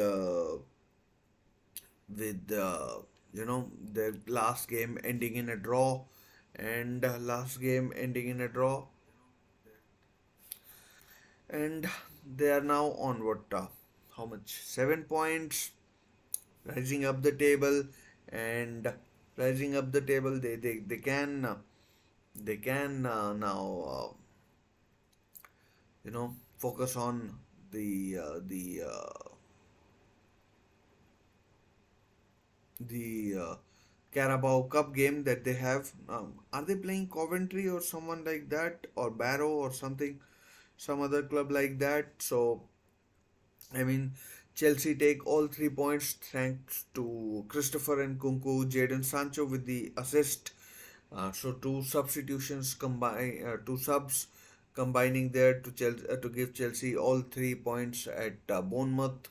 their last game ending in a draw, and last game ending in a draw, and they are now on what? How much? 7 points, rising up the table, and rising up the table. They can now focus on the Carabao Cup game that they have. Are they playing Coventry or someone like that, or Barrow or something, some other club like that? So I mean, Chelsea take all 3 points thanks to Christopher and Kunku, Jadon Sancho with the assist. So two substitutions combine, two subs combining there to give Chelsea all 3 points at Bournemouth.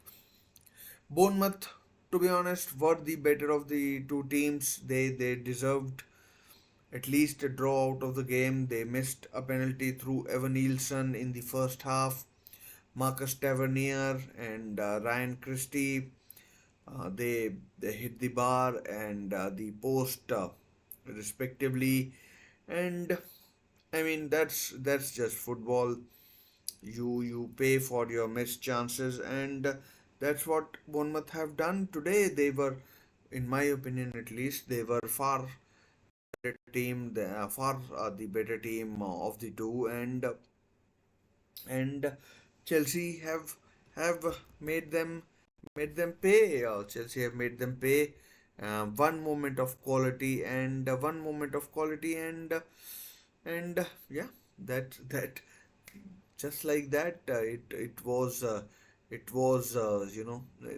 Bournemouth, to be honest, were the better of the two teams. They deserved at least a draw out of the game. They missed a penalty through Evan Nielsen in the first half. Marcus Tavernier and Ryan Christie, they hit the bar and the post respectively, and I mean that's just football. You pay for your missed chances, and that's what Bournemouth have done today. They were, in my opinion at least, they were far better team, far the better team of the two, and Chelsea have made them pay. Chelsea have made them pay. One moment of quality and one moment of quality and yeah, that just like that it was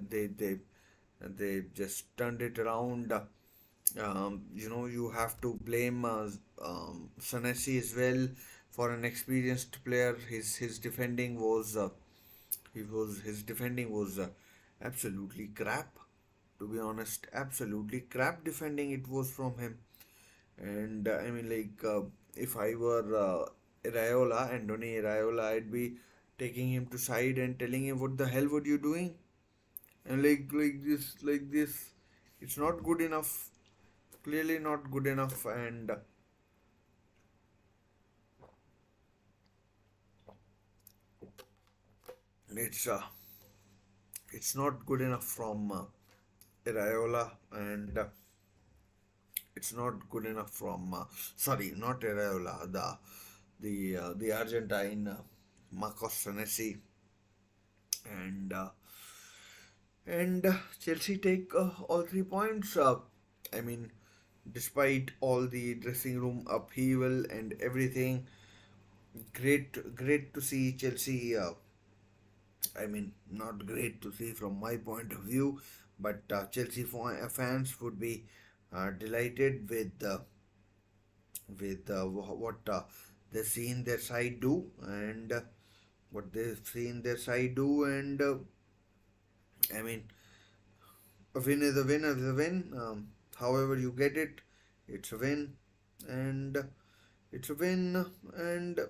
they and they just turned it around. You have to blame Sanesi as well for an experienced player. His defending was his defending was absolutely crap. To be honest, absolutely crap defending it was from him. And I mean, if I were Anthony Iraola, I'd be taking him to side and telling him, "What the hell were you doing?" And like this, it's not good enough. Clearly not good enough, and it's uh, it's not good enough from Iraola, and it's not good enough from sorry, not Iraola, the Argentine Marcos Senesi, and Chelsea take all 3 points. I mean, despite all the dressing room upheaval and everything, great to see Chelsea. I mean, not great to see from my point of view, but Chelsea fans would be delighted with what they've seen their side do, and what they've seen their side do, and I mean, a win is a win is a win. However you get it, it's a win, and it's a win, and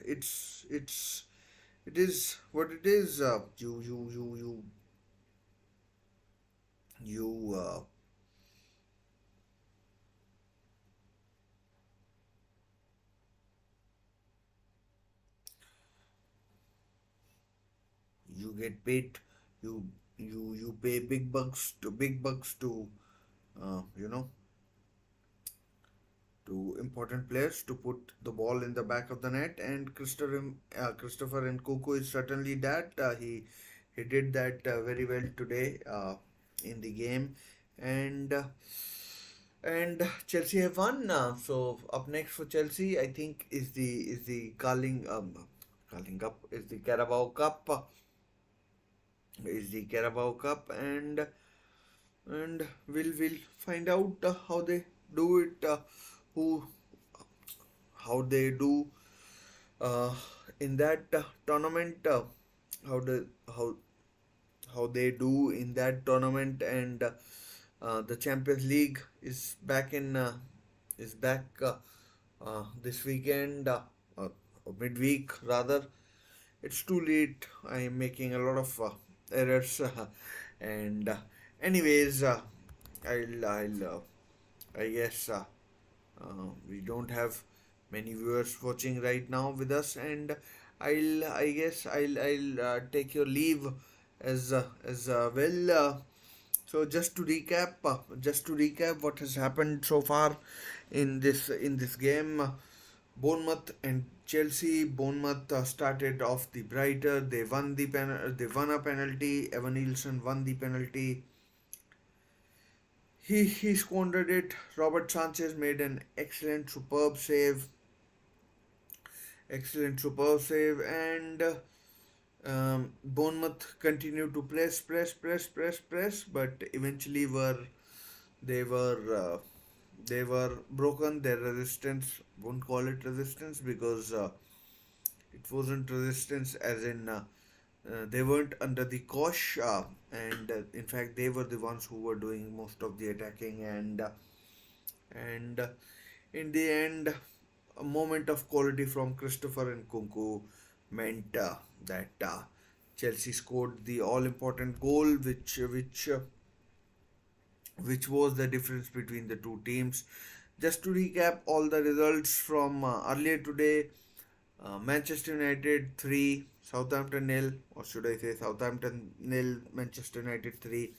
it is what it is. You you get paid. You pay big bucks to you know to important players to put the ball in the back of the net, and Christopher Nkunku is certainly that. He did that very well today in the game, and and Chelsea have won. So up next for Chelsea, I think is the Carling Cup, is the Carabao Cup, and we'll find out how they do it, who how they do uh, in that tournament, how the how they do in that tournament, and the Champions League is back this weekend, or midweek rather. It's too late. I am making a lot of errors, and anyways, I guess we don't have many viewers watching right now with us, and I guess I'll take your leave as well. So just to recap what has happened so far in this game. Bournemouth and Chelsea. Bournemouth started off the brighter. They won They won a penalty. Evan Nielsen won the penalty. He squandered it. Robert Sanchez made an excellent superb save, and Bournemouth continued to press, but eventually they were uh, they were broken. Their resistance, won't call it resistance, because it wasn't resistance as in they weren't under the cosh, and in fact they were the ones who were doing most of the attacking, and in the end, a moment of quality from Christopher and Kunku meant that Chelsea scored the all important goal, which was the difference between the two teams. Just to recap all the results from earlier today: Manchester United 3, Southampton nil, or should I say Southampton nil, Manchester United 3,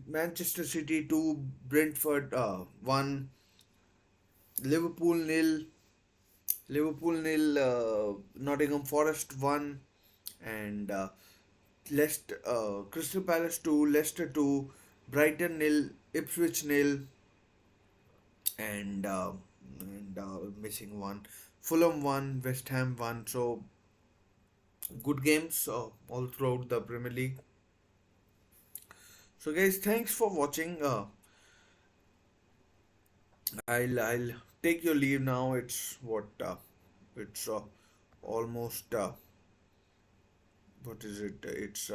Manchester City 2, Brentford 1, Liverpool nil, Nottingham Forest 1, and Crystal Palace 2, Leicester 2, Brighton nil, Ipswich nil, and missing one, Fulham 1, West Ham 1. So good games all throughout the Premier League. So guys, thanks for watching. I'll take your leave now. It's it's almost what is it? It's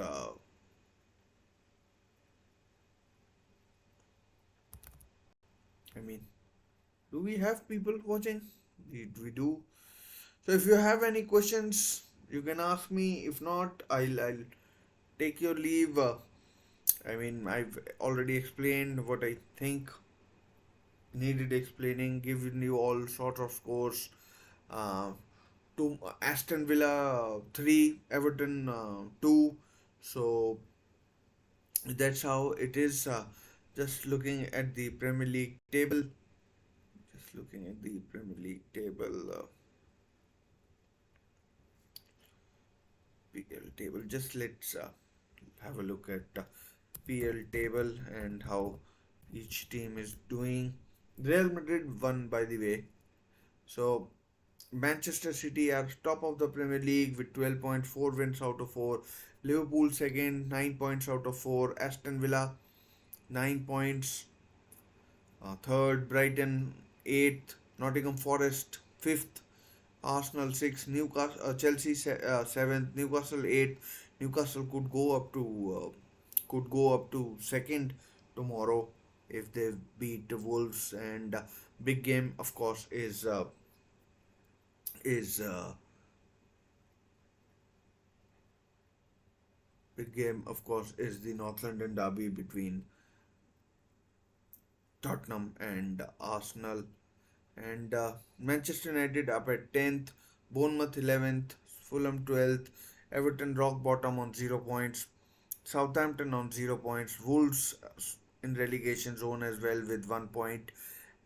I mean, do we have people watching? We do. So if you have any questions, you can ask me. If not, I'll take your leave. I mean, I've already explained what I think needed explaining, giving you all sorts of scores. Uh, to Aston Villa 3, Everton 2. So that's how it is. Just looking at the Premier League table. Just looking at the Premier League table. PL table. Just let's have a look at PL table and how each team is doing. Real Madrid won, by the way. So Manchester City are top of the Premier League with 12.4 wins out of 4. Liverpool second, 9 points out of 4. Aston Villa 9 points. Third, Brighton 8th. Nottingham Forest 5th. Arsenal 6th. Newcastle, Chelsea 7th. Newcastle 8th. Newcastle could go up to second tomorrow if they beat the Wolves. And big game, of course, is big game, of course, is the North London derby between Tottenham and Arsenal. And Manchester United up at 10th, Bournemouth 11th, Fulham 12th, Everton rock bottom on 0 points, Southampton on 0 points, Wolves in relegation zone as well with 1 point.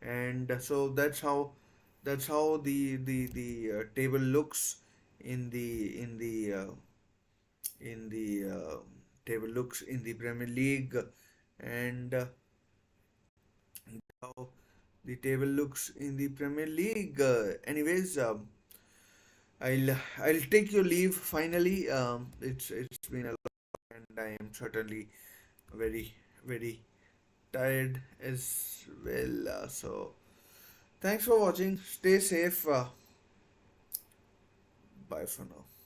And so that's how the table looks in the table looks in the Premier League. And how the table looks in the Premier League. Anyways, I'll take your leave finally. It's been a lot, and I am certainly very very tired as well. So thanks for watching. Stay safe. Bye for now.